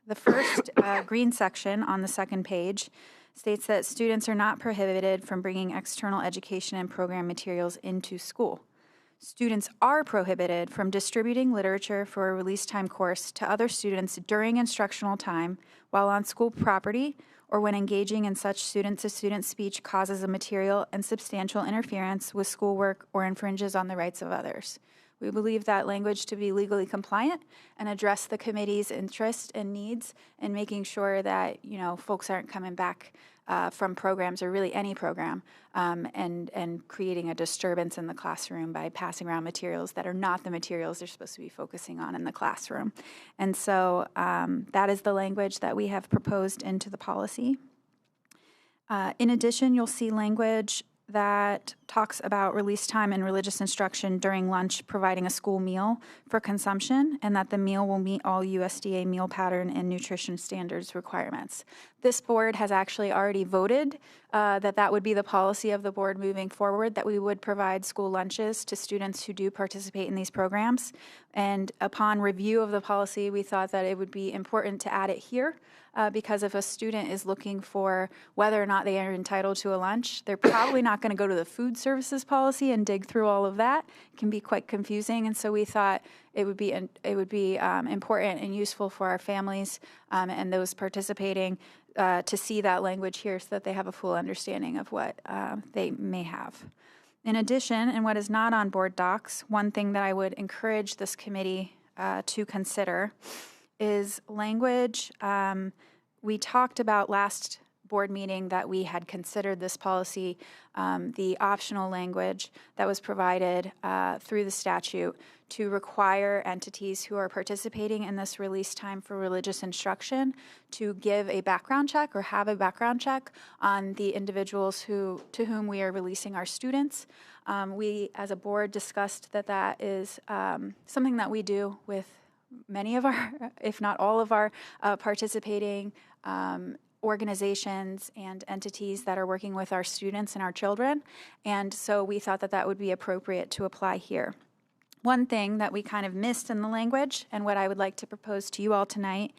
The first green section on the second page states that students are not prohibited from bringing external education and program materials into school. Students are prohibited from distributing literature for a release time course to other students during instructional time while on school property or when engaging in such student-to-student speech causes a material and substantial interference with schoolwork or infringes on the rights of others. We believe that language to be legally compliant and address the committee's interest and needs in making sure that, folks aren't coming back from programs or really any program and creating a disturbance in the classroom by passing around materials that are not the materials they're supposed to be focusing on in the classroom. And so that is the language that we have proposed into the policy. In addition, you'll see language that talks about release time and religious instruction during lunch, providing a school meal for consumption, and that the meal will meet all USDA meal pattern and nutrition standards requirements. This board has actually already voted that would be the policy of the board moving forward, that we would provide school lunches to students who do participate in these programs. And upon review of the policy, we thought that it would be important to add it here because if a student is looking for whether or not they are entitled to a lunch, they're probably not going to go to the food services policy and dig through all of that. It can be quite confusing, and so we thought it would be important and useful for our families and those participating to see that language here so that they have a full understanding of what they may have. In addition, and what is not on board docs, one thing that I would encourage this committee to consider is language. We talked about last board meeting that we had considered this policy, the optional language that was provided through the statute to require entities who are participating in this release time for religious instruction to give a background check or have a background check on the individuals to whom we are releasing our students. We, as a board, discussed that is something that we do with many of our, if not all of our participating organizations and entities that are working with our students and our children. And so we thought that would be appropriate to apply here. One thing that we kind of missed in the language, and what I would like to propose to you all tonight,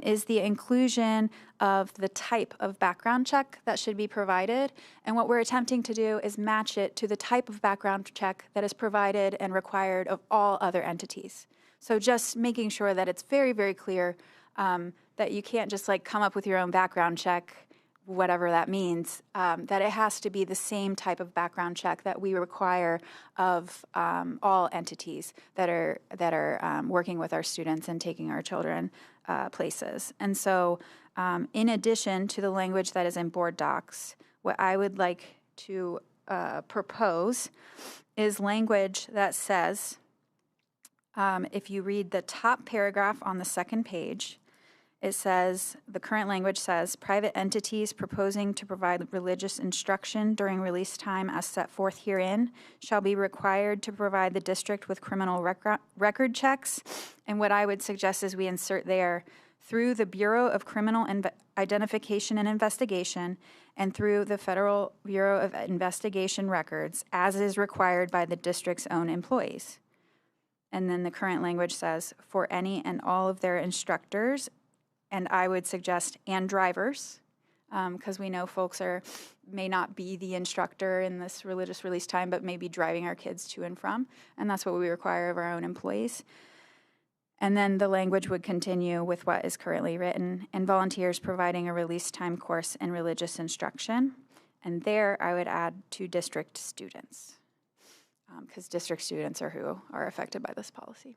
is the inclusion of the type of background check that should be provided. And what we're attempting to do is match it to the type of background check that is provided and required of all other entities. So just making sure that it's very, very clear that you can't just come up with your own background check, whatever that means, that it has to be the same type of background check that we require of all entities that are working with our students and taking our children places. And so in addition to the language that is in board docs, what I would like to propose is language that says, if you read the top paragraph on the second page, it says, the current language says, private entities proposing to provide religious instruction during release time as set forth herein shall be required to provide the district with criminal record checks. And what I would suggest is we insert there, through the Bureau of Criminal Identification and Investigation and through the Federal Bureau of Investigation Records, as is required by the district's own employees. And then the current language says, for any and all of their instructors, and I would suggest, and drivers, because we know folks may not be the instructor in this religious release time, but may be driving our kids to and from, and that's what we require of our own employees. And then the language would continue with what is currently written, and volunteers providing a release time course in religious instruction. And there I would add to district students, because district students are who are affected by this policy.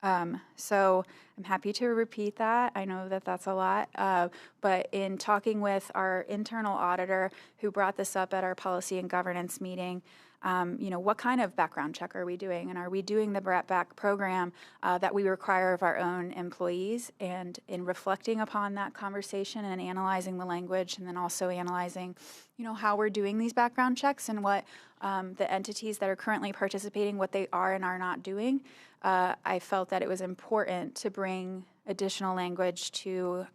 So I'm happy to repeat that. I know that that's a lot, but in talking with our internal auditor who brought this up at our policy and governance meeting, what kind of background check are we doing? And are we doing the Brat Back program that we require of our own employees? And in reflecting upon that conversation and analyzing the language, and then also analyzing, how we're doing these background checks and what the entities that are currently participating, what they are and are not doing, I felt that it was important to bring additional language to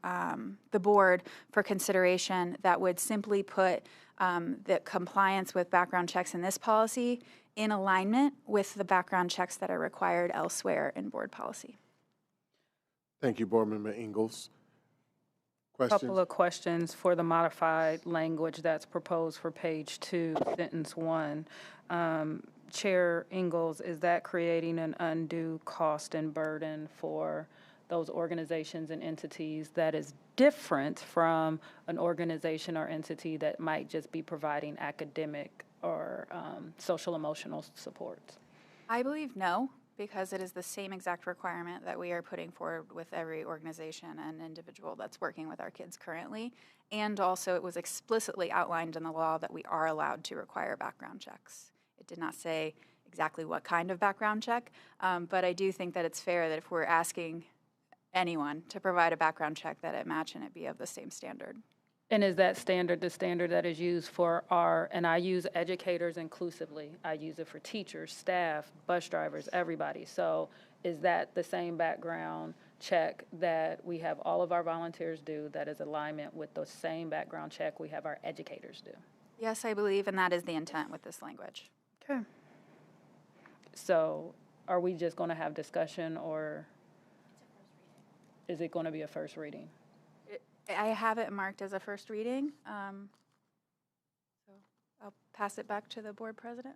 the board for consideration that would simply put the compliance with background checks in this policy in alignment with the background checks that are required elsewhere in board policy. Thank you, Board Member Ingalls. Questions? Couple of questions for the modified language that's proposed for page 2, sentence 1. Chair Ingalls, is that creating an undue cost and burden for those organizations and entities that is different from an organization or entity that might just be providing academic or social emotional support? I believe no, because it is the same exact requirement that we are putting forward with every organization and individual that's working with our kids currently. And also it was explicitly outlined in the law that we are allowed to require background checks. It did not say exactly what kind of background check, but I do think that it's fair that if we're asking anyone to provide a background check, that it match and it be of the same standard. And is that standard the standard that is used for and I use educators inclusively, I use it for teachers, staff, bus drivers, everybody. So is that the same background check that we have all of our volunteers do that is alignment with the same background check we have our educators do? Yes, I believe, and that is the intent with this language. Okay. So are we just going to have discussion, or is it going to be a first reading? I have it marked as a first reading, so I'll pass it back to the board president.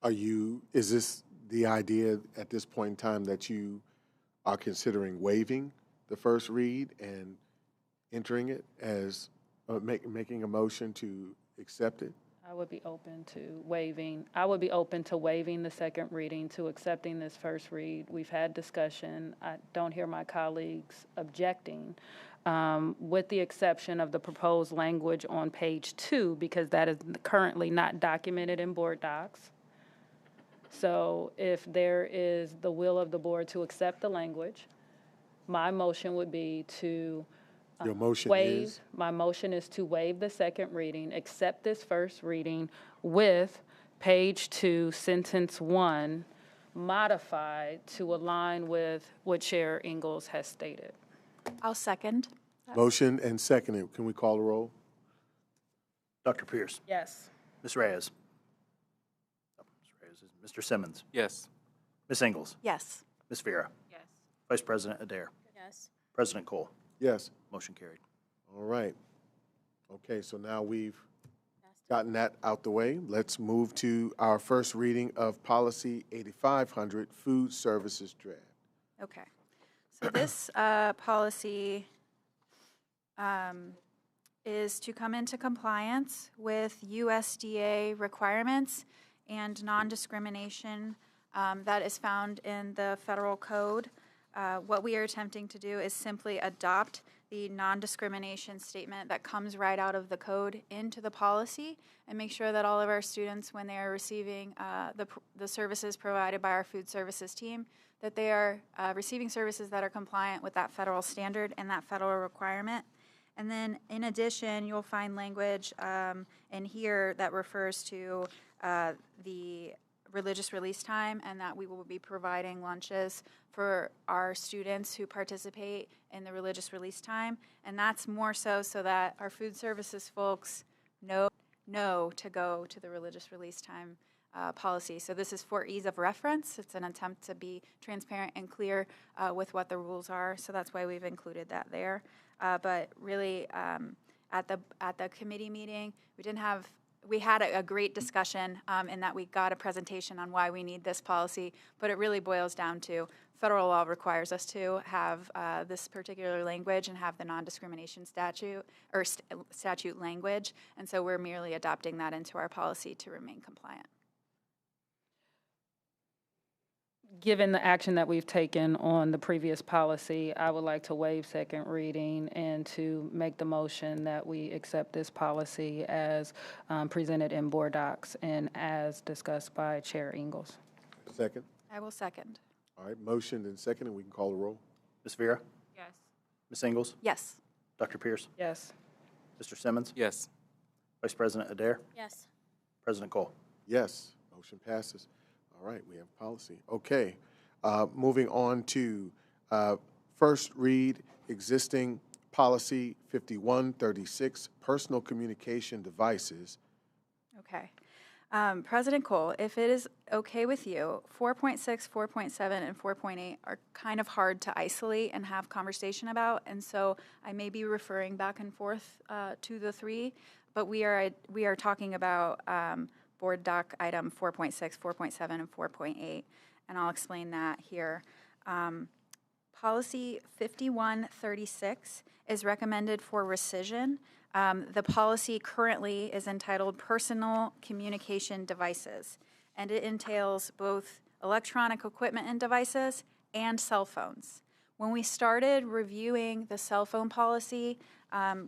Is this the idea at this point in time that you are considering waiving the first read and entering it as, making a motion to accept it? I would be open to waiving the second reading, to accepting this first read. We've had discussion. I don't hear my colleagues objecting, with the exception of the proposed language on page 2, because that is currently not documented in board docs. So if there is the will of the board to accept the language, my motion would be to Your motion waive. is? My motion is to waive the second reading, accept this first reading with page 2, sentence 1, modified to align with what Chair Ingalls has stated. I'll second. Motion and seconded. Can we call the roll? Dr. Pierce. Yes. Ms. Reyes. Mr. Simmons. Yes. Ms. Ingalls. Yes. Ms. Vera. Yes. Vice President Adair. Yes. President Cole. Yes. Motion carried. All right. Okay, so now we've gotten that out the way. Let's move to our first reading of Policy 8500, Food Services Draft. Okay. So this policy is to come into compliance with USDA requirements and non-discrimination that is found in the federal code. What we are attempting to do is simply adopt the non-discrimination statement that comes right out of the code into the policy and make sure that all of our students, when they are receiving the services provided by our food services team, that they are receiving services that are compliant with that federal standard and that federal requirement. And then in addition, you'll find language in here that refers to the religious release time, and that we will be providing lunches for our students who participate in the religious release time. And that's more so that our food services folks know to go to the religious release time policy. So this is for ease of reference. It's an attempt to be transparent and clear with what the rules are. So that's why we've included that there. But really, at the committee meeting, we had a great discussion in that we got a presentation on why we need this policy, but it really boils down to federal law requires us to have this particular language and have the non-discrimination statute or statute language, and so we're merely adopting that into our policy to remain compliant. Given the action that we've taken on the previous policy, I would like to waive second reading and to make the motion that we accept this policy as presented in board docs and as discussed by Chair Ingles. Second. I will second. All right, motion and second, and we can call the roll. Ms. Vera? Yes. Ms. Ingles? Yes. Dr. Pierce? Yes. Mr. Simmons? Yes. Vice President Adair? Yes. President Cole? Yes, motion passes. All right, we have policy. Okay, moving on to first read existing policy 5136, personal communication devices. Okay. President Cole, if it is okay with you, 4.6, 4.7, and 4.8 are kind of hard to isolate and have conversation about, and so I may be referring back and forth to the three, but we are talking about board doc item 4.6, 4.7, and 4.8, and I'll explain that here. Policy 5136 is recommended for rescission. The policy currently is entitled Personal Communication Devices, and it entails both electronic equipment and devices and cell phones. When we started reviewing the cell phone policy,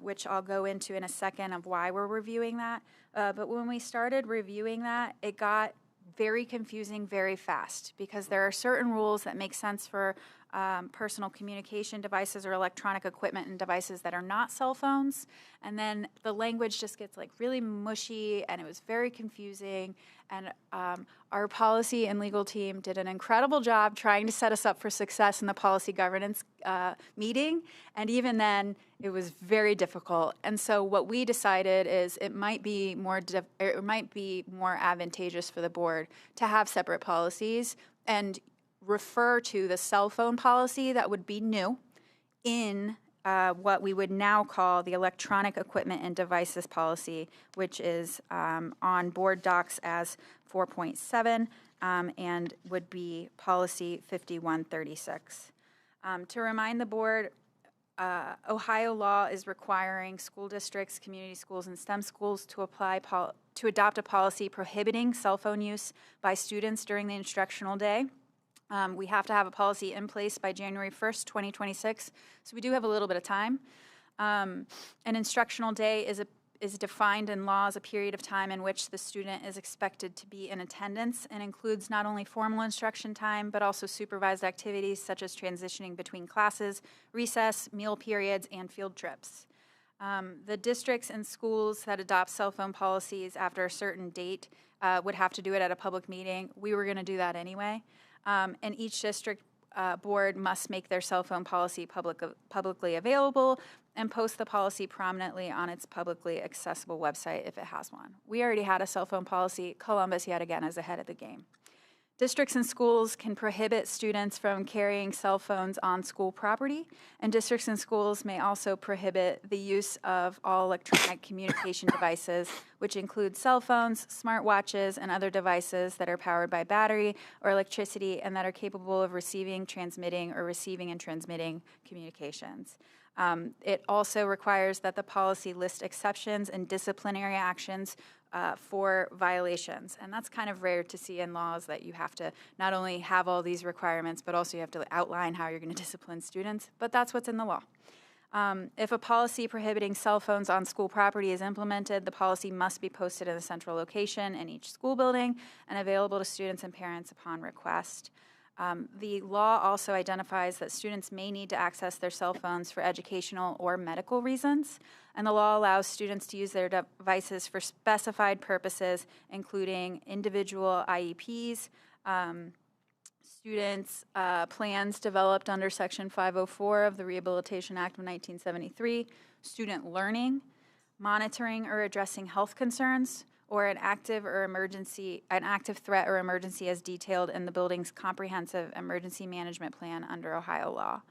which I'll go into in a second of why we're reviewing that, but when we started reviewing that, it got very confusing very fast because there are certain rules that make sense for personal communication devices or electronic equipment and devices that are not cell phones. And then the language just gets like really mushy and it was very confusing. And our policy and legal team did an incredible job trying to set us up for success in the policy governance meeting. And even then, it was very difficult. And so what we decided is it might be more advantageous for the board to have separate policies and refer to the cell phone policy that would be new in what we would now call the electronic equipment and devices policy, which is on board docs as 4.7 and would be policy 5136. To remind the board, Ohio law is requiring school districts, community schools, and STEM schools to adopt a policy prohibiting cell phone use by students during the instructional day. We have to have a policy in place by January 1st, 2026, so we do have a little bit of time. An instructional day is defined in law as a period of time in which the student is expected to be in attendance and includes not only formal instruction time, but also supervised activities such as transitioning between classes, recess, meal periods, and field trips. The districts and schools that adopt cell phone policies after a certain date would have to do it at a public meeting. We were going to do that anyway. And each district board must make their cell phone policy publicly available and post the policy prominently on its publicly accessible website if it has one. We already had a cell phone policy. Columbus, yet again, is ahead of the game. Districts and schools can prohibit students from carrying cell phones on school property, and districts and schools may also prohibit the use of all electronic communication devices, which include cell phones, smartwatches, and other devices that are powered by battery or electricity and that are capable of receiving and transmitting communications. It also requires that the policy list exceptions and disciplinary actions for violations. And that's kind of rare to see in laws, that you have to not only have all these requirements, but also you have to outline how you're going to discipline students. But that's what's in the law. If a policy prohibiting cell phones on school property is implemented, the policy must be posted in a central location in each school building and available to students and parents upon request. The law also identifies that students may need to access their cell phones for educational or medical reasons, and the law allows students to use their devices for specified purposes, including individual IEPs, students' plans developed under Section 504 of the Rehabilitation Act of 1973, student learning, monitoring or addressing health concerns, or an active threat or emergency as detailed in the building's comprehensive emergency management plan under Ohio law.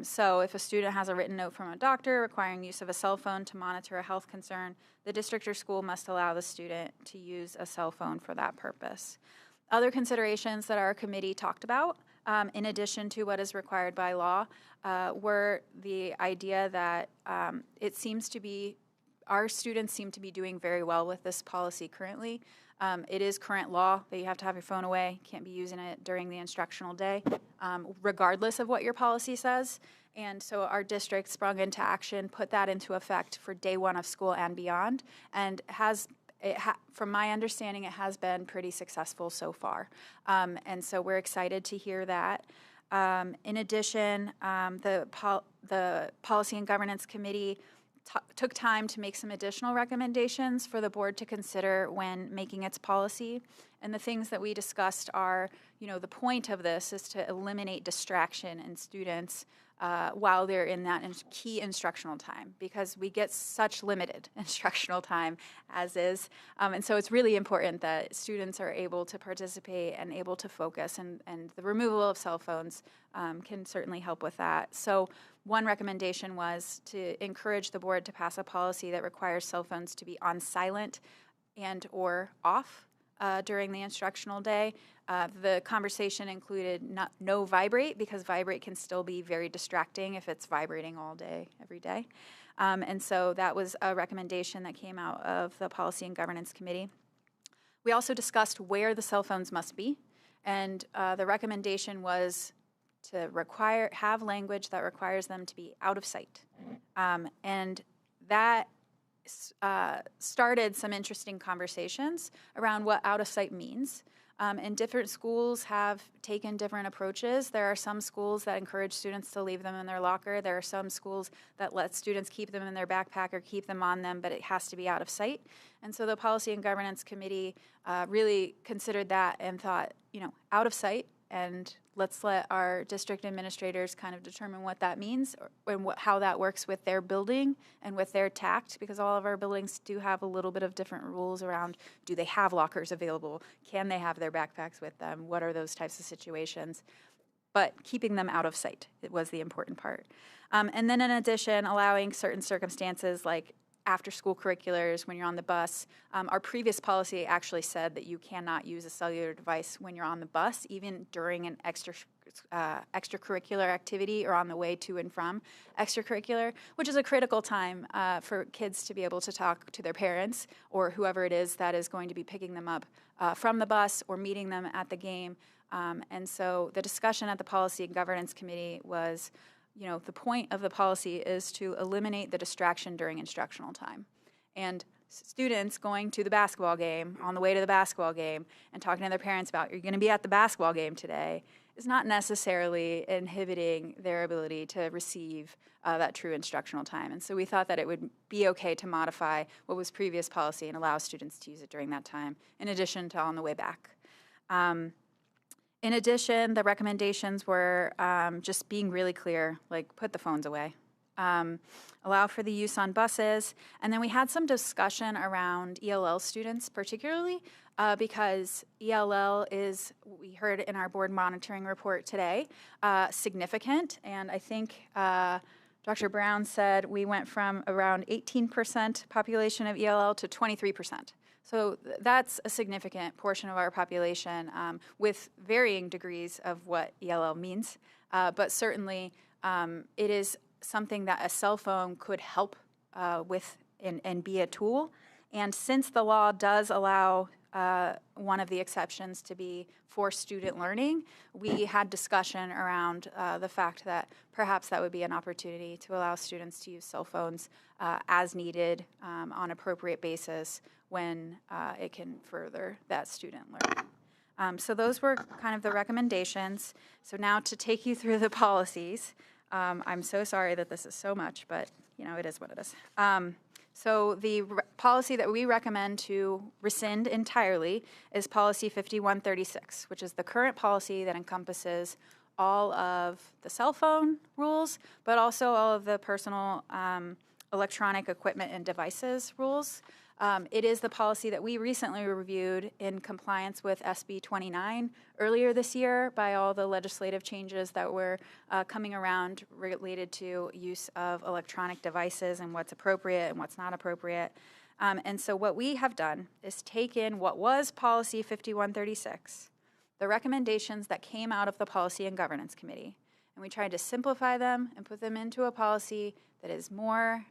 So if a student has a written note from a doctor requiring use of a cell phone to monitor a health concern, the district or school must allow the student to use a cell phone for that purpose. Other considerations that our committee talked about, in addition to what is required by law, were the idea that our students seem to be doing very well with this policy currently. It is current law that you have to have your phone away, can't be using it during the instructional day, regardless of what your policy says. And so our district sprung into action, put that into effect for day one of school and beyond, and from my understanding, it has been pretty successful so far. And so we're excited to hear that. In addition, the Policy and Governance Committee took time to make some additional recommendations for the board to consider when making its policy. And the things that we discussed are, the point of this is to eliminate distraction in students while they're in that key instructional time, because we get such limited instructional time as is. And so it's really important that students are able to participate and able to focus, and the removal of cell phones can certainly help with that. So one recommendation was to encourage the board to pass a policy that requires cell phones to be on silent and or off during the instructional day. The conversation included no vibrate, because vibrate can still be very distracting if it's vibrating all day, every day. And so that was a recommendation that came out of the Policy and Governance Committee. We also discussed where the cell phones must be, and the recommendation was to have language that requires them to be out of sight. And that started some interesting conversations around what out of sight means. And different schools have taken different approaches. There are some schools that encourage students to leave them in their locker. There are some schools that let students keep them in their backpack or keep them on them, but it has to be out of sight. And so the Policy and Governance Committee really considered that and thought, out of sight, and let's let our district administrators kind of determine what that means and how that works with their building and with their tact, because all of our buildings do have a little bit of different rules around, do they have lockers available? Can they have their backpacks with them? What are those types of situations? But keeping them out of sight, it was the important part. And then in addition, allowing certain circumstances like after-school curriculars when you're on the bus. Our previous policy actually said that you cannot use a cellular device when you're on the bus, even during an extracurricular activity or on the way to and from extracurricular, which is a critical time for kids to be able to talk to their parents or whoever it is that is going to be picking them up from the bus or meeting them at the game. And so the discussion at the Policy and Governance Committee was, the point of the policy is to eliminate the distraction during instructional time. And students going to the basketball game, on the way to the basketball game, and talking to their parents about, you're going to be at the basketball game today, is not necessarily inhibiting their ability to receive that true instructional time. And so we thought that it would be okay to modify what was previous policy and allow students to use it during that time, in addition to on the way back. In addition, the recommendations were just being really clear, like put the phones away, allow for the use on buses. And then we had some discussion around ELL students particularly because ELL is, we heard in our board monitoring report today, significant. And I think Dr. Brown said we went from around 18% population of ELL to 23%. So that's a significant portion of our population with varying degrees of what ELL means. But certainly it is something that a cell phone could help with and be a tool. And since the law does allow one of the exceptions to be for student learning, we had discussion around the fact that perhaps that would be an opportunity to allow students to use cell phones as needed on appropriate basis when it can further that student learning. So those were kind of the recommendations. So now to take you through the policies, I'm so sorry that this is so much, but it is what it is. So the policy that we recommend to rescind entirely is policy 5136, which is the current policy that encompasses all of the cell phone rules, but also all of the personal electronic equipment and devices rules. It is the policy that we recently reviewed in compliance with SB 29 earlier this year by all the legislative changes that were coming around related to use of electronic devices and what's appropriate and what's not appropriate. And so what we have done is take in what was policy 5136, the recommendations that came out of the Policy and Governance Committee, and we tried to simplify them and put them into a policy that is more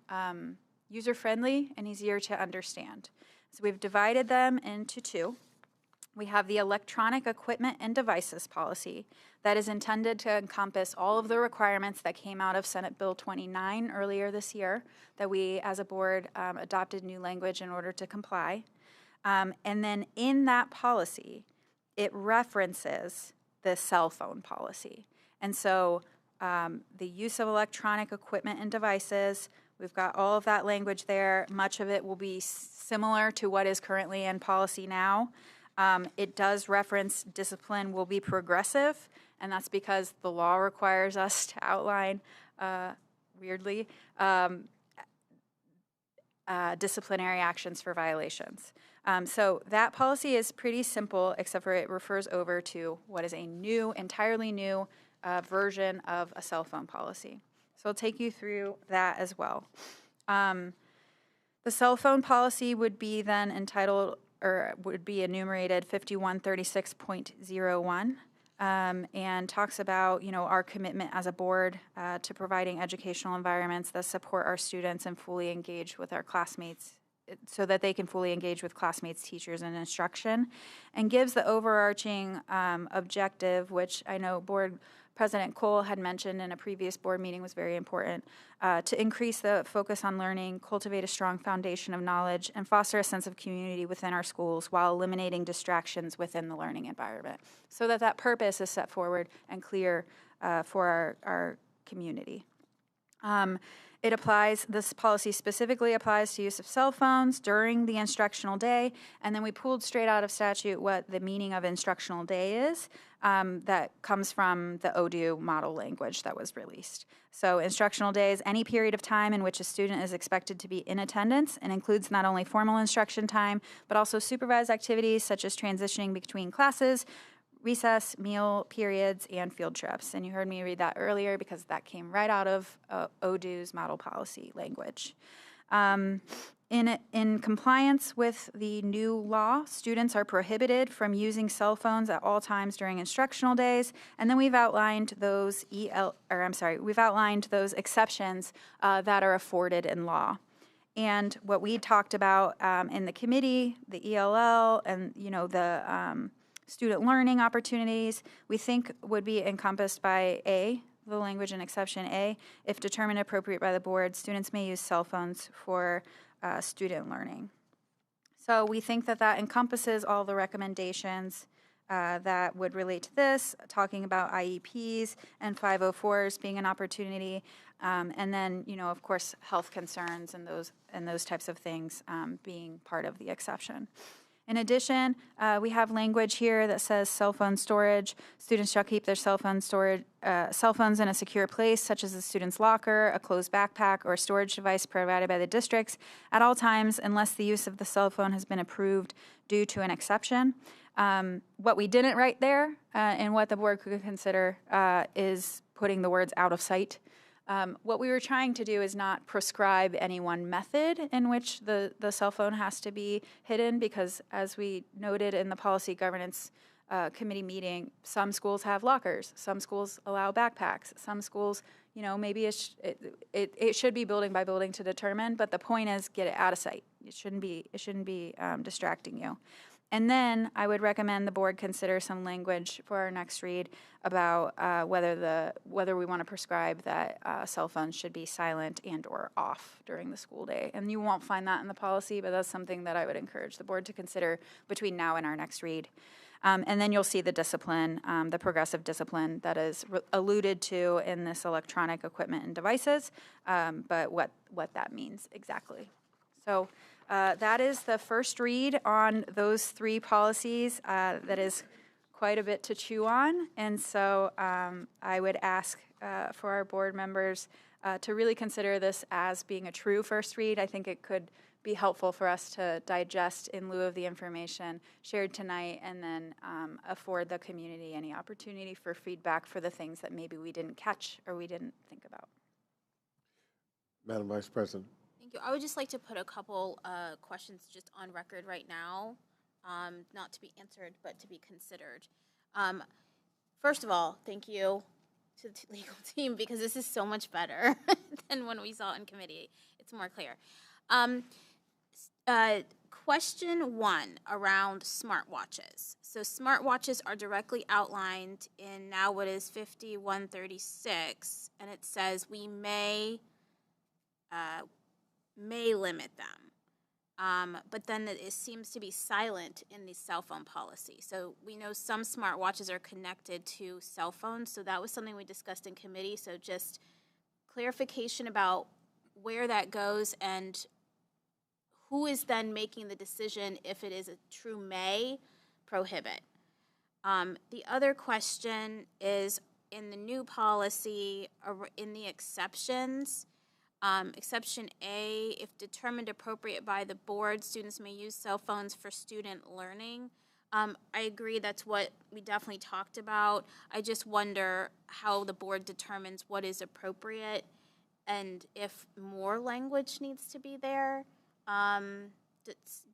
user-friendly and easier to understand. So we've divided them into two. We have the electronic equipment and devices policy that is intended to encompass all of the requirements that came out of Senate Bill 29 earlier this year, that we as a board adopted new language in order to comply. And then in that policy, it references the cell phone policy. And so the use of electronic equipment and devices, we've got all of that language there. Much of it will be similar to what is currently in policy now. It does reference discipline will be progressive, and that's because the law requires us to outline, weirdly, disciplinary actions for violations. So that policy is pretty simple, except for it refers over to what is a new, entirely new version of a cell phone policy. So I'll take you through that as well. The cell phone policy would be then entitled, or would be enumerated 5136.01, and talks about, our commitment as a board to providing educational environments that support our students and fully engage with our classmates, so that they can fully engage with classmates, teachers, and instruction, and gives the overarching objective, which I know Board President Cole had mentioned in a previous board meeting was very important, to increase the focus on learning, cultivate a strong foundation of knowledge, and foster a sense of community within our schools while eliminating distractions within the learning environment, so that that purpose is set forward and clear for our community. It applies, this policy specifically applies to use of cell phones during the instructional day, and then we pulled straight out of statute what the meaning of instructional day is. That comes from the ODU model language that was released. So instructional day is any period of time in which a student is expected to be in attendance and includes not only formal instruction time, but also supervised activities such as transitioning between classes, recess, meal periods, and field trips. And you heard me read that earlier because that came right out of ODU's model policy language. In compliance with the new law, students are prohibited from using cell phones at all times during instructional days, and then we've outlined those we've outlined those exceptions that are afforded in law. And what we talked about in the committee, the ELL, and the student learning opportunities, we think would be encompassed by A, the language in exception A. If determined appropriate by the board, students may use cell phones for student learning. So we think that that encompasses all the recommendations that would relate to this, talking about IEPs and 504s being an opportunity, and then, of course, health concerns and those types of things being part of the exception. In addition, we have language here that says cell phone storage. Students shall keep their cell phones in a secure place, such as a student's locker, a closed backpack, or a storage device provided by the districts at all times, unless the use of the cell phone has been approved due to an exception. What we didn't write there, and what the board could consider, is putting the words out of sight. What we were trying to do is not prescribe any one method in which the cell phone has to be hidden, because as we noted in the policy governance committee meeting, some schools have lockers, some schools allow backpacks, some schools, maybe it should be building by building to determine, but the point is get it out of sight. It shouldn't be distracting you. And then I would recommend the board consider some language for our next read about whether we want to prescribe that cell phones should be silent and or off during the school day. And you won't find that in the policy, but that's something that I would encourage the board to consider between now and our next read. And then you'll see the discipline, the progressive discipline that is alluded to in this electronic equipment and devices, but what that means exactly. So that is the first read on those three policies. That is quite a bit to chew on, and so I would ask for our board members to really consider this as being a true first read. I think it could be helpful for us to digest in lieu of the information shared tonight, and then afford the community any opportunity for feedback for the things that maybe we didn't catch or we didn't think about. Madam Vice President. Thank you. I would just like to put a couple questions just on record right now, not to be answered, but to be considered. First of all, thank you to the legal team, because this is so much better than when we saw it in committee. It's more clear. question 1 around smartwatches. So smartwatches are directly outlined in now what is 5136, and it says we may limit them. But then it seems to be silent in the cell phone policy. So we know some smartwatches are connected to cell phones, so that was something we discussed in committee. So just clarification about where that goes and who is then making the decision if it is a true may prohibit. The other question is in the new policy, in the exceptions, exception A, if determined appropriate by the board, students may use cell phones for student learning. I agree, that's what we definitely talked about. I just wonder how the board determines what is appropriate and if more language needs to be there.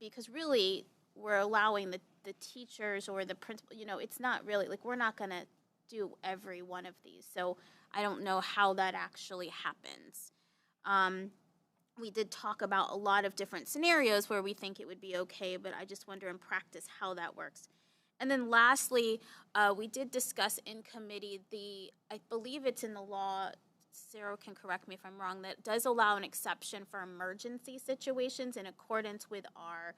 Because really, we're allowing the teachers or the principal, it's not really, like, we're not going to do every one of these. So I don't know how that actually happens. We did talk about a lot of different scenarios where we think it would be okay, but I just wonder in practice how that works. And then lastly, we did discuss in committee I believe it's in the law, Sarah can correct me if I'm wrong, that does allow an exception for emergency situations in accordance with our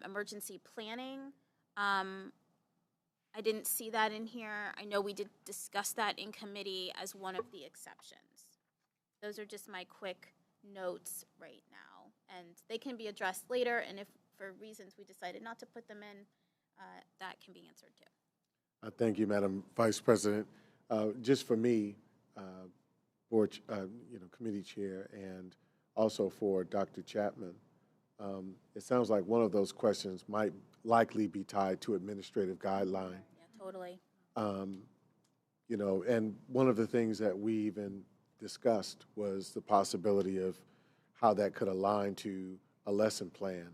emergency planning. I didn't see that in here. I know we did discuss that in committee as one of the exceptions. Those are just my quick notes right now, and they can be addressed later, and if for reasons we decided not to put them in, that can be answered too. Thank you, Madam Vice President. Just for me, board, committee chair, and also for Dr. Chapman, it sounds like one of those questions might likely be tied to administrative guideline. Yeah, totally. And one of the things that we even discussed was the possibility of how that could align to a lesson plan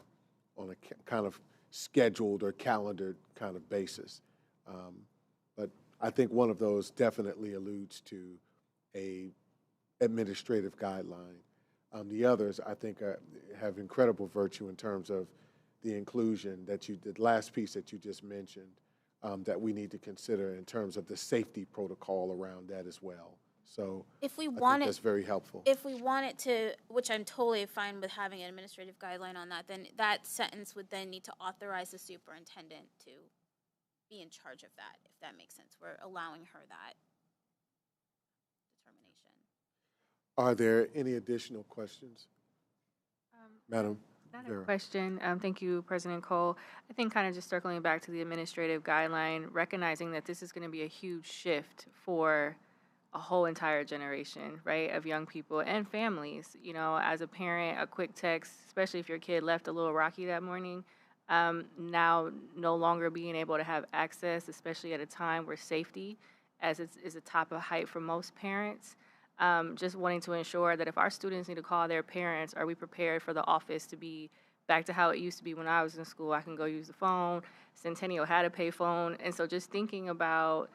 on a kind of scheduled or calendared kind of basis. But I think one of those definitely alludes to a administrative guideline. The others, I think, have incredible virtue in terms of the inclusion the last piece that you just mentioned, that we need to consider in terms of the safety protocol around that as well. So if we I want think it, that's very helpful. If we want it to, which I'm totally fine with having an administrative guideline on that, then that sentence would then need to authorize the superintendent to be in charge of that, if that makes sense. We're allowing her that determination. Are there any additional questions? Madam Not Vera. a question. Thank you, President Cole. I think kind of just circling back to the administrative guideline, recognizing that this is going to be a huge shift for a whole entire generation, right, of young people and families. As a parent, a quick text, especially if your kid left a little rocky that morning, now no longer being able to have access, especially at a time where safety is a top of height for most parents. Just wanting to ensure that if our students need to call their parents, are we prepared for the office to be back to how it used to be when I was in school? I can go use the phone. Centennial had a pay phone. And so just thinking about,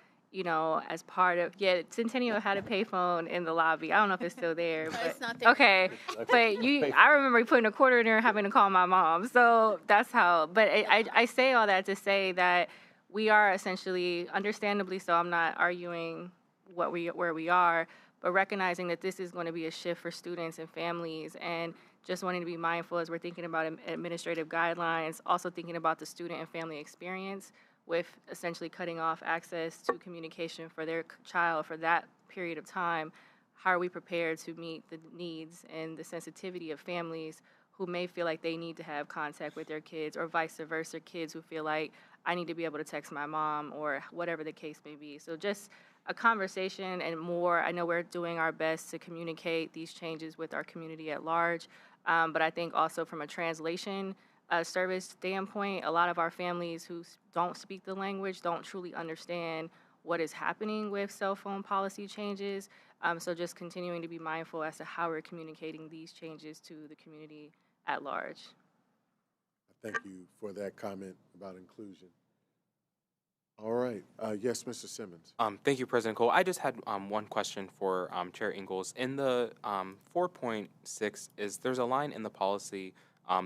as part of, Centennial had a pay phone in the lobby. I don't know if it's still there. But, it's not there. Okay. But I remember putting a quarter in there and having to call my mom. So that's how, but I say all that to say that we are essentially, understandably so, I'm not arguing where we are, but recognizing that this is going to be a shift for students and families, and just wanting to be mindful as we're thinking about administrative guidelines, also thinking about the student and family experience with essentially cutting off access to communication for their child for that period of time. How are we prepared to meet the needs and the sensitivity of families who may feel like they need to have contact with their kids, or vice versa, kids who feel like I need to be able to text my mom, or whatever the case may be. So just a conversation and more. I know we're doing our best to communicate these changes with our community at large, but I think also from a translation service standpoint, a lot of our families who don't speak the language don't truly understand what is happening with cell phone policy changes. So just continuing to be mindful as to how we're communicating these changes to the community at large. Thank you for that comment about inclusion. All right. Yes, Mr. Simmons. Thank you, President Cole. I just had one question for Chair Ingalls. In the 4.6, there's a line in the policy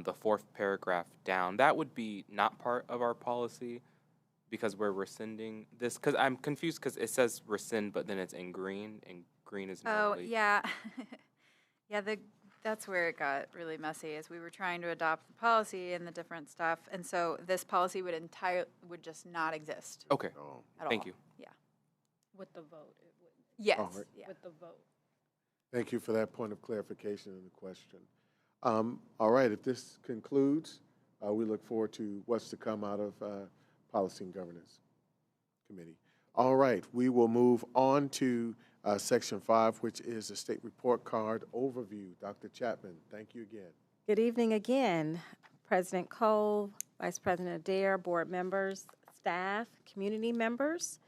the fourth paragraph down. That would be not part of our policy because we're rescinding this. Because I'm confused because it says rescind, but then it's in green, and green is Oh, normally. yeah. Yeah, that's where it got really messy, is we were trying to adopt the policy and the different stuff, and so this policy would just not exist. Okay, at thank all. you. Yeah. With the vote, it wouldn't. Yes. All right. Yeah. With the vote. Thank you for that point of clarification in the question. All right, if this concludes, we look forward to what's to come out of Policy and Governance Committee. All right, we will move on to Section 5, which is the State Report Card Overview. Dr. Chapman, thank you again. Good evening again, President Cole, Vice President Adair, board members, staff, community members.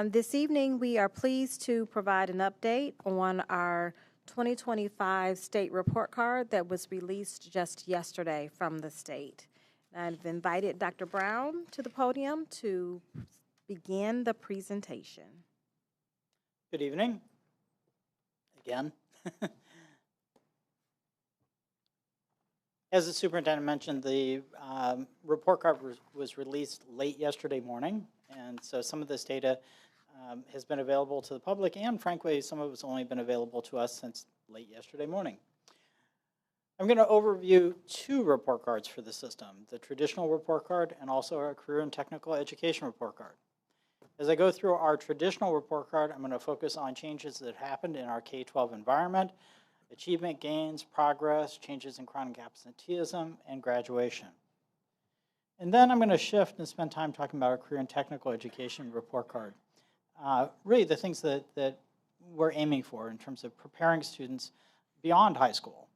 This evening, we are pleased to provide an update on our 2025 state report card that was released just yesterday from the state. I've invited Dr. Brown to the podium to begin the presentation. Good evening. Again. As the superintendent mentioned, the report card was released late yesterday morning, and so some of this data has been available to the public, and frankly, some of it's only been available to us since late yesterday morning. I'm going to overview two report cards for the system, the traditional report card and also our career and technical education report card. As I go through our traditional report card, I'm going to focus on changes that happened in our K-12 environment, achievement gains, progress, changes in chronic absenteeism, and graduation. And then I'm going to shift and spend time talking about our career and technical education report card. Really the things that we're aiming for in terms of preparing students beyond high school.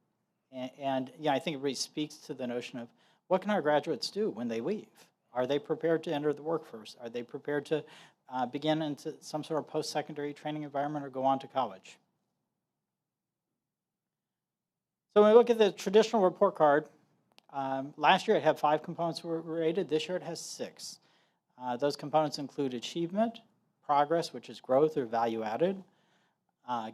And yeah, I think it really speaks to the notion of what can our graduates do when they leave? Are they prepared to enter the workforce? Are they prepared to begin into some sort of post-secondary training environment or go on to college? So when we look at the traditional report card, last year it had 5 components were rated. This year it has 6. Those components include achievement, progress, which is growth or value added,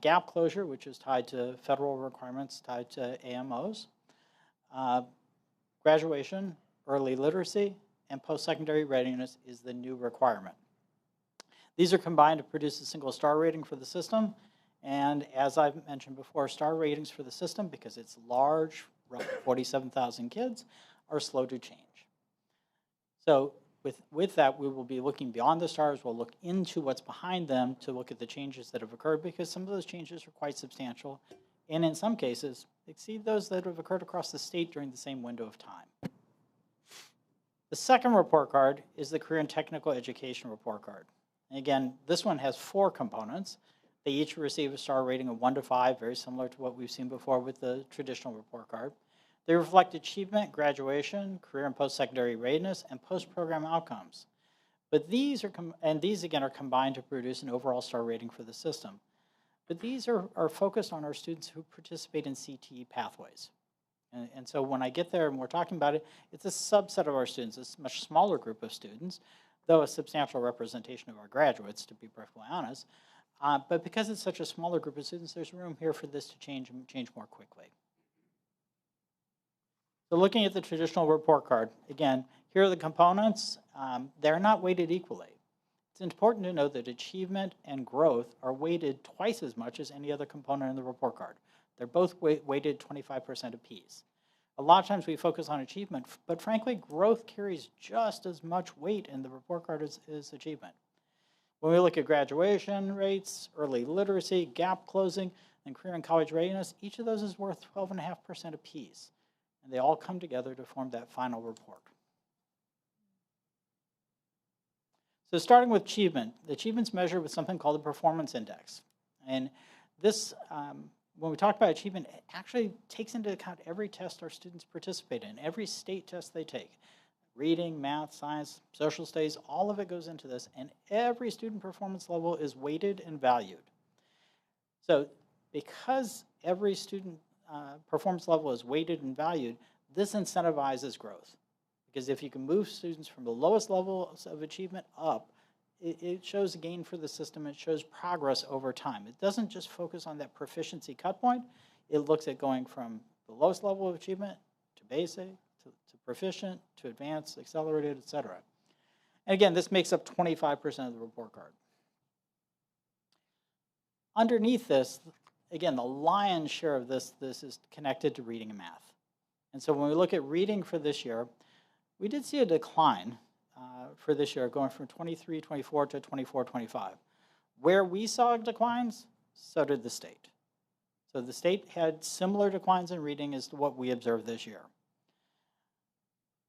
gap closure, which is tied to federal requirements tied to AMOs, graduation, early literacy, and post-secondary readiness is the new requirement. These are combined to produce a single star rating for the system, and as I've mentioned before, star ratings for the system, because it's large, roughly 47,000 kids, are slow to change. So with that, we will be looking beyond the stars. We'll look into what's behind them to look at the changes that have occurred, because some of those changes are quite substantial, and in some cases, exceed those that have occurred across the state during the same window of time. The second report card is the Career and Technical Education report card. And again, this one has 4 components. They each receive a star rating of 1 to 5, very similar to what we've seen before with the traditional report card. They reflect achievement, graduation, career and post-secondary readiness, and post-program outcomes. But these again are combined to produce an overall star rating for the system. But these are focused on our students who participate in CTE pathways. And so when I get there and we're talking about it, it's a subset of our students. It's a much smaller group of students, though a substantial representation of our graduates, to be perfectly honest. But because it's such a smaller group of students, there's room here for this to change more quickly. So looking at the traditional report card, again, here are the components. They're not weighted equally. It's important to note that achievement and growth are weighted twice as much as any other component in the report card. They're both weighted 25% apiece. A lot of times we focus on achievement, but frankly, growth carries just as much weight in the report card as achievement. When we look at graduation rates, early literacy, gap closing, and career and college readiness, each of those is worth 12.5% apiece. And they all come together to form that final report. So starting with achievement, the achievement's measured with something called the performance index. And this, when we talk about achievement, it actually takes into account every test our students participate in, every state test they take. Reading, math, science, social studies, all of it goes into this, and every student performance level is weighted and valued. So because every student performance level is weighted and valued, this incentivizes growth. Because if you can move students from the lowest levels of achievement up, it shows a gain for the system. It shows progress over time. It doesn't just focus on that proficiency cut point. It looks at going from the lowest level of achievement to to basic, to proficient, to advanced, accelerated, et cetera. And again, this makes up 25% of the report card. Underneath this, again, the lion's share of this is connected to reading and math. And so when we look at reading for this year, we did see a decline for this year going from 23-24 to 24-25. Where we saw declines, so did the state. So the state had similar declines in reading as to what we observed this year.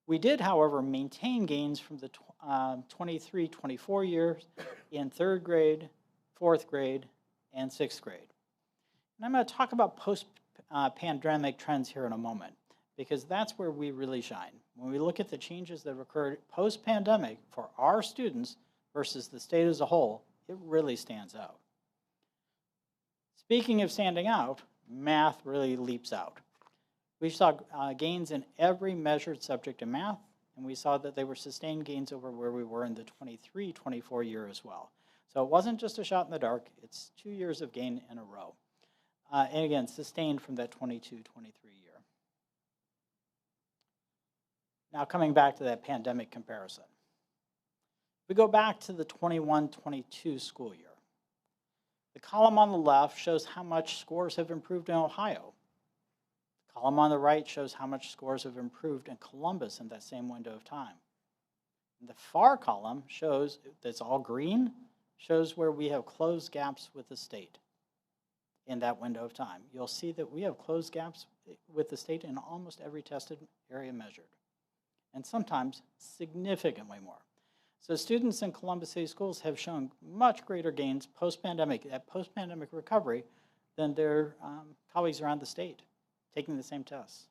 We did, however, maintain gains from the 23-24 years in 3rd grade, 4th grade, and 6th grade. And I'm going to talk about post-pandemic trends here in a moment, because that's where we really shine. When we look at the changes that have occurred post-pandemic for our students versus the state as a whole, it really stands out. Speaking of standing out, math really leaps out. We saw gains in every measured subject in math, and we saw that they were sustained gains over where we were in the 23-24 year as well. So it wasn't just a shot in the dark, it's 2 years of gain in a row. And again, sustained from that 22-23 year. Now coming back to that pandemic comparison. We go back to the 21-22 school year. The column on the left shows how much scores have improved in Ohio. The column on the right shows how much scores have improved in Columbus in that same window of time. And the far column shows, that's all green, shows where we have closed gaps with the state in that window of time. You'll see that we have closed gaps with the state in almost every tested area measured, and sometimes significantly more. So students in Columbus City Schools have shown much greater gains post-pandemic, at post-pandemic recovery, than their colleagues around the state taking the same tests.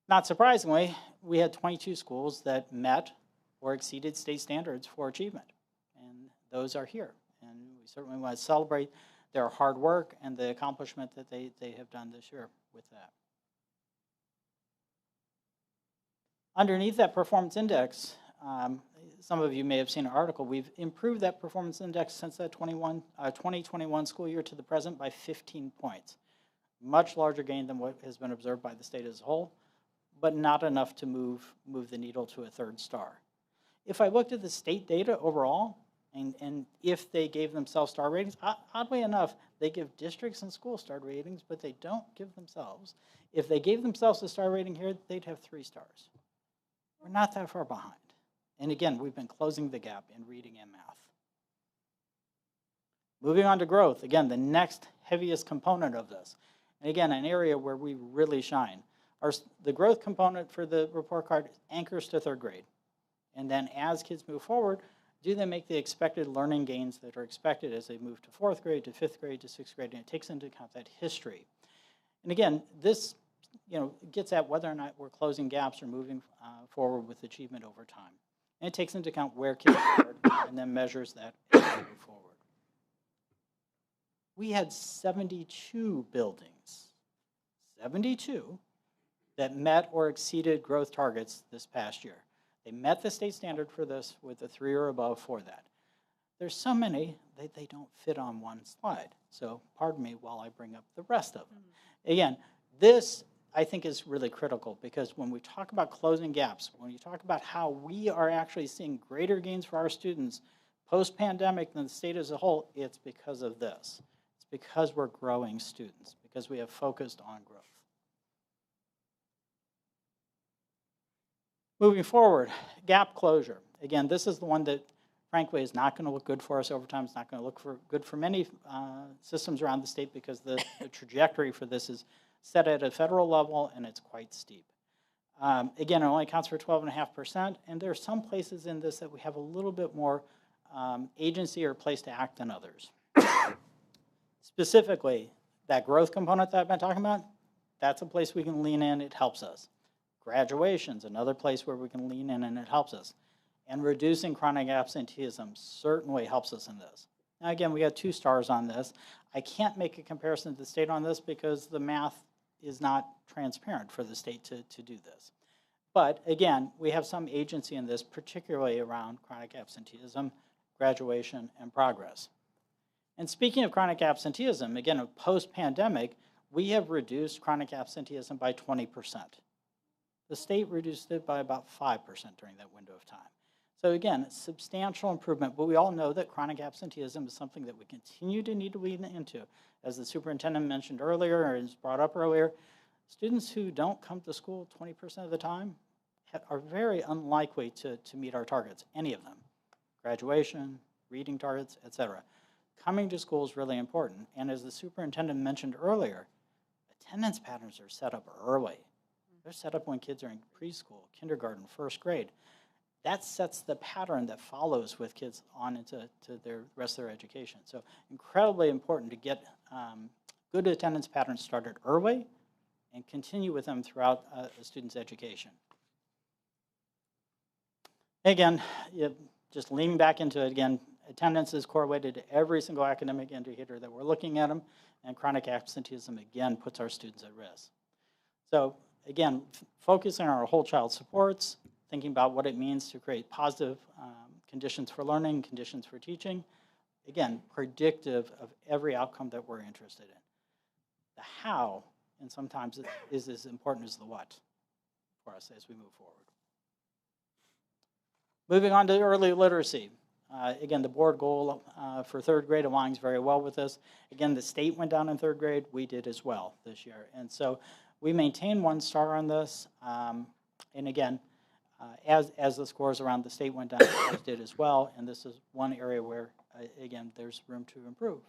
Not surprisingly, we had 22 schools that met or exceeded state standards for achievement, and those are here. And we certainly want to celebrate their hard work and the accomplishment that they have done this year with that. Underneath that performance index, some of you may have seen an article, we've improved that performance index since that 2021 school year to the present by 15 points. Much larger gain than what has been observed by the state as a whole, but not enough to move the needle to a 3rd star. If I looked at the state data overall, and if they gave themselves star ratings, oddly enough, they give districts and schools star ratings, but they don't give themselves. If they gave themselves a star rating here, they'd have 3 stars. We're not that far behind. And again, we've been closing the gap in reading and math. Moving on to growth, again, the next heaviest component of this. And again, an area where we really shine. The growth component for the report card anchors to 3rd grade. And then as kids move forward, do they make the expected learning gains that are expected as they move to 4th grade, to 5th grade, to 6th grade, and it takes into account that history. And again, this gets at whether or not we're closing gaps or moving forward with achievement over time. And it takes into account where kids start and then measures that as they move forward. We had 72 buildings, 72, that met or exceeded growth targets this past year. They met the state standard for this with a 3 or above for that. There's so many that they don't fit on one slide. So pardon me while I bring up the rest of them. Again, this I think is really critical, because when we talk about closing gaps, when you talk about how we are actually seeing greater gains for our students post-pandemic than the state as a whole, it's because of this. It's because we're growing students, because we have focused on growth. Moving forward, gap closure. Again, this is the one that frankly is not going to look good for us over time. It's not going to look good for many systems around the state, because the trajectory for this is set at a federal level, and it's quite steep. Again, it only accounts for 12.5%, and there are some places in this that we have a little bit more agency or place to act than others. Specifically, that growth component that I've been talking about, that's a place we can lean in, it helps us. Graduation's another place where we can lean in and it helps us. And reducing chronic absenteeism certainly helps us in this. Now again, we got 2 stars on this. I can't make a comparison to the state on this because the math is not transparent for the state to do this. But again, we have some agency in this, particularly around chronic absenteeism, graduation, and progress. And speaking of chronic absenteeism, again, post-pandemic, we have reduced chronic absenteeism by 20%. The state reduced it by about 5% during that window of time. So again, substantial improvement, but we all know that chronic absenteeism is something that we continue to need to lean into. As the superintendent mentioned earlier, or is brought up earlier, students who don't come to school 20% of the time are very unlikely to meet our targets, any of them. Graduation, reading targets, etc. Coming to school is really important, and as the superintendent mentioned earlier, attendance patterns are set up early. They're set up when kids are in preschool, kindergarten, first grade. That sets the pattern that follows with kids on into the rest of their education. So incredibly important to get good attendance patterns started early and continue with them throughout a student's education. Again, just leaning back into it again, attendance is correlated to every single academic indicator that we're looking at them, and chronic absenteeism again puts our students at risk. So again, focusing on our whole child supports, thinking about what it means to create positive conditions for learning, conditions for teaching, again, predictive of every outcome that we're interested in. The how, and sometimes it is as important as the what for us as we move forward. Moving on to early literacy. Again, the board goal for third grade aligns very well with this. Again, the state went down in third grade. We did as well this year. And so we maintain 1 star on this. And again, as the scores around the state went down, ours did as well. And this is one area where, again, there's room to improve.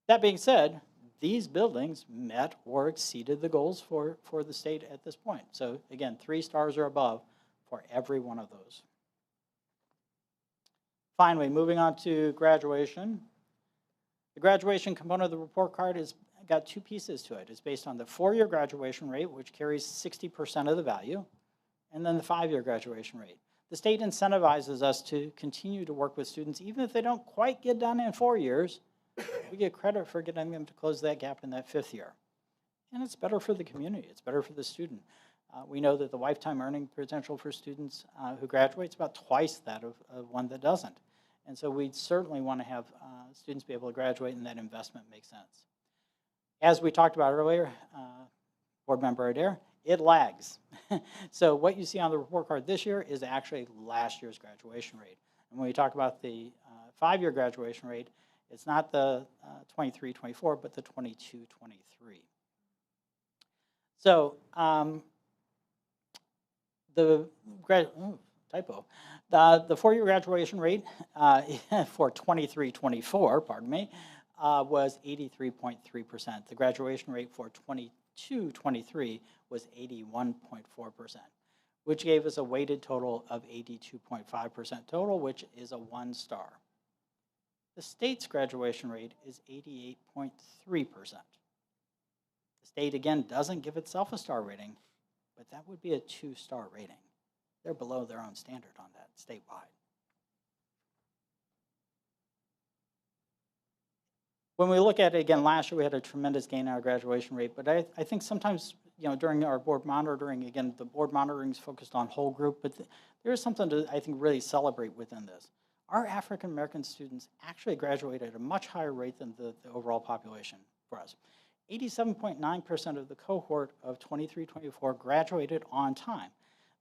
That being said, these buildings met or exceeded the goals for the state at this point. So again, 3 stars or above for every one of those. Finally, moving on to graduation. The graduation component of the report card has got 2 pieces to it. It's based on the 4-year graduation rate, which carries 60% of the value, and then the 5-year graduation rate. The state incentivizes us to continue to work with students, even if they don't quite get done in 4 years. We get credit for getting them to close that gap in that 5th year. And it's better for the community. It's better for the student. We know that the lifetime earning potential for students who graduate is about twice that of one that doesn't. And so we certainly want to have students be able to graduate, and that investment makes sense. As we talked about earlier, Board Member Adair, it lags. So what you see on the report card this year is actually last year's graduation rate. And when we talk about the 5-year graduation rate, it's not the 23-24, but the 22-23. So the 4-year graduation rate for 23-24, pardon me, was 83.3%. The graduation rate for 22-23 was 81.4%, which gave us a weighted total of 82.5% total, which is a 1 star. The state's graduation rate is 88.3%. The state, again, doesn't give itself a star rating, but that would be a 2-star rating. They're below their own standard on that statewide. When we look at it again, last year we had a tremendous gain in our graduation rate, but I think sometimes, during our board monitoring, again, the board monitoring is focused on whole group, but there is something to, I think, really celebrate within this. Our African American students actually graduated at a much higher rate than the overall population for us. 87.9% of the cohort of 23-24 graduated on time.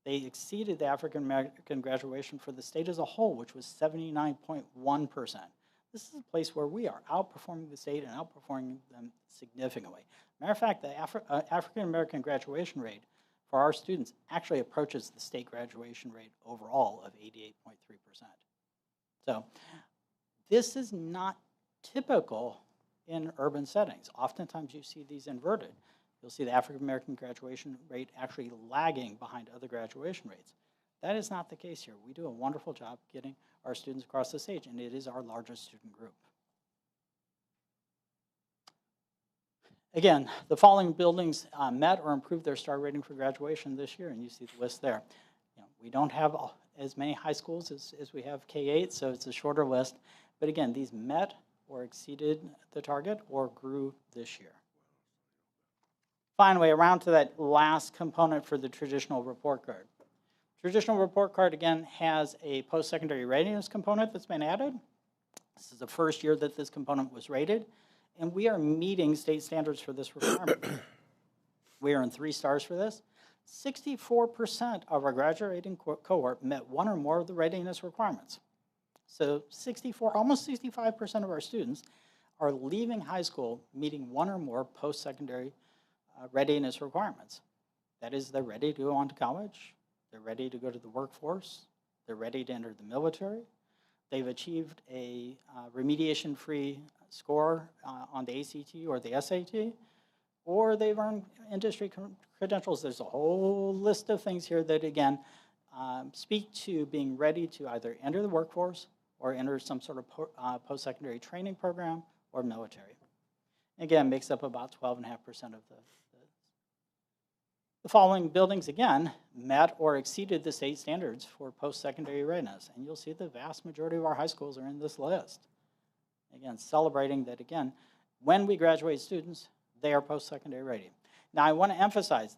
They exceeded the African American graduation for the state as a whole, which was 79.1%. This is a place where we are outperforming the state and outperforming them significantly. Matter of fact, the African American graduation rate for our students actually approaches the state graduation rate overall of 88.3%. So this is not typical in urban settings. Oftentimes you see these inverted. You'll see the African American graduation rate actually lagging behind other graduation rates. That is not the case here. We do a wonderful job getting our students across the stage, and it is our largest student group. Again, the following buildings met or improved their star rating for graduation this year, and you see the list there. We don't have as many high schools as we have K-8, so it's a shorter list. But again, these met or exceeded the target or grew this year. Finally, around to that last component for the traditional report card. Traditional report card, again, has a post-secondary readiness component that's been added. This is the first year that this component was rated. And we are meeting state standards for this requirement. We are in 3 stars for this. 64% of our graduating cohort met one or more of the readiness requirements. So almost 65% of our students are leaving high school meeting one or more post-secondary readiness requirements. That is, they're ready to go on to college, they're ready to go to the workforce, they're ready to enter the military, they've achieved a remediation-free score on the ACT or the SAT, or they've earned industry credentials. There's a whole list of things here that, again, speak to being ready to either enter the workforce or enter some sort of post-secondary training program or military. Again, makes up about 12.5% of the following buildings, again, met or exceeded the state standards for post-secondary readiness. And you'll see the vast majority of our high schools are in this list. Again, celebrating that, again, when we graduate students, they are post-secondary ready. Now, I want to emphasize,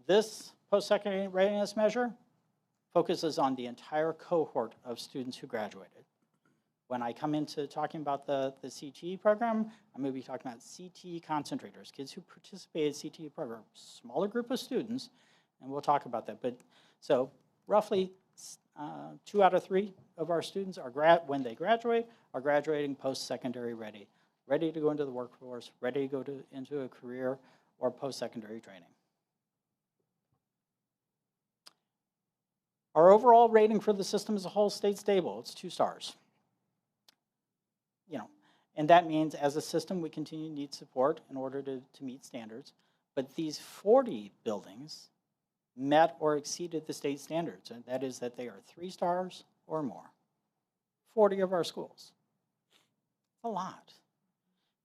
this post-secondary readiness measure focuses on the entire cohort of students who graduated. When I come into talking about the CTE program, I'm going to be talking about CTE concentrators, kids who participate in CTE program, smaller group of students, and we'll talk about that. But so roughly 2 out of 3 of our students are when they graduate are graduating post-secondary ready, ready to go into the workforce, ready to go into a career or post-secondary training. Our overall rating for the system as a whole stayed stable. It's 2 stars. And that means as a system, we continue to need support in order to meet standards. But these 40 buildings met or exceeded the state standards. And that is that they are 3 stars or more. 40 of our schools. A lot.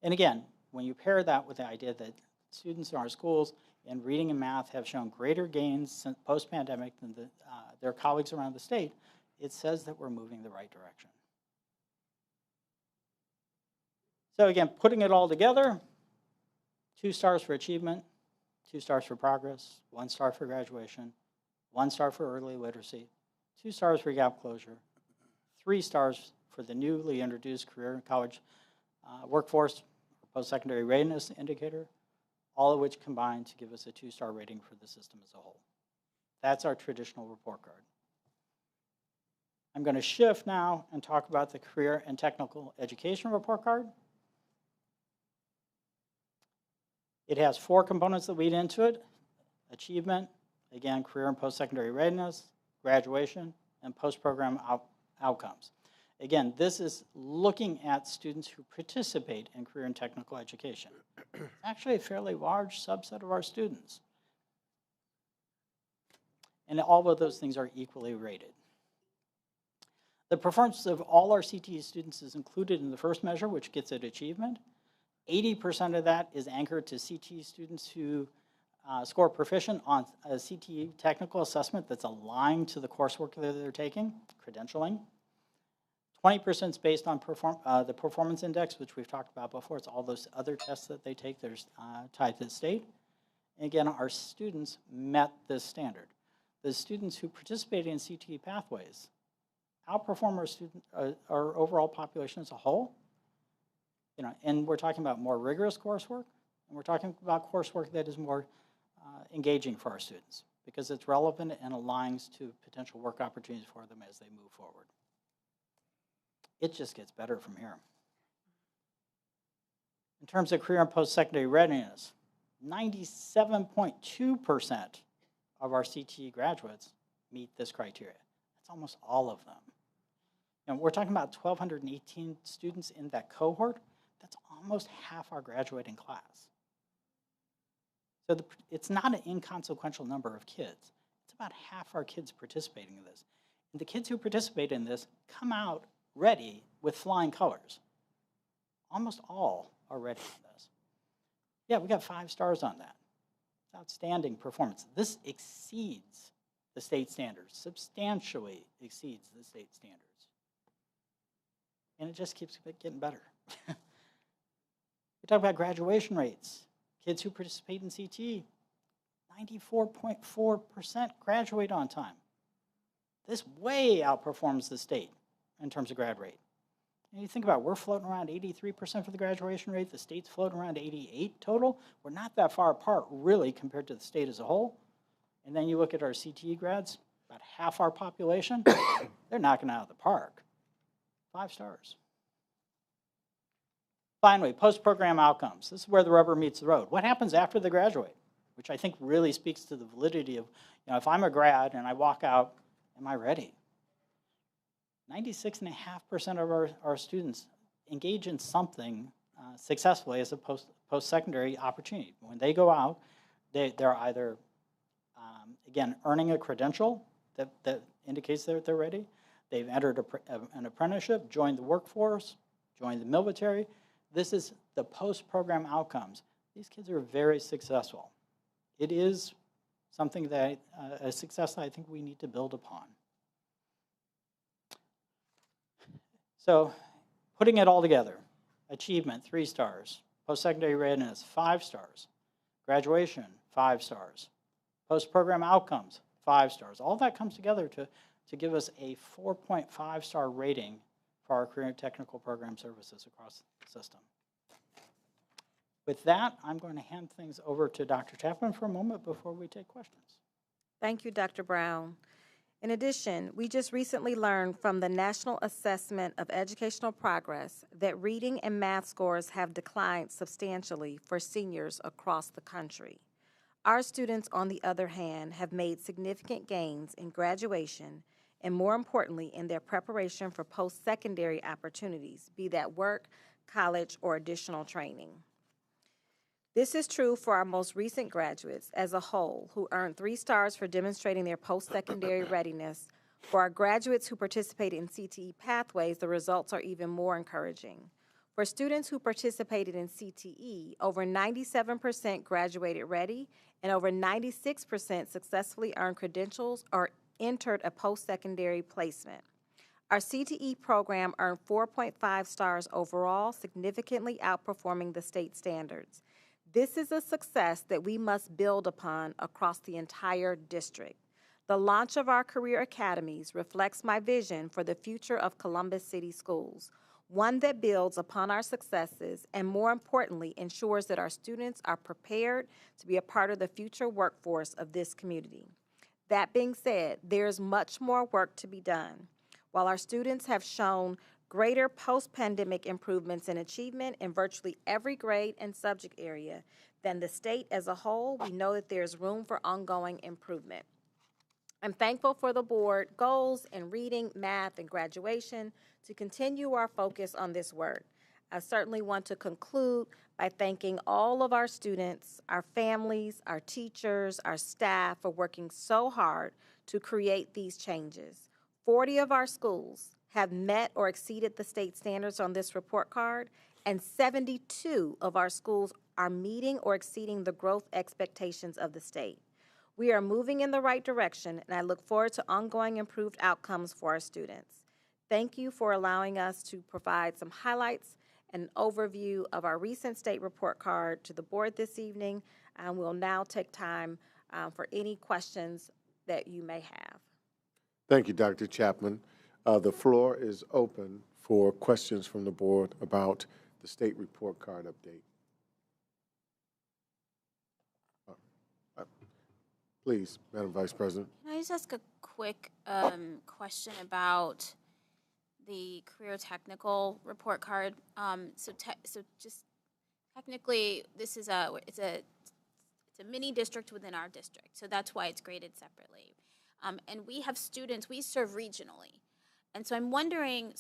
And again, when you pair that with the idea that students in our schools in reading and math have shown greater gains since post-pandemic than their colleagues around the state, it says that we're moving the right direction. So again, putting it all together, 2 stars for achievement, 2 stars for progress, 1 star for graduation, 1 star for early literacy, 2 stars for gap closure, 3 stars for the newly introduced career and college workforce post-secondary readiness indicator, all of which combine to give us a 2-star rating for the system as a whole. That's our traditional report card. I'm going to shift now and talk about the career and technical education report card. It has 4 components that lead into it: achievement, again, career and post-secondary readiness, graduation, and post-program outcomes. Again, this is looking at students who participate in career and technical education. It's actually a fairly large subset of our students. And all of those things are equally rated. The performance of all our CTE students is included in the first measure, which gets at achievement. 80% of that is anchored to CTE students who score proficient on a CTE technical assessment that's aligned to the coursework that they're taking, credentialing. 20% is based on the performance index, which we've talked about before. It's all those other tests that they take that are tied to the state. And again, our students met this standard. The students who participated in CTE pathways outperform our overall population as a whole. And we're talking about more rigorous coursework, and we're talking about coursework that is more engaging for our students because it's relevant and aligns to potential work opportunities for them as they move forward. It just gets better from here. In terms of career and post-secondary readiness, 97.2% of our CTE graduates meet this criteria. That's almost all of them. And we're talking about 1,218 students in that cohort. That's almost half our graduating class. So it's not an inconsequential number of kids. It's about half our kids participating in this. And the kids who participate in this come out ready with flying colors. Almost all are ready on this. Yeah, we got 5 stars on that. It's outstanding performance. This exceeds the state standards, substantially exceeds the state standards. And it just keeps getting better. We talk about graduation rates. Kids who participate in CTE, 94.4% graduate on time. This way outperforms the state in terms of grad rate. And you think about it, we're floating around 83% for the graduation rate. The state's floating around 88 total. We're not that far apart, really, compared to the state as a whole. And then you look at our CTE grads, about half our population, they're knocking it out of the park. 5 stars. Finally, post-program outcomes. This is where the rubber meets the road. What happens after they graduate? Which I think really speaks to the validity of, if I'm a grad and I walk out, am I ready? 96.5% of our students engage in something successfully as a post-secondary opportunity. When they go out, they're either, again, earning a credential that indicates that they're ready. They've entered an apprenticeship, joined the workforce, joined the military. This is the post-program outcomes. These kids are very successful. It is something that, a success that I think we need to build upon. So, putting it all together, achievement, 3 stars. Post-secondary readiness, 5 stars. Graduation, 5 stars. Post-program outcomes, 5 stars. All that comes together to give us a 4.5-star rating for our career and technical program services across the system. With that, I'm going to hand things over to Dr. Chapman for a moment before we take questions. Thank you, Dr. Brown. In addition, we just recently learned from the National Assessment of Educational Progress that reading and math scores have declined substantially for seniors across the country. Our students, on the other hand, have made significant gains in graduation and, more importantly, in their preparation for post-secondary opportunities, be that work, college, or additional training. This is true for our most recent graduates as a whole, who earned 3 stars for demonstrating their post-secondary readiness. For our graduates who participated in CTE pathways, the results are even more encouraging. For students who participated in CTE, over 97% graduated ready, and over 96% successfully earned credentials or entered a post-secondary placement. Our CTE program earned 4.5 stars overall, significantly outperforming the state standards. This is a success that we must build upon across the entire district. The launch of our career academies reflects my vision for the future of Columbus City Schools, one that builds upon our successes and, more importantly, ensures that our students are prepared to be a part of the future workforce of this community. That being said, there is much more work to be done. While our students have shown greater post-pandemic improvements in achievement in virtually every grade and subject area than the state as a whole, we know that there's room for ongoing improvement. I'm thankful for the board goals in reading, math, and graduation to continue our focus on this work. I certainly want to conclude by thanking all of our students, our families, our teachers, our staff for working so hard to create these changes. 40 of our schools have met or exceeded the state standards on this report card, and 72 of our schools are meeting or exceeding the growth expectations of the state. We are moving in the right direction, and I look forward to ongoing improved outcomes for our students. Thank you for allowing us to provide some highlights and overview of our recent state report card to the board this evening, and we'll now take time for any questions that you may have. Thank you, Dr. Chapman. The floor is open for questions from the board about the state report card update. Please, Madam Vice President. Can I just ask a quick question about the career technical report card? So just technically, this is it's a mini district within our district, so that's why it's graded separately. And we have students, we serve regionally. And so I'm wondering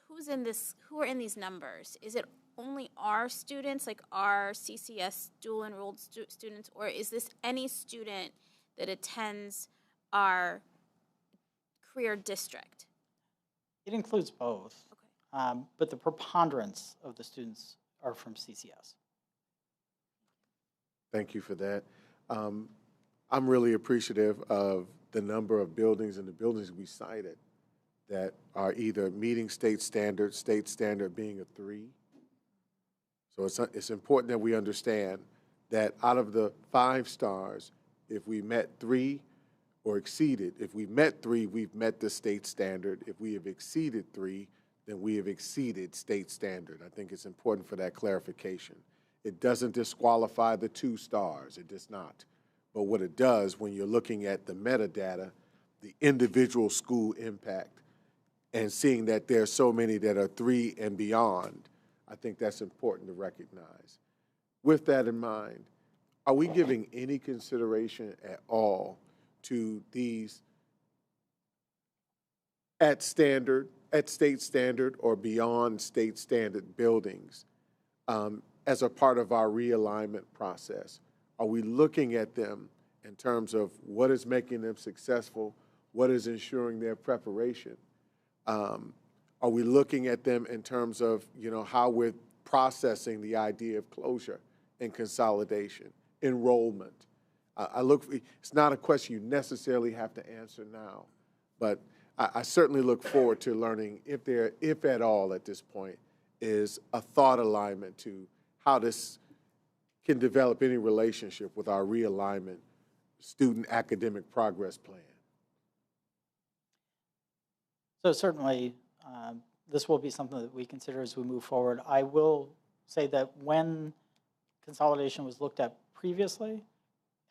who are in these numbers? Is it only our students, like our CCS dual enrolled students, or is this any student that attends our career district? It includes both, okay. But the preponderance of the students are from CCS. Thank you for that. I'm really appreciative of the number of buildings and the buildings we cited that are either meeting state standard being a 3. So it's important that we understand that out of the 5 stars, if we met 3 or exceeded, if we met 3, we've met the state standard. If we have exceeded 3, then we have exceeded state standard. I think it's important for that clarification. It doesn't disqualify the 2 stars, it does not. But what it does, when you're looking at the metadata, the individual school impact, and seeing that there are so many that are 3 and beyond, I think that's important to recognize. With that in mind, are we giving any consideration at all to these at state standard or beyond state standard buildings as a part of our realignment process? Are we looking at them in terms of what is making them successful, what is ensuring their preparation? Are we looking at them in terms of, how we're processing the idea of closure and consolidation, enrollment? It's not a question you necessarily have to answer now, but I certainly look forward to learning if at all at this point, is a thought alignment to how this can develop any relationship with our realignment student academic progress plan. So certainly, this will be something that we consider as we move forward. I will say that when consolidation was looked at previously,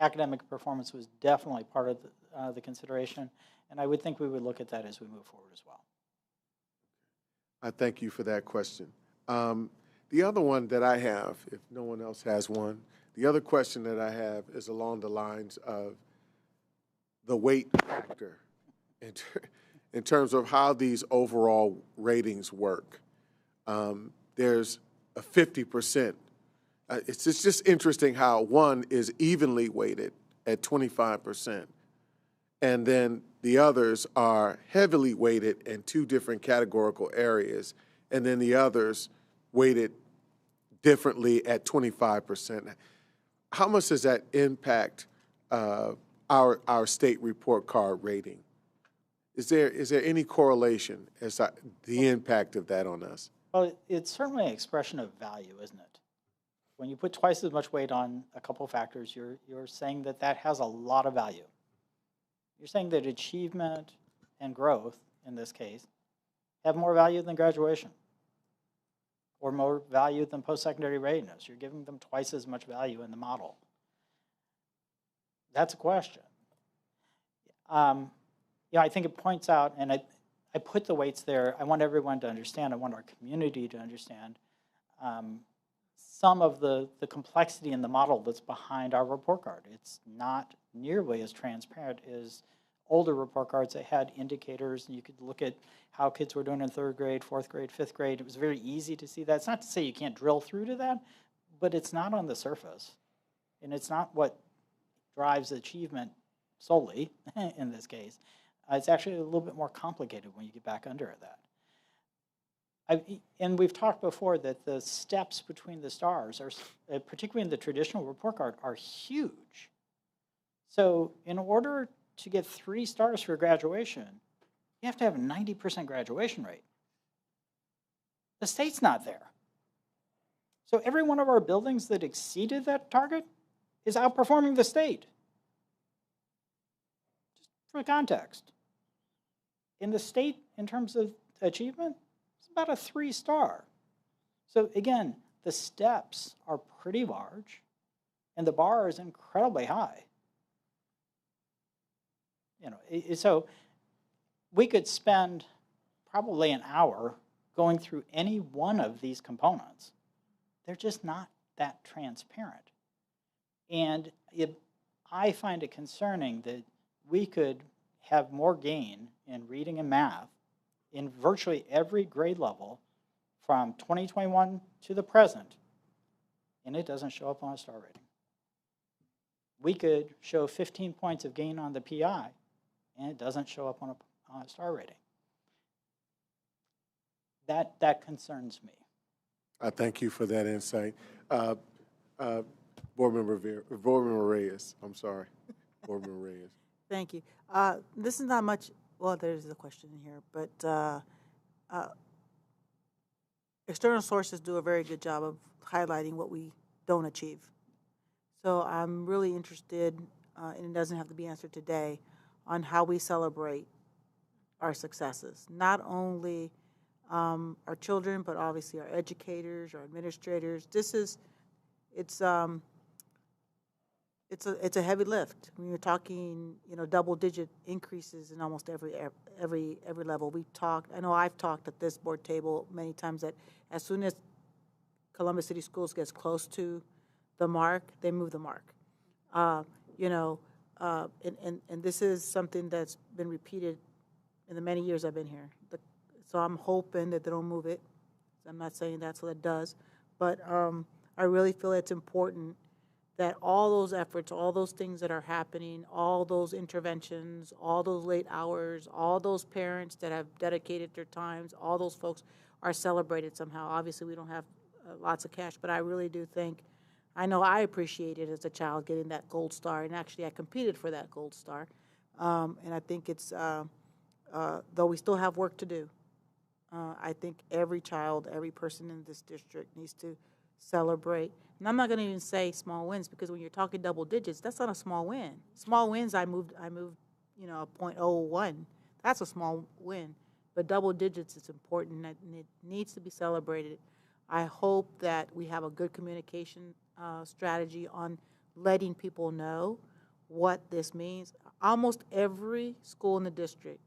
academic performance was definitely part of the consideration, and I would think we would look at that as we move forward as well. I thank you for that question. The other one that I have, if no one else has one, the other question that I have is along the lines of the weight factor in terms of how these overall ratings work. There's a 50%. It's just interesting how one is evenly weighted at 25%, and then the others are heavily weighted in 2 different categorical areas, and then the others weighted differently at 25%. How much does that impact our state report card rating? Is there any correlation as to the impact of that on us? Well, it's certainly an expression of value, isn't it? When you put twice as much weight on a couple factors, you're saying that has a lot of value. You're saying that achievement and growth, in this case, have more value than graduation or more value than post-secondary readiness. You're giving them twice as much value in the model. That's a question. I think it points out, and I put the weights there. I want everyone to understand. I want our community to understand some of the complexity in the model that's behind our report card. It's not nearly as transparent as older report cards that had indicators, and you could look at how kids were doing in 3rd grade, 4th grade, 5th grade. It was very easy to see that. It's not to say you can't drill through to that, but it's not on the surface. And it's not what drives achievement solely, in this case. It's actually a little bit more complicated when you get back under that. And we've talked before that the steps between the stars, are, particularly in the traditional report card, are huge. So in order to get 3 stars for graduation, you have to have a 90% graduation rate. The state's not there. So every one of our buildings that exceeded that target is outperforming the state. Just for context. In the state, in terms of achievement, it's about a 3-star. So again, the steps are pretty large, and the bar is incredibly high. So we could spend probably an hour going through any one of these components. They're just not that transparent. And I find it concerning that we could have more gain in reading and math in virtually every grade level from 2021 to the present, and it doesn't show up on a star rating. We could show 15 points of gain on the PI, and it doesn't show up on a star rating. That concerns me. I thank you for that insight. Board Member Reyes, I'm sorry. Board Member Reyes. Thank you. This is not much, well, there's a question in here, but external sources do a very good job of highlighting what we don't achieve. So I'm really interested, and it doesn't have to be answered today, on how we celebrate our successes. Not only our children, but obviously our educators, our administrators. It's a heavy lift. When you're talking, double-digit increases in almost every level. I know I've talked at this board table many times that as soon as Columbus City Schools gets close to the mark, they move the mark. And this is something that's been repeated in the many years I've been here. So I'm hoping that they don't move it. I'm not saying that's what it does, but I really feel it's important that all those efforts, all those things that are happening, all those interventions, all those late hours, all those parents that have dedicated their times, all those folks are celebrated somehow. Obviously, we don't have lots of cash, but I really do think, I know I appreciated as a child getting that gold star, and actually I competed for that gold star. And I think it's, though we still have work to do, I think every child, every person in this district needs to celebrate. And I'm not going to even say small wins, because when you're talking double digits, that's not a small win. Small wins, I moved, a 0.01. That's a small win. But double digits is important, and it needs to be celebrated. I hope that we have a good communication strategy on letting people know what this means. Almost every school in the district,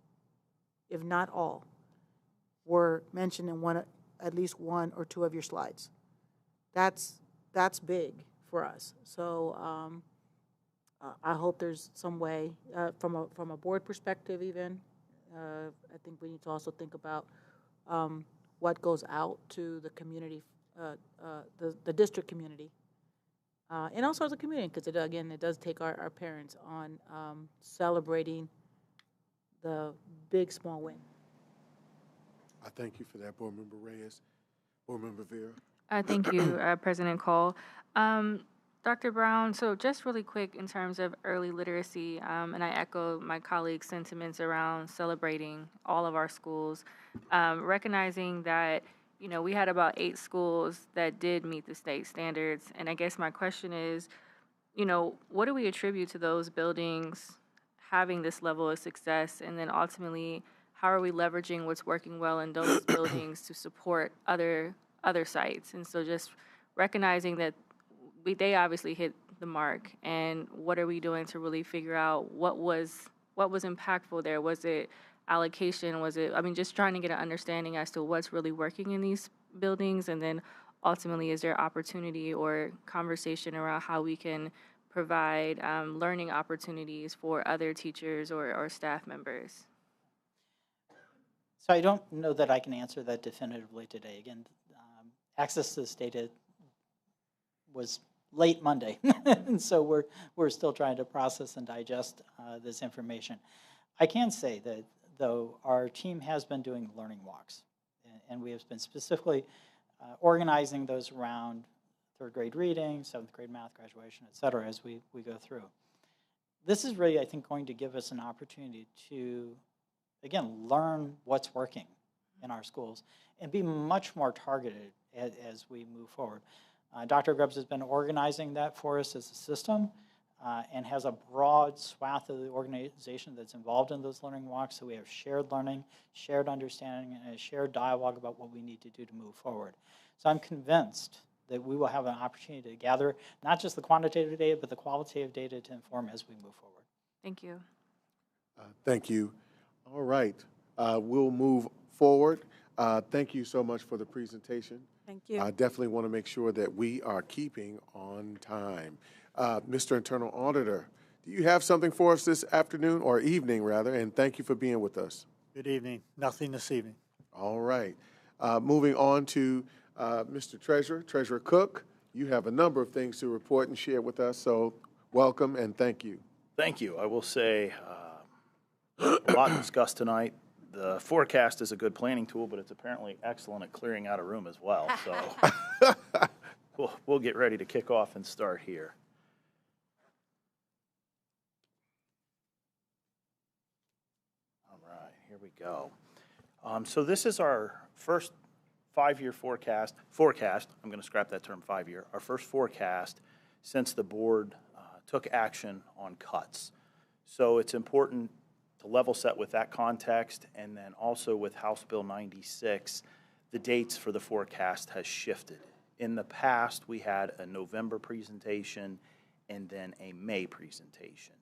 if not all, were mentioned in at least one or two of your slides. That's big for us. So I hope there's some way, from a board perspective even, I think we need to also think about what goes out to the community, the district community, and also as a community, because it does take our parents on celebrating the big, small win. I thank you for that, Board Member Reyes. Board Member Vera. Thank you, President Cole. Dr. Brown, so just really quick in terms of early literacy, and I echo my colleagues' sentiments around celebrating all of our schools, recognizing that, we had about 8 schools that did meet the state standards. And I guess my question is, what do we attribute to those buildings having this level of success? And then ultimately, how are we leveraging what's working well in those buildings to support other sites? And so just recognizing that they obviously hit the mark, and what are we doing to really figure out what was impactful there? Was it allocation? Just trying to get an understanding as to what's really working in these buildings, and then ultimately, is there opportunity or conversation around how we can provide learning opportunities for other teachers or staff members? So I don't know that I can answer that definitively today. Again, access to this data was late Monday, and so we're still trying to process and digest this information. I can say that, though, our team has been doing learning walks, and we have been specifically organizing those around third grade reading, seventh grade math, graduation, et cetera, as we go through. This is really, I think, going to give us an opportunity to, again, learn what's working in our schools and be much more targeted as we move forward. Dr. Grubbs has been organizing that for us as a system and has a broad swath of the organization that's involved in those learning walks, so we have shared learning, shared understanding, and a shared dialogue about what we need to do to move forward. So I'm convinced that we will have an opportunity to gather not just the quantitative data, but the qualitative data to inform as we move forward. Thank you. Thank you. All right. We'll move forward. Thank you so much for the presentation. Thank you. I definitely want to make sure that we are keeping on time. Mr. Internal Auditor, do you have something for us this afternoon, or evening rather, and thank you for being with us. Good evening. Nothing this evening. All right. Moving on to Mr. Treasurer Cook, you have a number of things to report and share with us, so welcome and thank you. Thank you. I will say a lot discussed tonight. The forecast is a good planning tool, but it's apparently excellent at clearing out a room as well. So we'll get ready to kick off and start here. All right, here we go. So this is our first 5-year forecast. I'm going to scrap that term 5-year. Our first forecast since the board took action on cuts. So it's important To level set with that context, and then also with House Bill 96, the dates for the forecast has shifted. In the past, we had a November presentation and then a May presentation.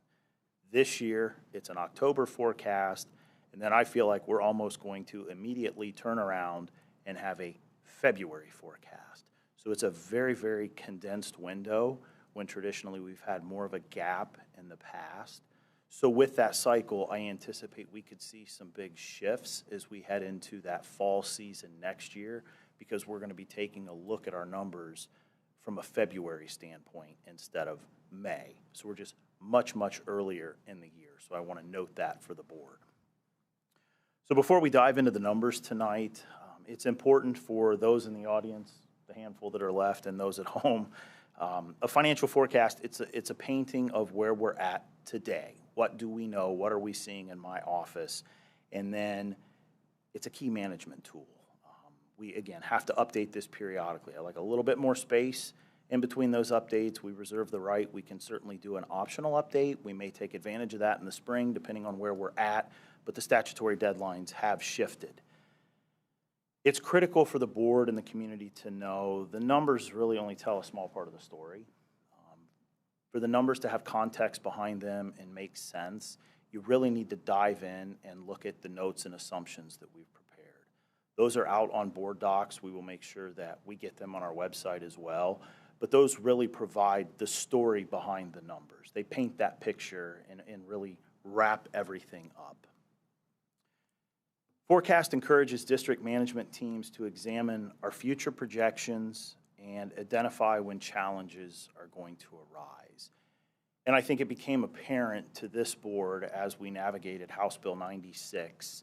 This year, it's an October forecast, and then I feel like we're almost going to immediately turn around and have a February forecast. So it's a very, very condensed window when traditionally we've had more of a gap in the past. So with that cycle, I anticipate we could see some big shifts as we head into that fall season next year, because we're going to be taking a look at our numbers from a February standpoint instead of May. So we're just much, much earlier in the year. So I want to note that for the board. So before we dive into the numbers tonight, it's important for those in the audience, the handful that are left, and those at home, a financial forecast, it's a painting of where we're at today. What do we know? What are we seeing in my office? And then it's a key management tool. We, again, have to update this periodically. I like a little bit more space in between those updates. We reserve the right. We can certainly do an optional update. We may take advantage of that in the spring, depending on where we're at, but the statutory deadlines have shifted. It's critical for the board and the community to know the numbers really only tell a small part of the story. For the numbers to have context behind them and make sense, you really need to dive in and look at the notes and assumptions that we've prepared. Those are out on board docs. We will make sure that we get them on our website as well. But those really provide the story behind the numbers. They paint that picture and really wrap everything up. Forecast encourages district management teams to examine our future projections and identify when challenges are going to arise. And I think it became apparent to this board as we navigated House Bill 96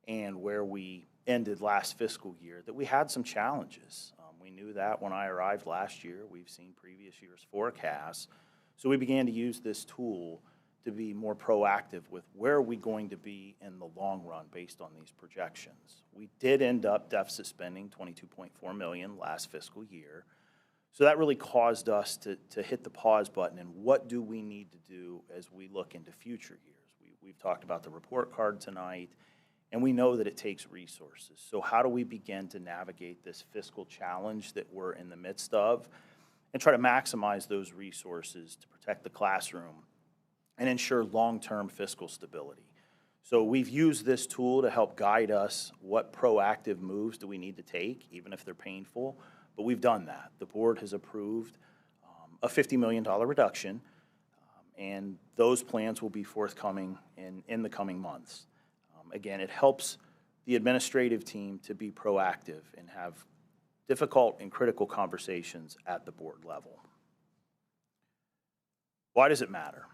and where we ended last fiscal year that we had some challenges. We knew that when I arrived last year. We've seen previous year's forecasts. So we began to use this tool to be more proactive with where are we going to be in the long run based on these projections. We did end up deficit spending $22.4 million last fiscal year. So that really caused us to hit the pause button and what do we need to do as we look into future years. We've talked about the report card tonight, and we know that it takes resources. So how do we begin to navigate this fiscal challenge that we're in the midst of and try to maximize those resources to protect the classroom and ensure long-term fiscal stability? So we've used this tool to help guide us what proactive moves do we need to take, even if they're painful, but we've done that. The board has approved a $50 million reduction, and those plans will be forthcoming in the coming months. Again, it helps the administrative team to be proactive and have difficult and critical conversations at the board level. Why does it matter?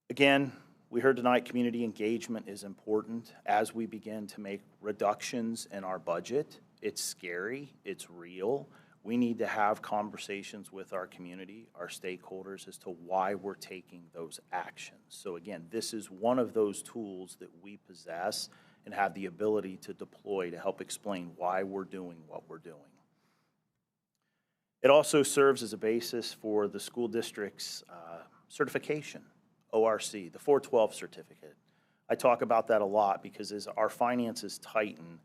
Again, we heard tonight community engagement is important as we begin to make reductions in our budget. It's scary, it's real. We need to have conversations with our community, our stakeholders, as to why we're taking those actions. So again, this is one of those tools that we possess and have the ability to deploy to help explain why we're doing what we're doing. It also serves as a basis for the school district's certification, ORC, the 412 certificate. I talk about that a lot because as our finances tighten,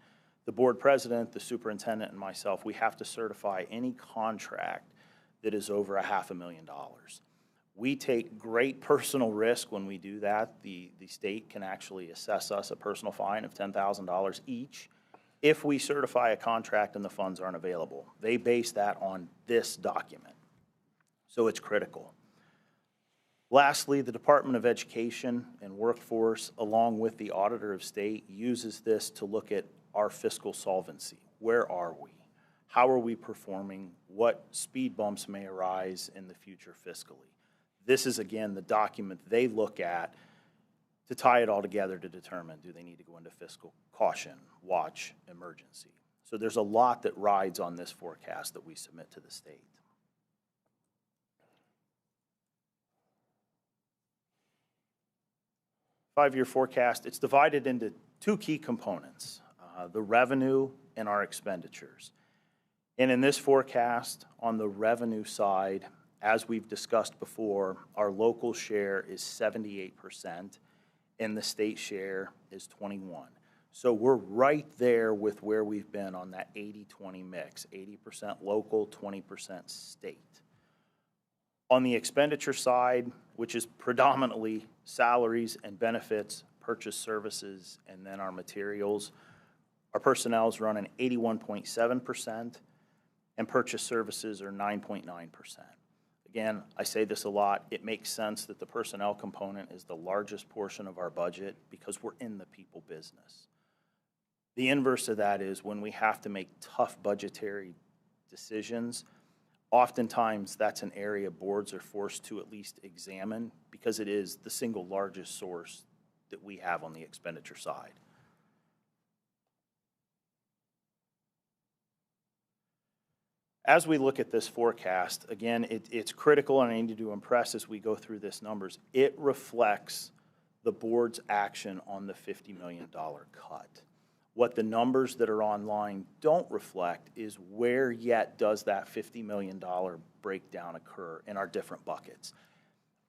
the board president, the superintendent, and myself, we have to certify any contract that is over $500,000. We take great personal risk when we do that. The state can actually assess us a personal fine of $10,000 each if we certify a contract and the funds aren't available. They base that on this document, so it's critical. Lastly, the Department of Education and Workforce, along with the Auditor of State, uses this to look at our fiscal solvency. Where are we? How are we performing? What speed bumps may arise in the future fiscally? This is, again, the document they look at to tie it all together to determine, do they need to go into fiscal caution, watch, emergency? So there's a lot that rides on this forecast that we submit to the state. Five-year forecast, it's divided into two key components, the revenue and our expenditures. And in this forecast, on the revenue side, as we've discussed before, our local share is 78%, and the state share is 21. So we're right there with where we've been on that 80-20 mix, 80% local, 20% state. On the expenditure side, which is predominantly salaries and benefits, purchase services, and then our materials, our personnel is running 81.7%, and purchase services are 9.9%. Again, I say this a lot, it makes sense that the personnel component is the largest portion of our budget because we're in the people business. The inverse of that is when we have to make tough budgetary decisions, oftentimes that's an area boards are forced to at least examine because it is the single largest source that we have on the expenditure side. As we look at this forecast, again, it's critical, and I need to impress as we go through this numbers, it reflects the board's action on the $50 million cut. What the numbers that are online don't reflect is where yet does that $50 million breakdown occur in our different buckets.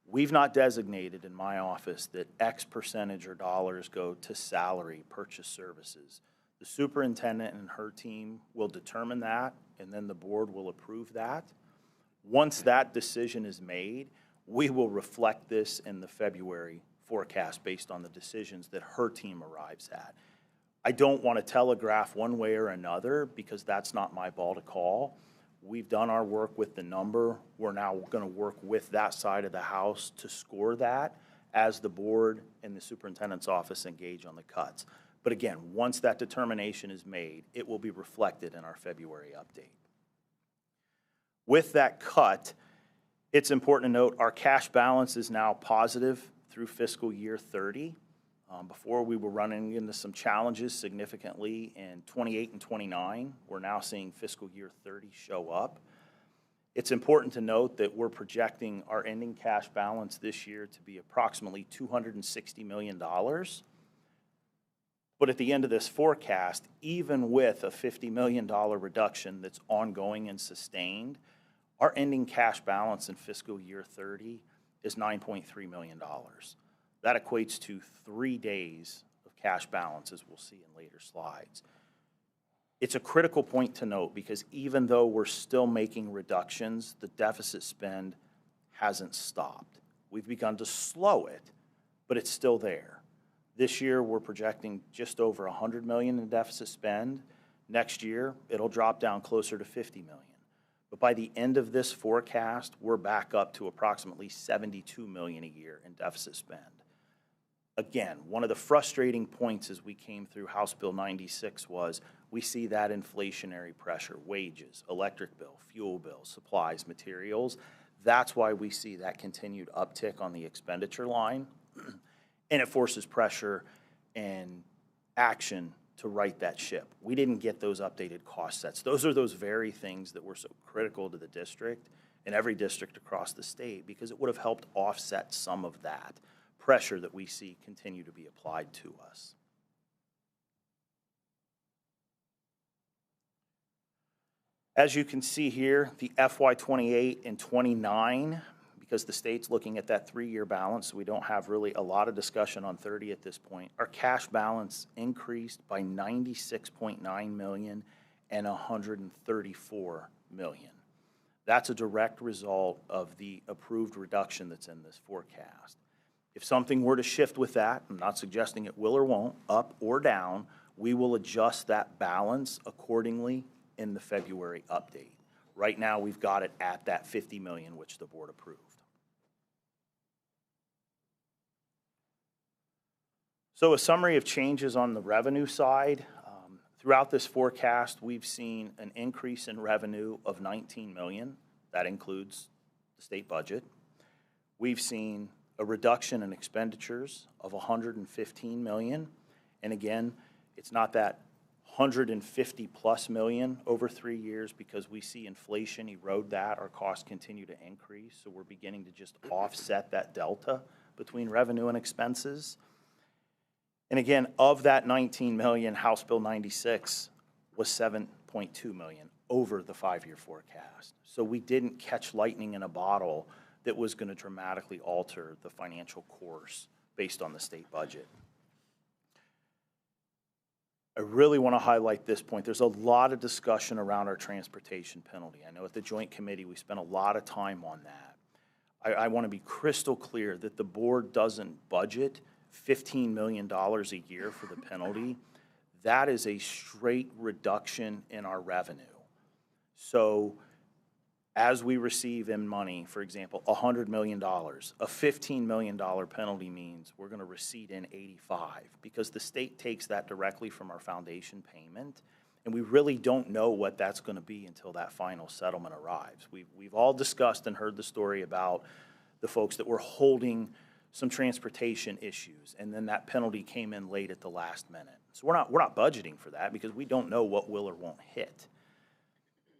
We've not designated in my office that X percentage or dollars go to salary, purchase services. The superintendent and her team will determine that, and then the board will approve that. Once that decision is made, we will reflect this in the February forecast based on the decisions that her team arrives at. I don't want to telegraph one way or another because that's not my ball to call. We've done our work with the number. We're now going to work with that side of the house to score that as the board and the superintendent's office engage on the cuts. But again, once that determination is made, it will be reflected in our February update. With that cut, it's important to note our cash balance is now positive through fiscal year 30. Before we were running into some challenges significantly in 28 and 29. We're now seeing fiscal year 30 show up. It's important to note that we're projecting our ending cash balance this year to be approximately $260 million. But at the end of this forecast, even with a $50 million reduction that's ongoing and sustained, our ending cash balance in fiscal year 30 is $9.3 million. That equates to 3 days of cash balance, as we'll see in later slides. It's a critical point to note because even though we're still making reductions, the deficit spend hasn't stopped. We've begun to slow it, but it's still there. This year, we're projecting just over $100 million in deficit spend. Next year, it'll drop down closer to $50 million. But by the end of this forecast, we're back up to approximately $72 million a year in deficit spend. Again, one of the frustrating points as we came through House Bill 96 was we see that inflationary pressure, wages, electric bill, fuel bill, supplies, materials. That's why we see that continued uptick on the expenditure line. And it forces pressure and action to right that ship. We didn't get those updated cost sets. Those are those very things that were so critical to the district and every district across the state because it would have helped offset some of that pressure that we see continue to be applied to us. As you can see here, the FY 28 and 29, because the state's looking at that 3-year balance, so we don't have really a lot of discussion on 30 at this point. Our cash balance increased by $96.9 million and $134 million. That's a direct result of the approved reduction that's in this forecast. If something were to shift with that, I'm not suggesting it will or won't, up or down, we will adjust that balance accordingly in the February update. Right now, we've got it at that $50 million, which the board approved. So a summary of changes on the revenue side. Throughout this forecast, we've seen an increase in revenue of $19 million. That includes the state budget. We've seen a reduction in expenditures of $115 million. And again, it's not that 150 plus million over 3 years because we see inflation erode that. Our costs continue to increase. So we're beginning to just offset that delta between revenue and expenses. And again, of that 19 million, House Bill 96 was 7.2 million over the 5-year forecast. So we didn't catch lightning in a bottle that was going to dramatically alter the financial course based on the state budget. I really want to highlight this point. There's a lot of discussion around our transportation penalty. I know at the Joint Committee we spent a lot of time on that. I want to be crystal clear that the board doesn't budget $15 million a year for the penalty. That is a straight reduction in our revenue. So as we receive in money, for example, $100 million, a $15 million penalty means we're going to receipt in 85 because the state takes that directly from our foundation payment, and we really don't know what that's going to be until that final settlement arrives. We've all discussed and heard the story about the folks that were holding some transportation issues, and then that penalty came in late at the last minute. So we're not budgeting for that because we don't know what will or won't hit.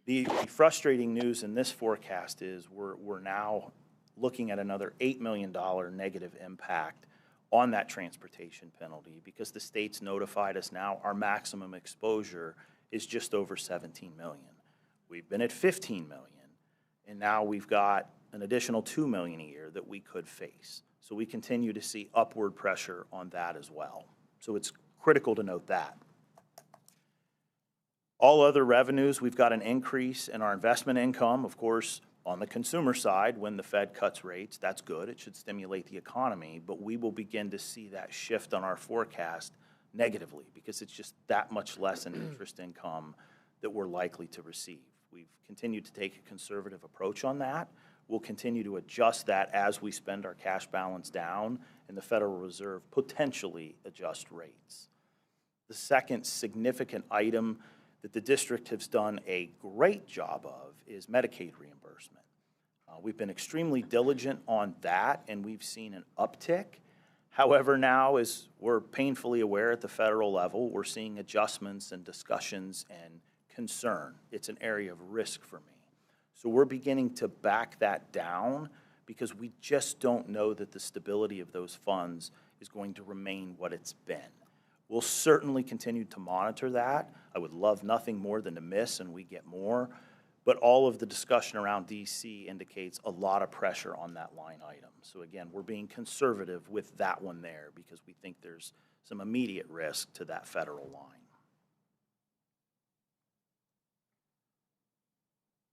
The frustrating news in this forecast is we're now looking at another $8 million negative impact on that transportation penalty because the state's notified us now our maximum exposure is just over 17 million. We've been at 15 million, and now we've got an additional 2 million a year that we could face. So we continue to see upward pressure on that as well. So it's critical to note that. All other revenues, we've got an increase in our investment income. Of course, on the consumer side, when the Fed cuts rates, that's good. It should stimulate the economy, but we will begin to see that shift on our forecast negatively because it's just that much less in interest income that we're likely to receive. We've continued to take a conservative approach on that. We'll continue to adjust that as we spend our cash balance down and the Federal Reserve potentially adjust rates. The second significant item that the district has done a great job of is Medicaid reimbursement. We've been extremely diligent on that, and we've seen an uptick. However, now, as we're painfully aware at the federal level, we're seeing adjustments and discussions and concern. It's an area of risk for me. So we're beginning to back that down because we just don't know that the stability of those funds is going to remain what it's been. We'll certainly continue to monitor that. I would love nothing more than to miss and we get more, but all of the discussion around DC indicates a lot of pressure on that line item. So again, we're being conservative with that one there because we think there's some immediate risk to that federal line.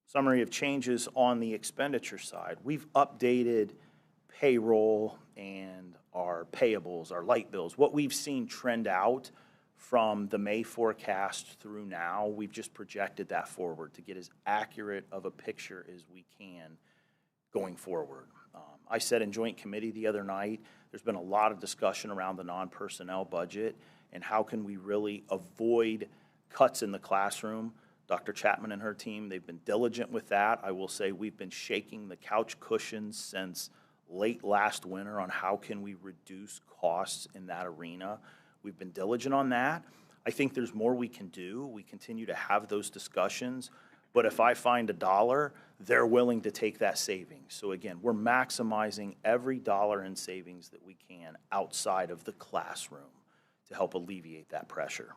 Summary of changes on the expenditure side. We've updated payroll and our payables, our light bills. What we've seen trend out from the May forecast through now, we've just projected that forward to get as accurate of a picture as we can going forward. I said in Joint Committee the other night, there's been a lot of discussion around the non-personnel budget and how can we really avoid cuts in the classroom. Dr. Chapman and her team, they've been diligent with that. I will say we've been shaking the couch cushions since late last winter on how can we reduce costs in that arena. We've been diligent on that. I think there's more we can do. We continue to have those discussions, but if I find $1, they're willing to take that savings. So again, we're maximizing every dollar in savings that we can outside of the classroom to help alleviate that pressure.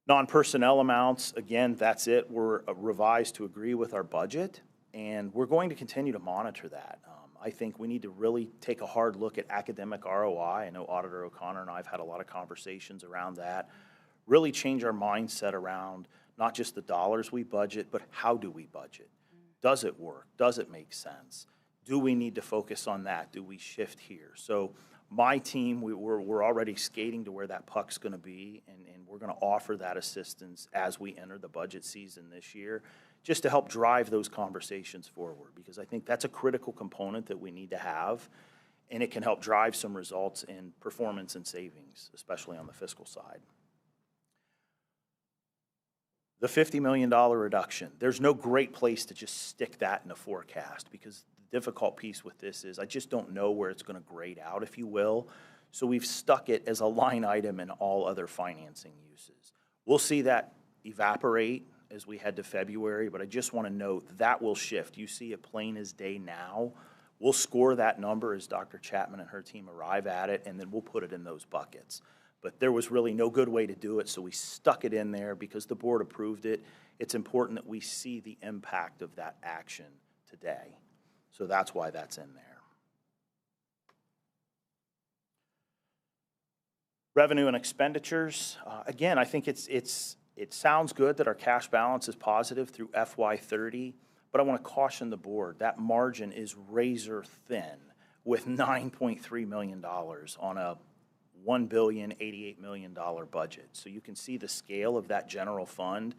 Non-personnel amounts, again, that's it. We're revised to agree with our budget, and we're going to continue to monitor that. I think we need to really take a hard look at academic ROI. I know Auditor O'Connor and I have had a lot of conversations around that. Really change our mindset around not just the dollars we budget, but how do we budget? Does it work? Does it make sense? Do we need to focus on that? Do we shift here? So my team, we're already skating to where that puck's going to be, and we're going to offer that assistance as we enter the budget season this year, just to help drive those conversations forward, because I think that's a critical component that we need to have, and it can help drive some results in performance and savings, especially on the fiscal side. The $50 million reduction, there's no great place to just stick that in a forecast, because the difficult piece with this is I just don't know where it's going to grade out, if you will. So we've stuck it as a line item in all other financing uses. We'll see that evaporate as we head to February, but I just want to note that will shift. You see it plain as day now. We'll score that number as Dr. Chapman and her team arrive at it, and then we'll put it in those buckets. But there was really no good way to do it, so we stuck it in there because the board approved it. It's important that we see the impact of that action today. So that's why that's in there. Revenue and expenditures, again, I think it sounds good that our cash balance is positive through FY30, but I want to caution the board, that margin is razor thin with $9.3 million on a $1,088 million budget. So you can see the scale of that general fund.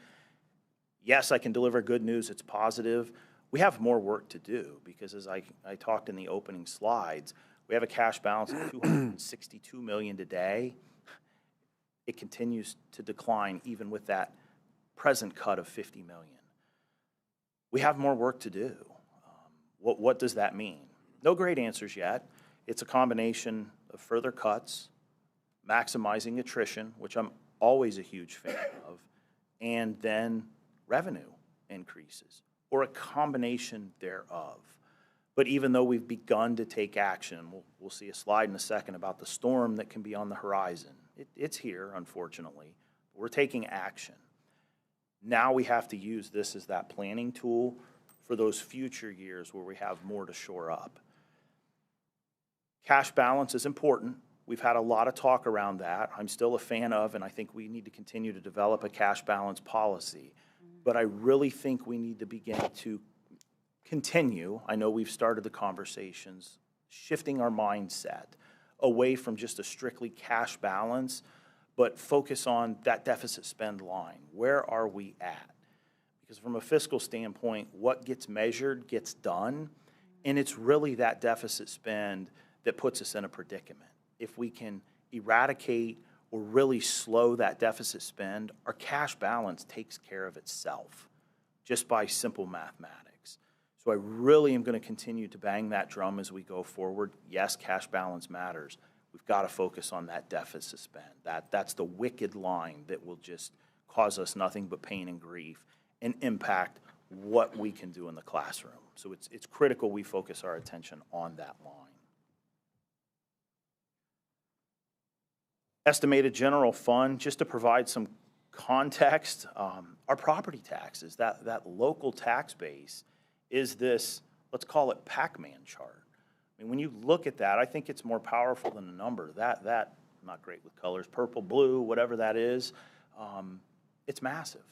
Yes, I can deliver good news, it's positive. We have more work to do because as I talked in the opening slides, we have a cash balance of $262 million today. It continues to decline even with that present cut of $50 million. We have more work to do. What does that mean? No great answers yet. It's a combination of further cuts, maximizing attrition, which I'm always a huge fan of, and then revenue increases, or a combination thereof. But even though we've begun to take action, we'll see a slide in a second about the storm that can be on the horizon. It's here, unfortunately. We're taking action. Now we have to use this as that planning tool for those future years where we have more to shore up. Cash balance is important. We've had a lot of talk around that. I'm still a fan of, and I think we need to continue to develop a cash balance policy. But I really think we need to begin to continue, I know we've started the conversations, shifting our mindset away from just a strictly cash balance, but focus on that deficit spend line. Where are we at? Because from a fiscal standpoint, what gets measured gets done, and it's really that deficit spend that puts us in a predicament. If we can eradicate or really slow that deficit spend, our cash balance takes care of itself just by simple mathematics. So I really am going to continue to bang that drum as we go forward. Yes, cash balance matters. We've got to focus on that deficit spend. That's the wicked line that will just cause us nothing but pain and grief and impact what we can do in the classroom. So it's critical we focus our attention on that line. Estimated general fund, just to provide some context, our property taxes, that local tax base is this, let's call it Pac-Man chart. I mean, when you look at that, I think it's more powerful than a number. That I'm not great with colors, purple, blue, whatever that is, it's massive.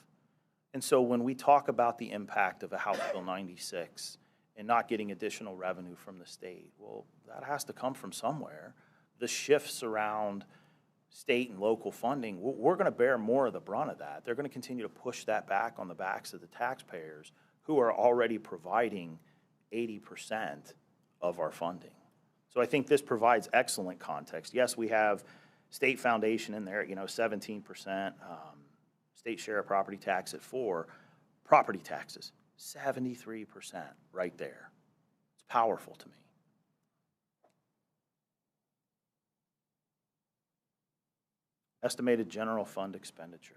And so when we talk about the impact of a House Bill 96 and not getting additional revenue from the state, well, that has to come from somewhere. The shifts around state and local funding, we're going to bear more of the brunt of that. They're going to continue to push that back on the backs of the taxpayers who are already providing 80% of our funding. So I think this provides excellent context. Yes, we have state foundation in there, 17%, state share of property tax at 4%, property taxes, 73% right there. It's powerful to me. Estimated general fund expenditures.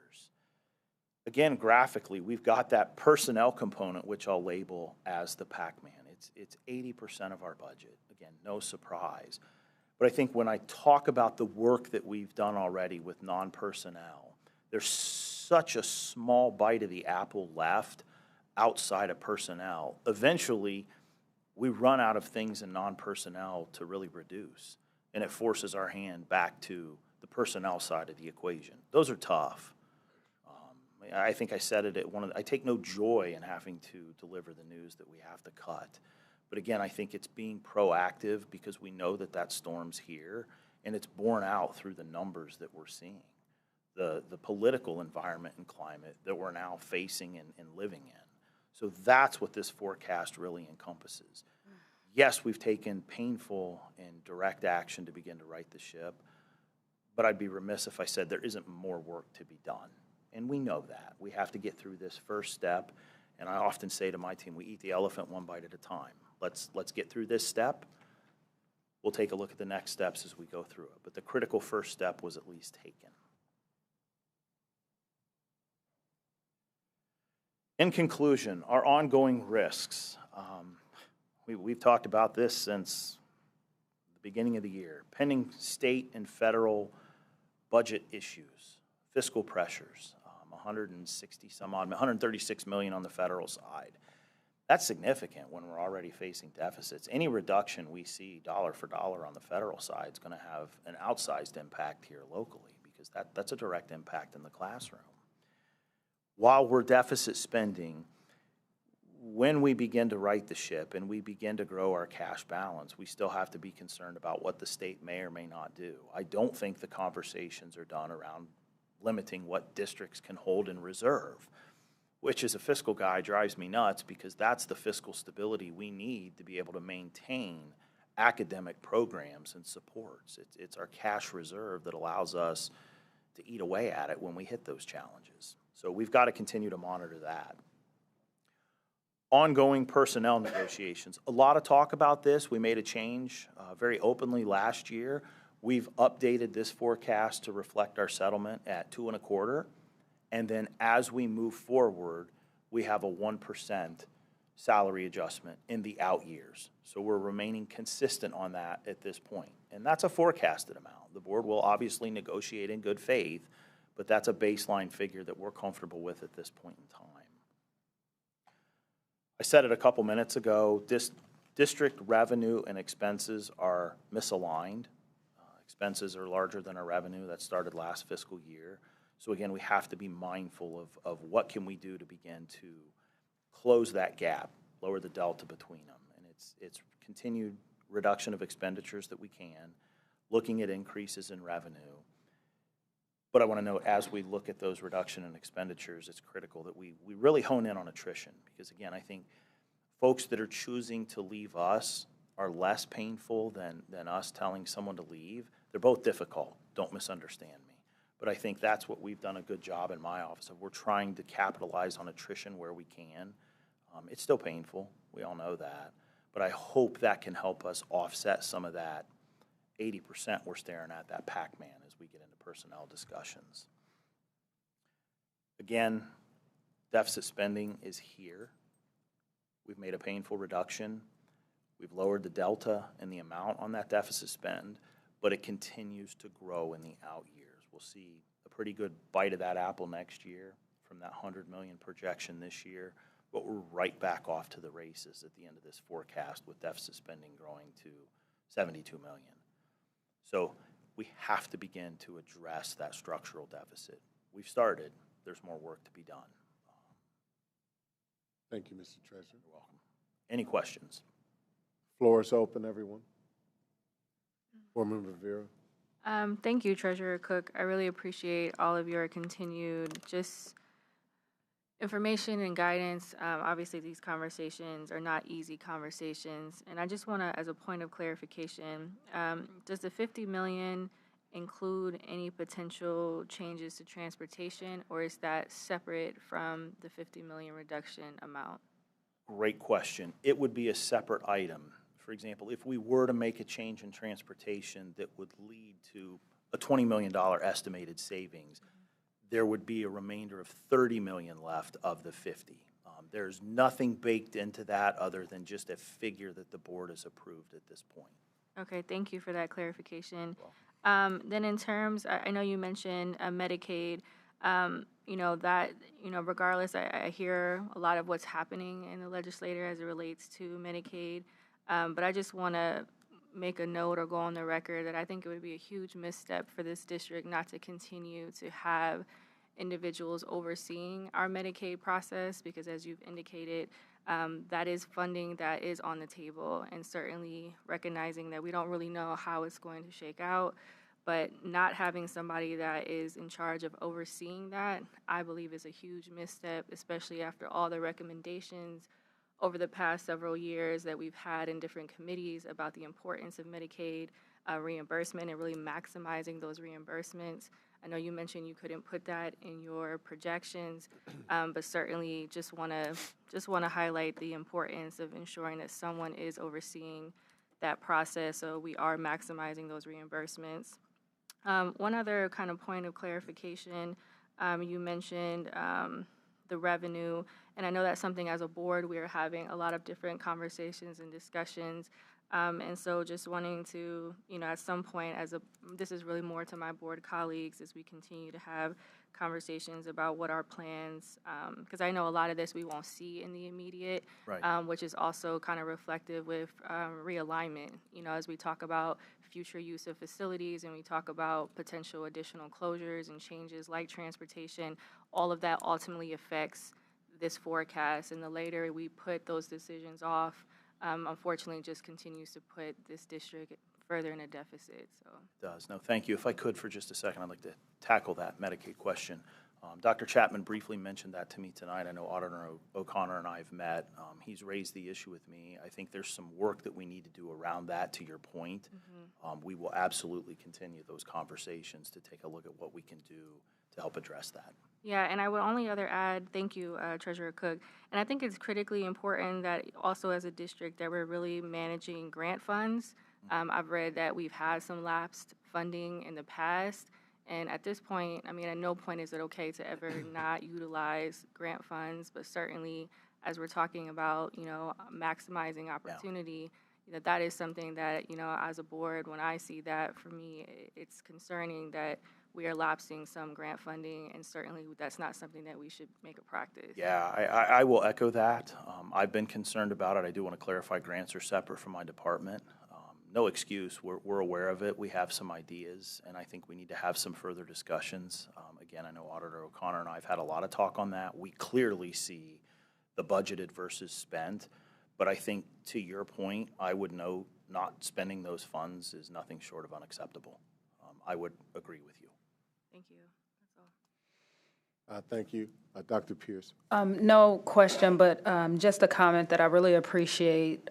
Again, graphically, we've got that personnel component, which I'll label as the Pac-Man. It's 80% of our budget. Again, no surprise. But I think when I talk about the work that we've done already with non-personnel, there's such a small bite of the apple left outside of personnel. Eventually, we run out of things in non-personnel to really reduce, and it forces our hand back to the personnel side of the equation. Those are tough. I think I said it at I take no joy in having to deliver the news that we have to cut. But again, I think it's being proactive because we know that storm's here, and it's borne out through the numbers that we're seeing. The political environment and climate that we're now facing and living in. So that's what this forecast really encompasses. Yes, we've taken painful and direct action to begin to right the ship, but I'd be remiss if I said there isn't more work to be done. And we know that. We have to get through this first step, and I often say to my team, we eat the elephant one bite at a time. Let's get through this step. We'll take a look at the next steps as we go through it. But the critical first step was at least taken. In conclusion, our ongoing risks. We've talked about this since the beginning of the year. Pending state and federal budget issues, fiscal pressures, 136 million on the federal side. That's significant when we're already facing deficits. Any reduction we see dollar for dollar on the federal side is going to have an outsized impact here locally, because that's a direct impact in the classroom. While we're deficit spending, when we begin to right the ship and we begin to grow our cash balance, we still have to be concerned about what the state may or may not do. I don't think the conversations are done around limiting what districts can hold in reserve, which as a fiscal guy drives me nuts, because that's the fiscal stability we need to be able to maintain academic programs and supports. It's our cash reserve that allows us to eat away at it when we hit those challenges. So we've got to continue to monitor that. Ongoing personnel negotiations. A lot of talk about this. We made a change very openly last year. We've updated this forecast to reflect our settlement at 2.25%. And then as we move forward, we have a 1% salary adjustment in the out years. So we're remaining consistent on that at this point. And that's a forecasted amount. The board will obviously negotiate in good faith, but that's a baseline figure that we're comfortable with at this point in time. I said it a couple minutes ago, district revenue and expenses are misaligned. Expenses are larger than our revenue. That started last fiscal year. So again, we have to be mindful of what can we do to begin to close that gap, lower the delta between them. And it's continued reduction of expenditures that we can, looking at increases in revenue. But I want to note, as we look at those reduction in expenditures, it's critical that we really hone in on attrition, because again, I think folks that are choosing to leave us are less painful than us telling someone to leave. They're both difficult, don't misunderstand me. But I think that's what we've done a good job in my office of. We're trying to capitalize on attrition where we can. It's still painful, we all know that, but I hope that can help us offset some of that 80% we're staring at, that Pac-Man, as we get into personnel discussions. Again, deficit spending is here. We've made a painful reduction. We've lowered the delta and the amount on that deficit spend, but it continues to grow in the out years. We'll see a pretty good bite of that apple next year from that $100 million projection this year, but we're right back off to the races at the end of this forecast with deficit spending growing to $72 million. So we have to begin to address that structural deficit. We've started. There's more work to be done. Thank you, Mr. Treasurer. You're welcome. Any questions? Floor is open, everyone. Board Member Vera. Thank you, Treasurer Cook. I really appreciate all of your continued information and guidance. Obviously, these conversations are not easy conversations. And I just want to, as a point of clarification, does the $50 million include any potential changes to transportation, or is that separate from the $50 million reduction amount? Great question. It would be a separate item. For example, if we were to make a change in transportation that would lead to a $20 million estimated savings, there would be a remainder of $30 million left of the 50. There's nothing baked into that other than just a figure that the board has approved at this point. Okay, thank you for that clarification. Then in terms, I know you mentioned Medicaid, regardless, I hear a lot of what's happening in the legislature as it relates to Medicaid, but I just want to make a note or go on the record that I think it would be a huge misstep for this district not to continue to have individuals overseeing our Medicaid process, because as you've indicated, that is funding that is on the table, and certainly recognizing that we don't really know how it's going to shake out, but not having somebody that is in charge of overseeing that, I believe, is a huge misstep, especially after all the recommendations over the past several years that we've had in different committees about the importance of Medicaid reimbursement and really maximizing those reimbursements. I know you mentioned you couldn't put that in your projections, but certainly just want to highlight the importance of ensuring that someone is overseeing that process so we are maximizing those reimbursements. One other kind of point of clarification, you mentioned the revenue, and I know that's something as a board we are having a lot of different conversations and discussions And so just wanting to, at some point, this is really more to my board colleagues as we continue to have conversations about what our plans, because I know a lot of this we won't see in the immediate, Right. which is also kind of reflective with realignment, as we talk about future use of facilities and we talk about potential additional closures and changes like transportation, all of that ultimately affects this forecast. And the later we put those decisions off, unfortunately just continues to put this district further in a deficit. So Does. No, thank you. If I could for just a second, I'd like to tackle that Medicaid question. Dr. Chapman briefly mentioned that to me tonight. I know Auditor O'Connor and I have met. He's raised the issue with me. I think there's some work that we need to do around that, to your point. We will absolutely continue those conversations to take a look at what we can do to help address that. yeah, and I would only other add, thank you, Treasurer Cook, and I think it's critically important that also as a district that we're really managing grant funds. I've read that we've had some lapsed funding in the past, and at this point, I mean, at no point is it okay to ever not utilize grant funds, but certainly as we're talking about, maximizing opportunity, that is something that, as a board, when I see that, for me, it's concerning that we are lapsing some grant funding, and certainly that's not something that we should make a practice. Yeah, I will echo that. I've been concerned about it. I do want to clarify grants are separate from my department. No excuse. We're aware of it. We have some ideas, and I think we need to have some further discussions. Again, I know Auditor O'Connor and I have had a lot of talk on that. We clearly see the budgeted versus spent, but I think to your point, I would note not spending those funds is nothing short of unacceptable. I would agree with you. Thank you. That's all. Thank you. Dr. Pierce. No question, but just a comment that I really appreciate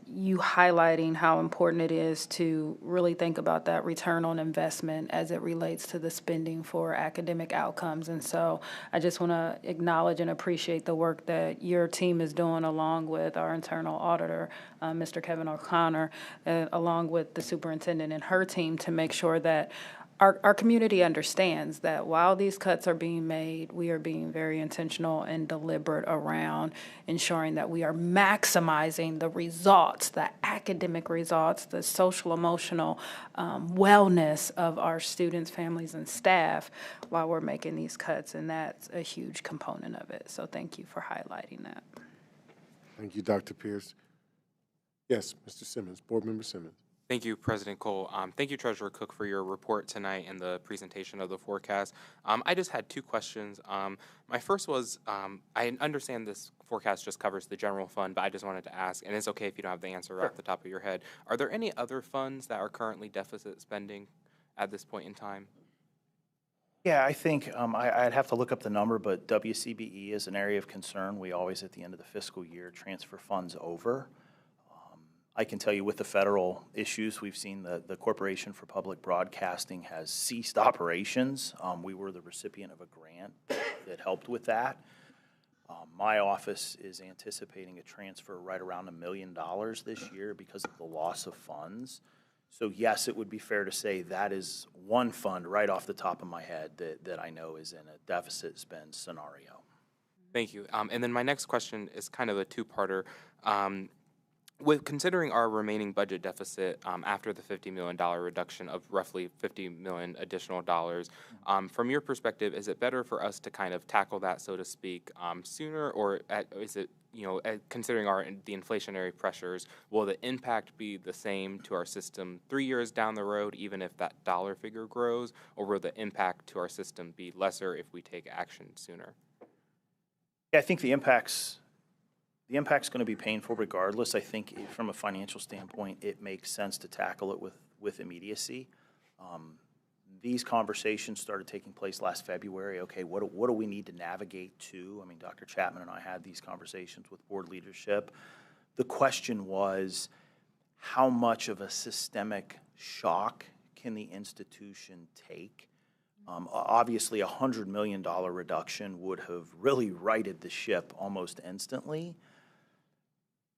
you highlighting how important it is to really think about that return on investment as it relates to the spending for academic outcomes. And so I just want to acknowledge and appreciate the work that your team is doing along with our internal auditor, Mr. Kevin O'Connor, along with the superintendent and her team to make sure that our community understands that while these cuts are being made, we are being very intentional and deliberate around ensuring that we are maximizing the results, the academic results, the social emotional wellness of our students, families, and staff while we're making these cuts, and that's a huge component of it. So thank you for highlighting that. Thank you, Dr. Pierce. Yes, Mr. Simmons, Board Member Simmons. Thank you, President Cole. Thank you, Treasurer Cook, for your report tonight and the presentation of the forecast. I just had two questions. My first was, I understand this forecast just covers the general fund, but I just wanted to ask, and it's okay if you don't have the answer off the top of your head, are there any other funds that are currently deficit spending at this point in time? Yeah, I think I'd have to look up the number, but WCBE is an area of concern. We always, at the end of the fiscal year, transfer funds over. I can tell you with the federal issues, we've seen the Corporation for Public Broadcasting has ceased operations. We were the recipient of a grant that helped with that. My office is anticipating a transfer right around $1 million this year because of the loss of funds. So yes, it would be fair to say that is one fund right off the top of my head that I know is in a deficit spend scenario. Thank you. And then my next question is kind of a two-parter. With considering our remaining budget deficit after the $50 million reduction of roughly $50 million additional dollars, from your perspective, is it better for us to kind of tackle that, so to speak, sooner, or is it, considering the inflationary pressures, will the impact be the same to our system 3 years down the road, even if that dollar figure grows, or will the impact to our system be lesser if we take action sooner? Yeah, I think the impact's going to be painful regardless. I think from a financial standpoint, it makes sense to tackle it with immediacy. These conversations started taking place last February. Okay, what do we need to navigate to? I mean, Dr. Chapman and I had these conversations with board leadership. The question was, how much of a systemic shock can the institution take? Obviously, a $100 million reduction would have really righted the ship almost instantly.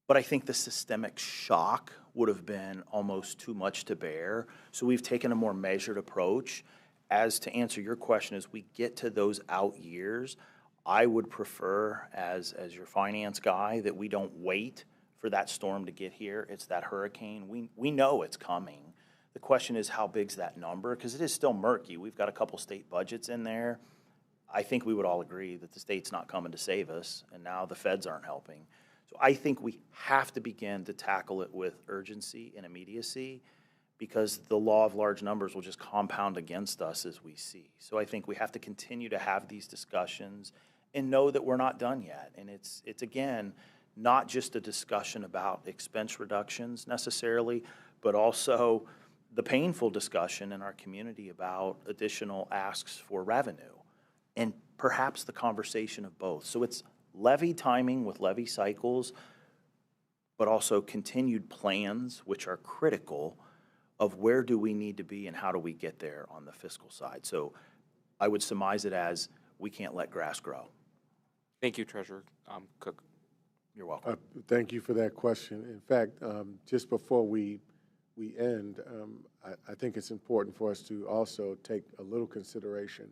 But I think the systemic shock would have been almost too much to bear. So we've taken a more measured approach. As to answer your question, as we get to those out years, I would prefer, as your finance guy, that we don't wait for that storm to get here. It's that hurricane. We know it's coming. The question is, how big's that number? Because it is still murky. We've got a couple state budgets in there. I think we would all agree that the state's not coming to save us, and now the feds aren't helping. So I think we have to begin to tackle it with urgency and immediacy, because the law of large numbers will just compound against us as we see. So I think we have to continue to have these discussions and know that we're not done yet. And it's again, not just a discussion about expense reductions necessarily, but also the painful discussion in our community about additional asks for revenue, and perhaps the conversation of both. So it's levy timing with levy cycles, but also continued plans, which are critical, of where do we need to be and how do we get there on the fiscal side. So I would surmise it as we can't let grass grow. Thank you, Treasurer Cook. You're welcome. Thank you for that question. In fact, just before we end, I think it's important for us to also take a little consideration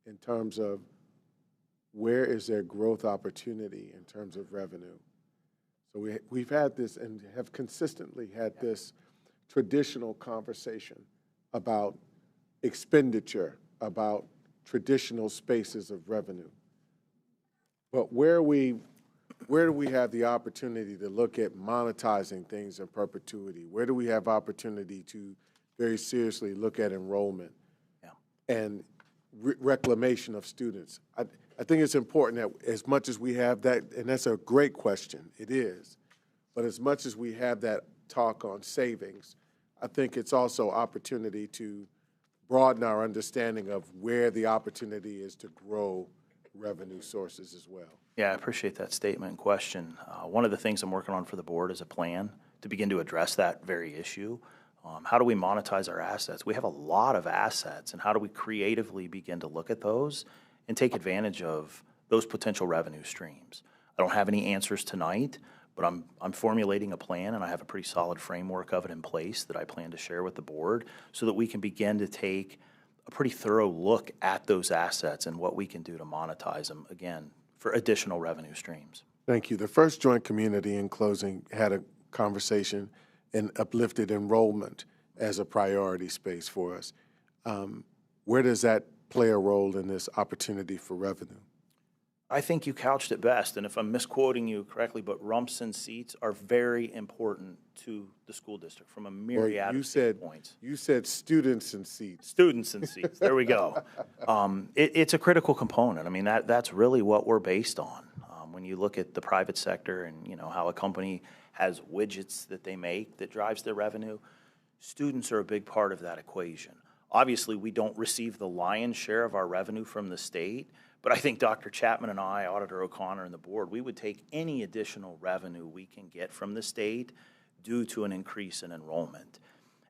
in terms of where is there growth opportunity in terms of revenue. So we've had this and have consistently had this traditional conversation about expenditure, about traditional spaces of revenue. But where do we have the opportunity to look at monetizing things in perpetuity? Where do we have opportunity to very seriously look at enrollment and reclamation of students? I think it's important that as much as we have that, and that's a great question, it is, but as much as we have that talk on savings, I think it's also opportunity to broaden our understanding of where the opportunity is to grow revenue sources as well. Yeah, I appreciate that statement and question. One of the things I'm working on for the board is a plan to begin to address that very issue. How do we monetize our assets? We have a lot of assets, and how do we creatively begin to look at those and take advantage of those potential revenue streams? I don't have any answers tonight, but I'm formulating a plan, and I have a pretty solid framework of it in place that I plan to share with the board so that we can begin to take a pretty thorough look at those assets and what we can do to monetize them, again, for additional revenue streams. Thank you. The First Joint Community, in closing, had a conversation and uplifted enrollment as a priority space for us. Where does that play a role in this opportunity for revenue? I think you couched it best, and if I'm misquoting you correctly, but rumps and seats are very important to the school district from a myriad of standpoints. You said students and seats. Students and seats, there we go. It's a critical component. I mean, that's really what we're based on. When you look at the private sector and how a company has widgets that they make that drives their revenue, students are a big part of that equation. Obviously, we don't receive the lion's share of our revenue from the state, but I think Dr. Chapman and I, Auditor O'Connor, and the board, we would take any additional revenue we can get from the state due to an increase in enrollment.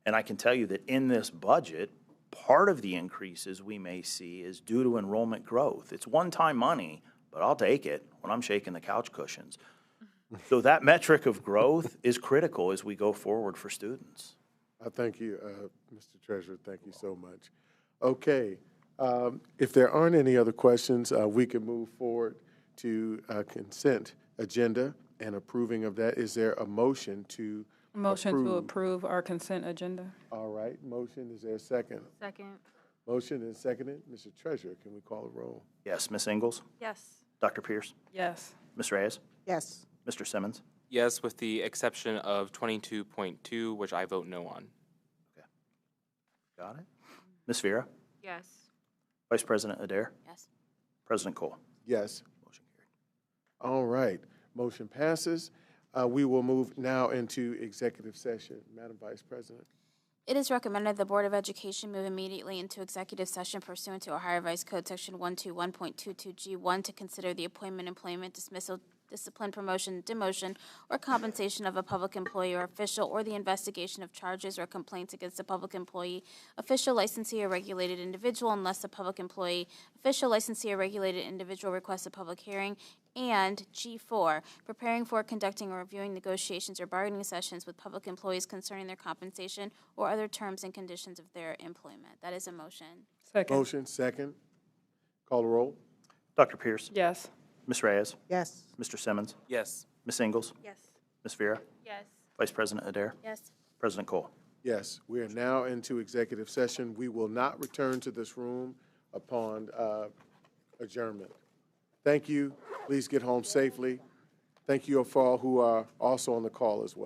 And I can tell you that in this budget, part of the increases we may see is due to enrollment growth. It's one-time money, but I'll take it when I'm shaking the couch cushions. So that metric of growth is critical as we go forward for students. Thank you, Mr. Treasurer. Thank you so much. Okay. If there aren't any other questions, we can move forward to consent agenda and approving of that. Is there a motion to approve our consent agenda? All right. Motion. Is there a second? Second. Motion is seconded. Mr. Treasurer, can we call a roll? Yes, Ms. Ingalls? Yes. Dr. Pierce? Yes. Ms. Reyes? Yes. Mr. Simmons? Yes, with the exception of 22.2, which I vote no on. Okay. Got it. Ms. Vera? Yes. Vice President Adair? Yes. President Cole? Yes. Motion carried. All right. Motion passes. We will move now into executive session. Madam Vice President. It is recommended the Board of Education move immediately into executive session pursuant to Ohio Revised Code Section 121.22G1 to consider the appointment, employment, dismissal, discipline, promotion, demotion, or compensation of a public employee or official, or the investigation of charges or complaints against a public employee, official, licensee, or regulated individual, unless the public employee, official, licensee, or regulated individual requests a public hearing, and G4, preparing for, conducting, or reviewing negotiations or bargaining sessions with public employees concerning their compensation or other terms and conditions of their employment. That is a motion. Second. Motion second. Call the roll. Dr. Pierce? Yes. Ms. Reyes? Yes. Mr. Simmons? Yes. Ms. Ingalls? Yes. Ms. Vera? Yes. Vice President Adair? Yes. President Cole? Yes, we are now into executive session. We will not return to this room upon adjournment. Thank you. Please get home safely. Thank you for all who are also on the call as well.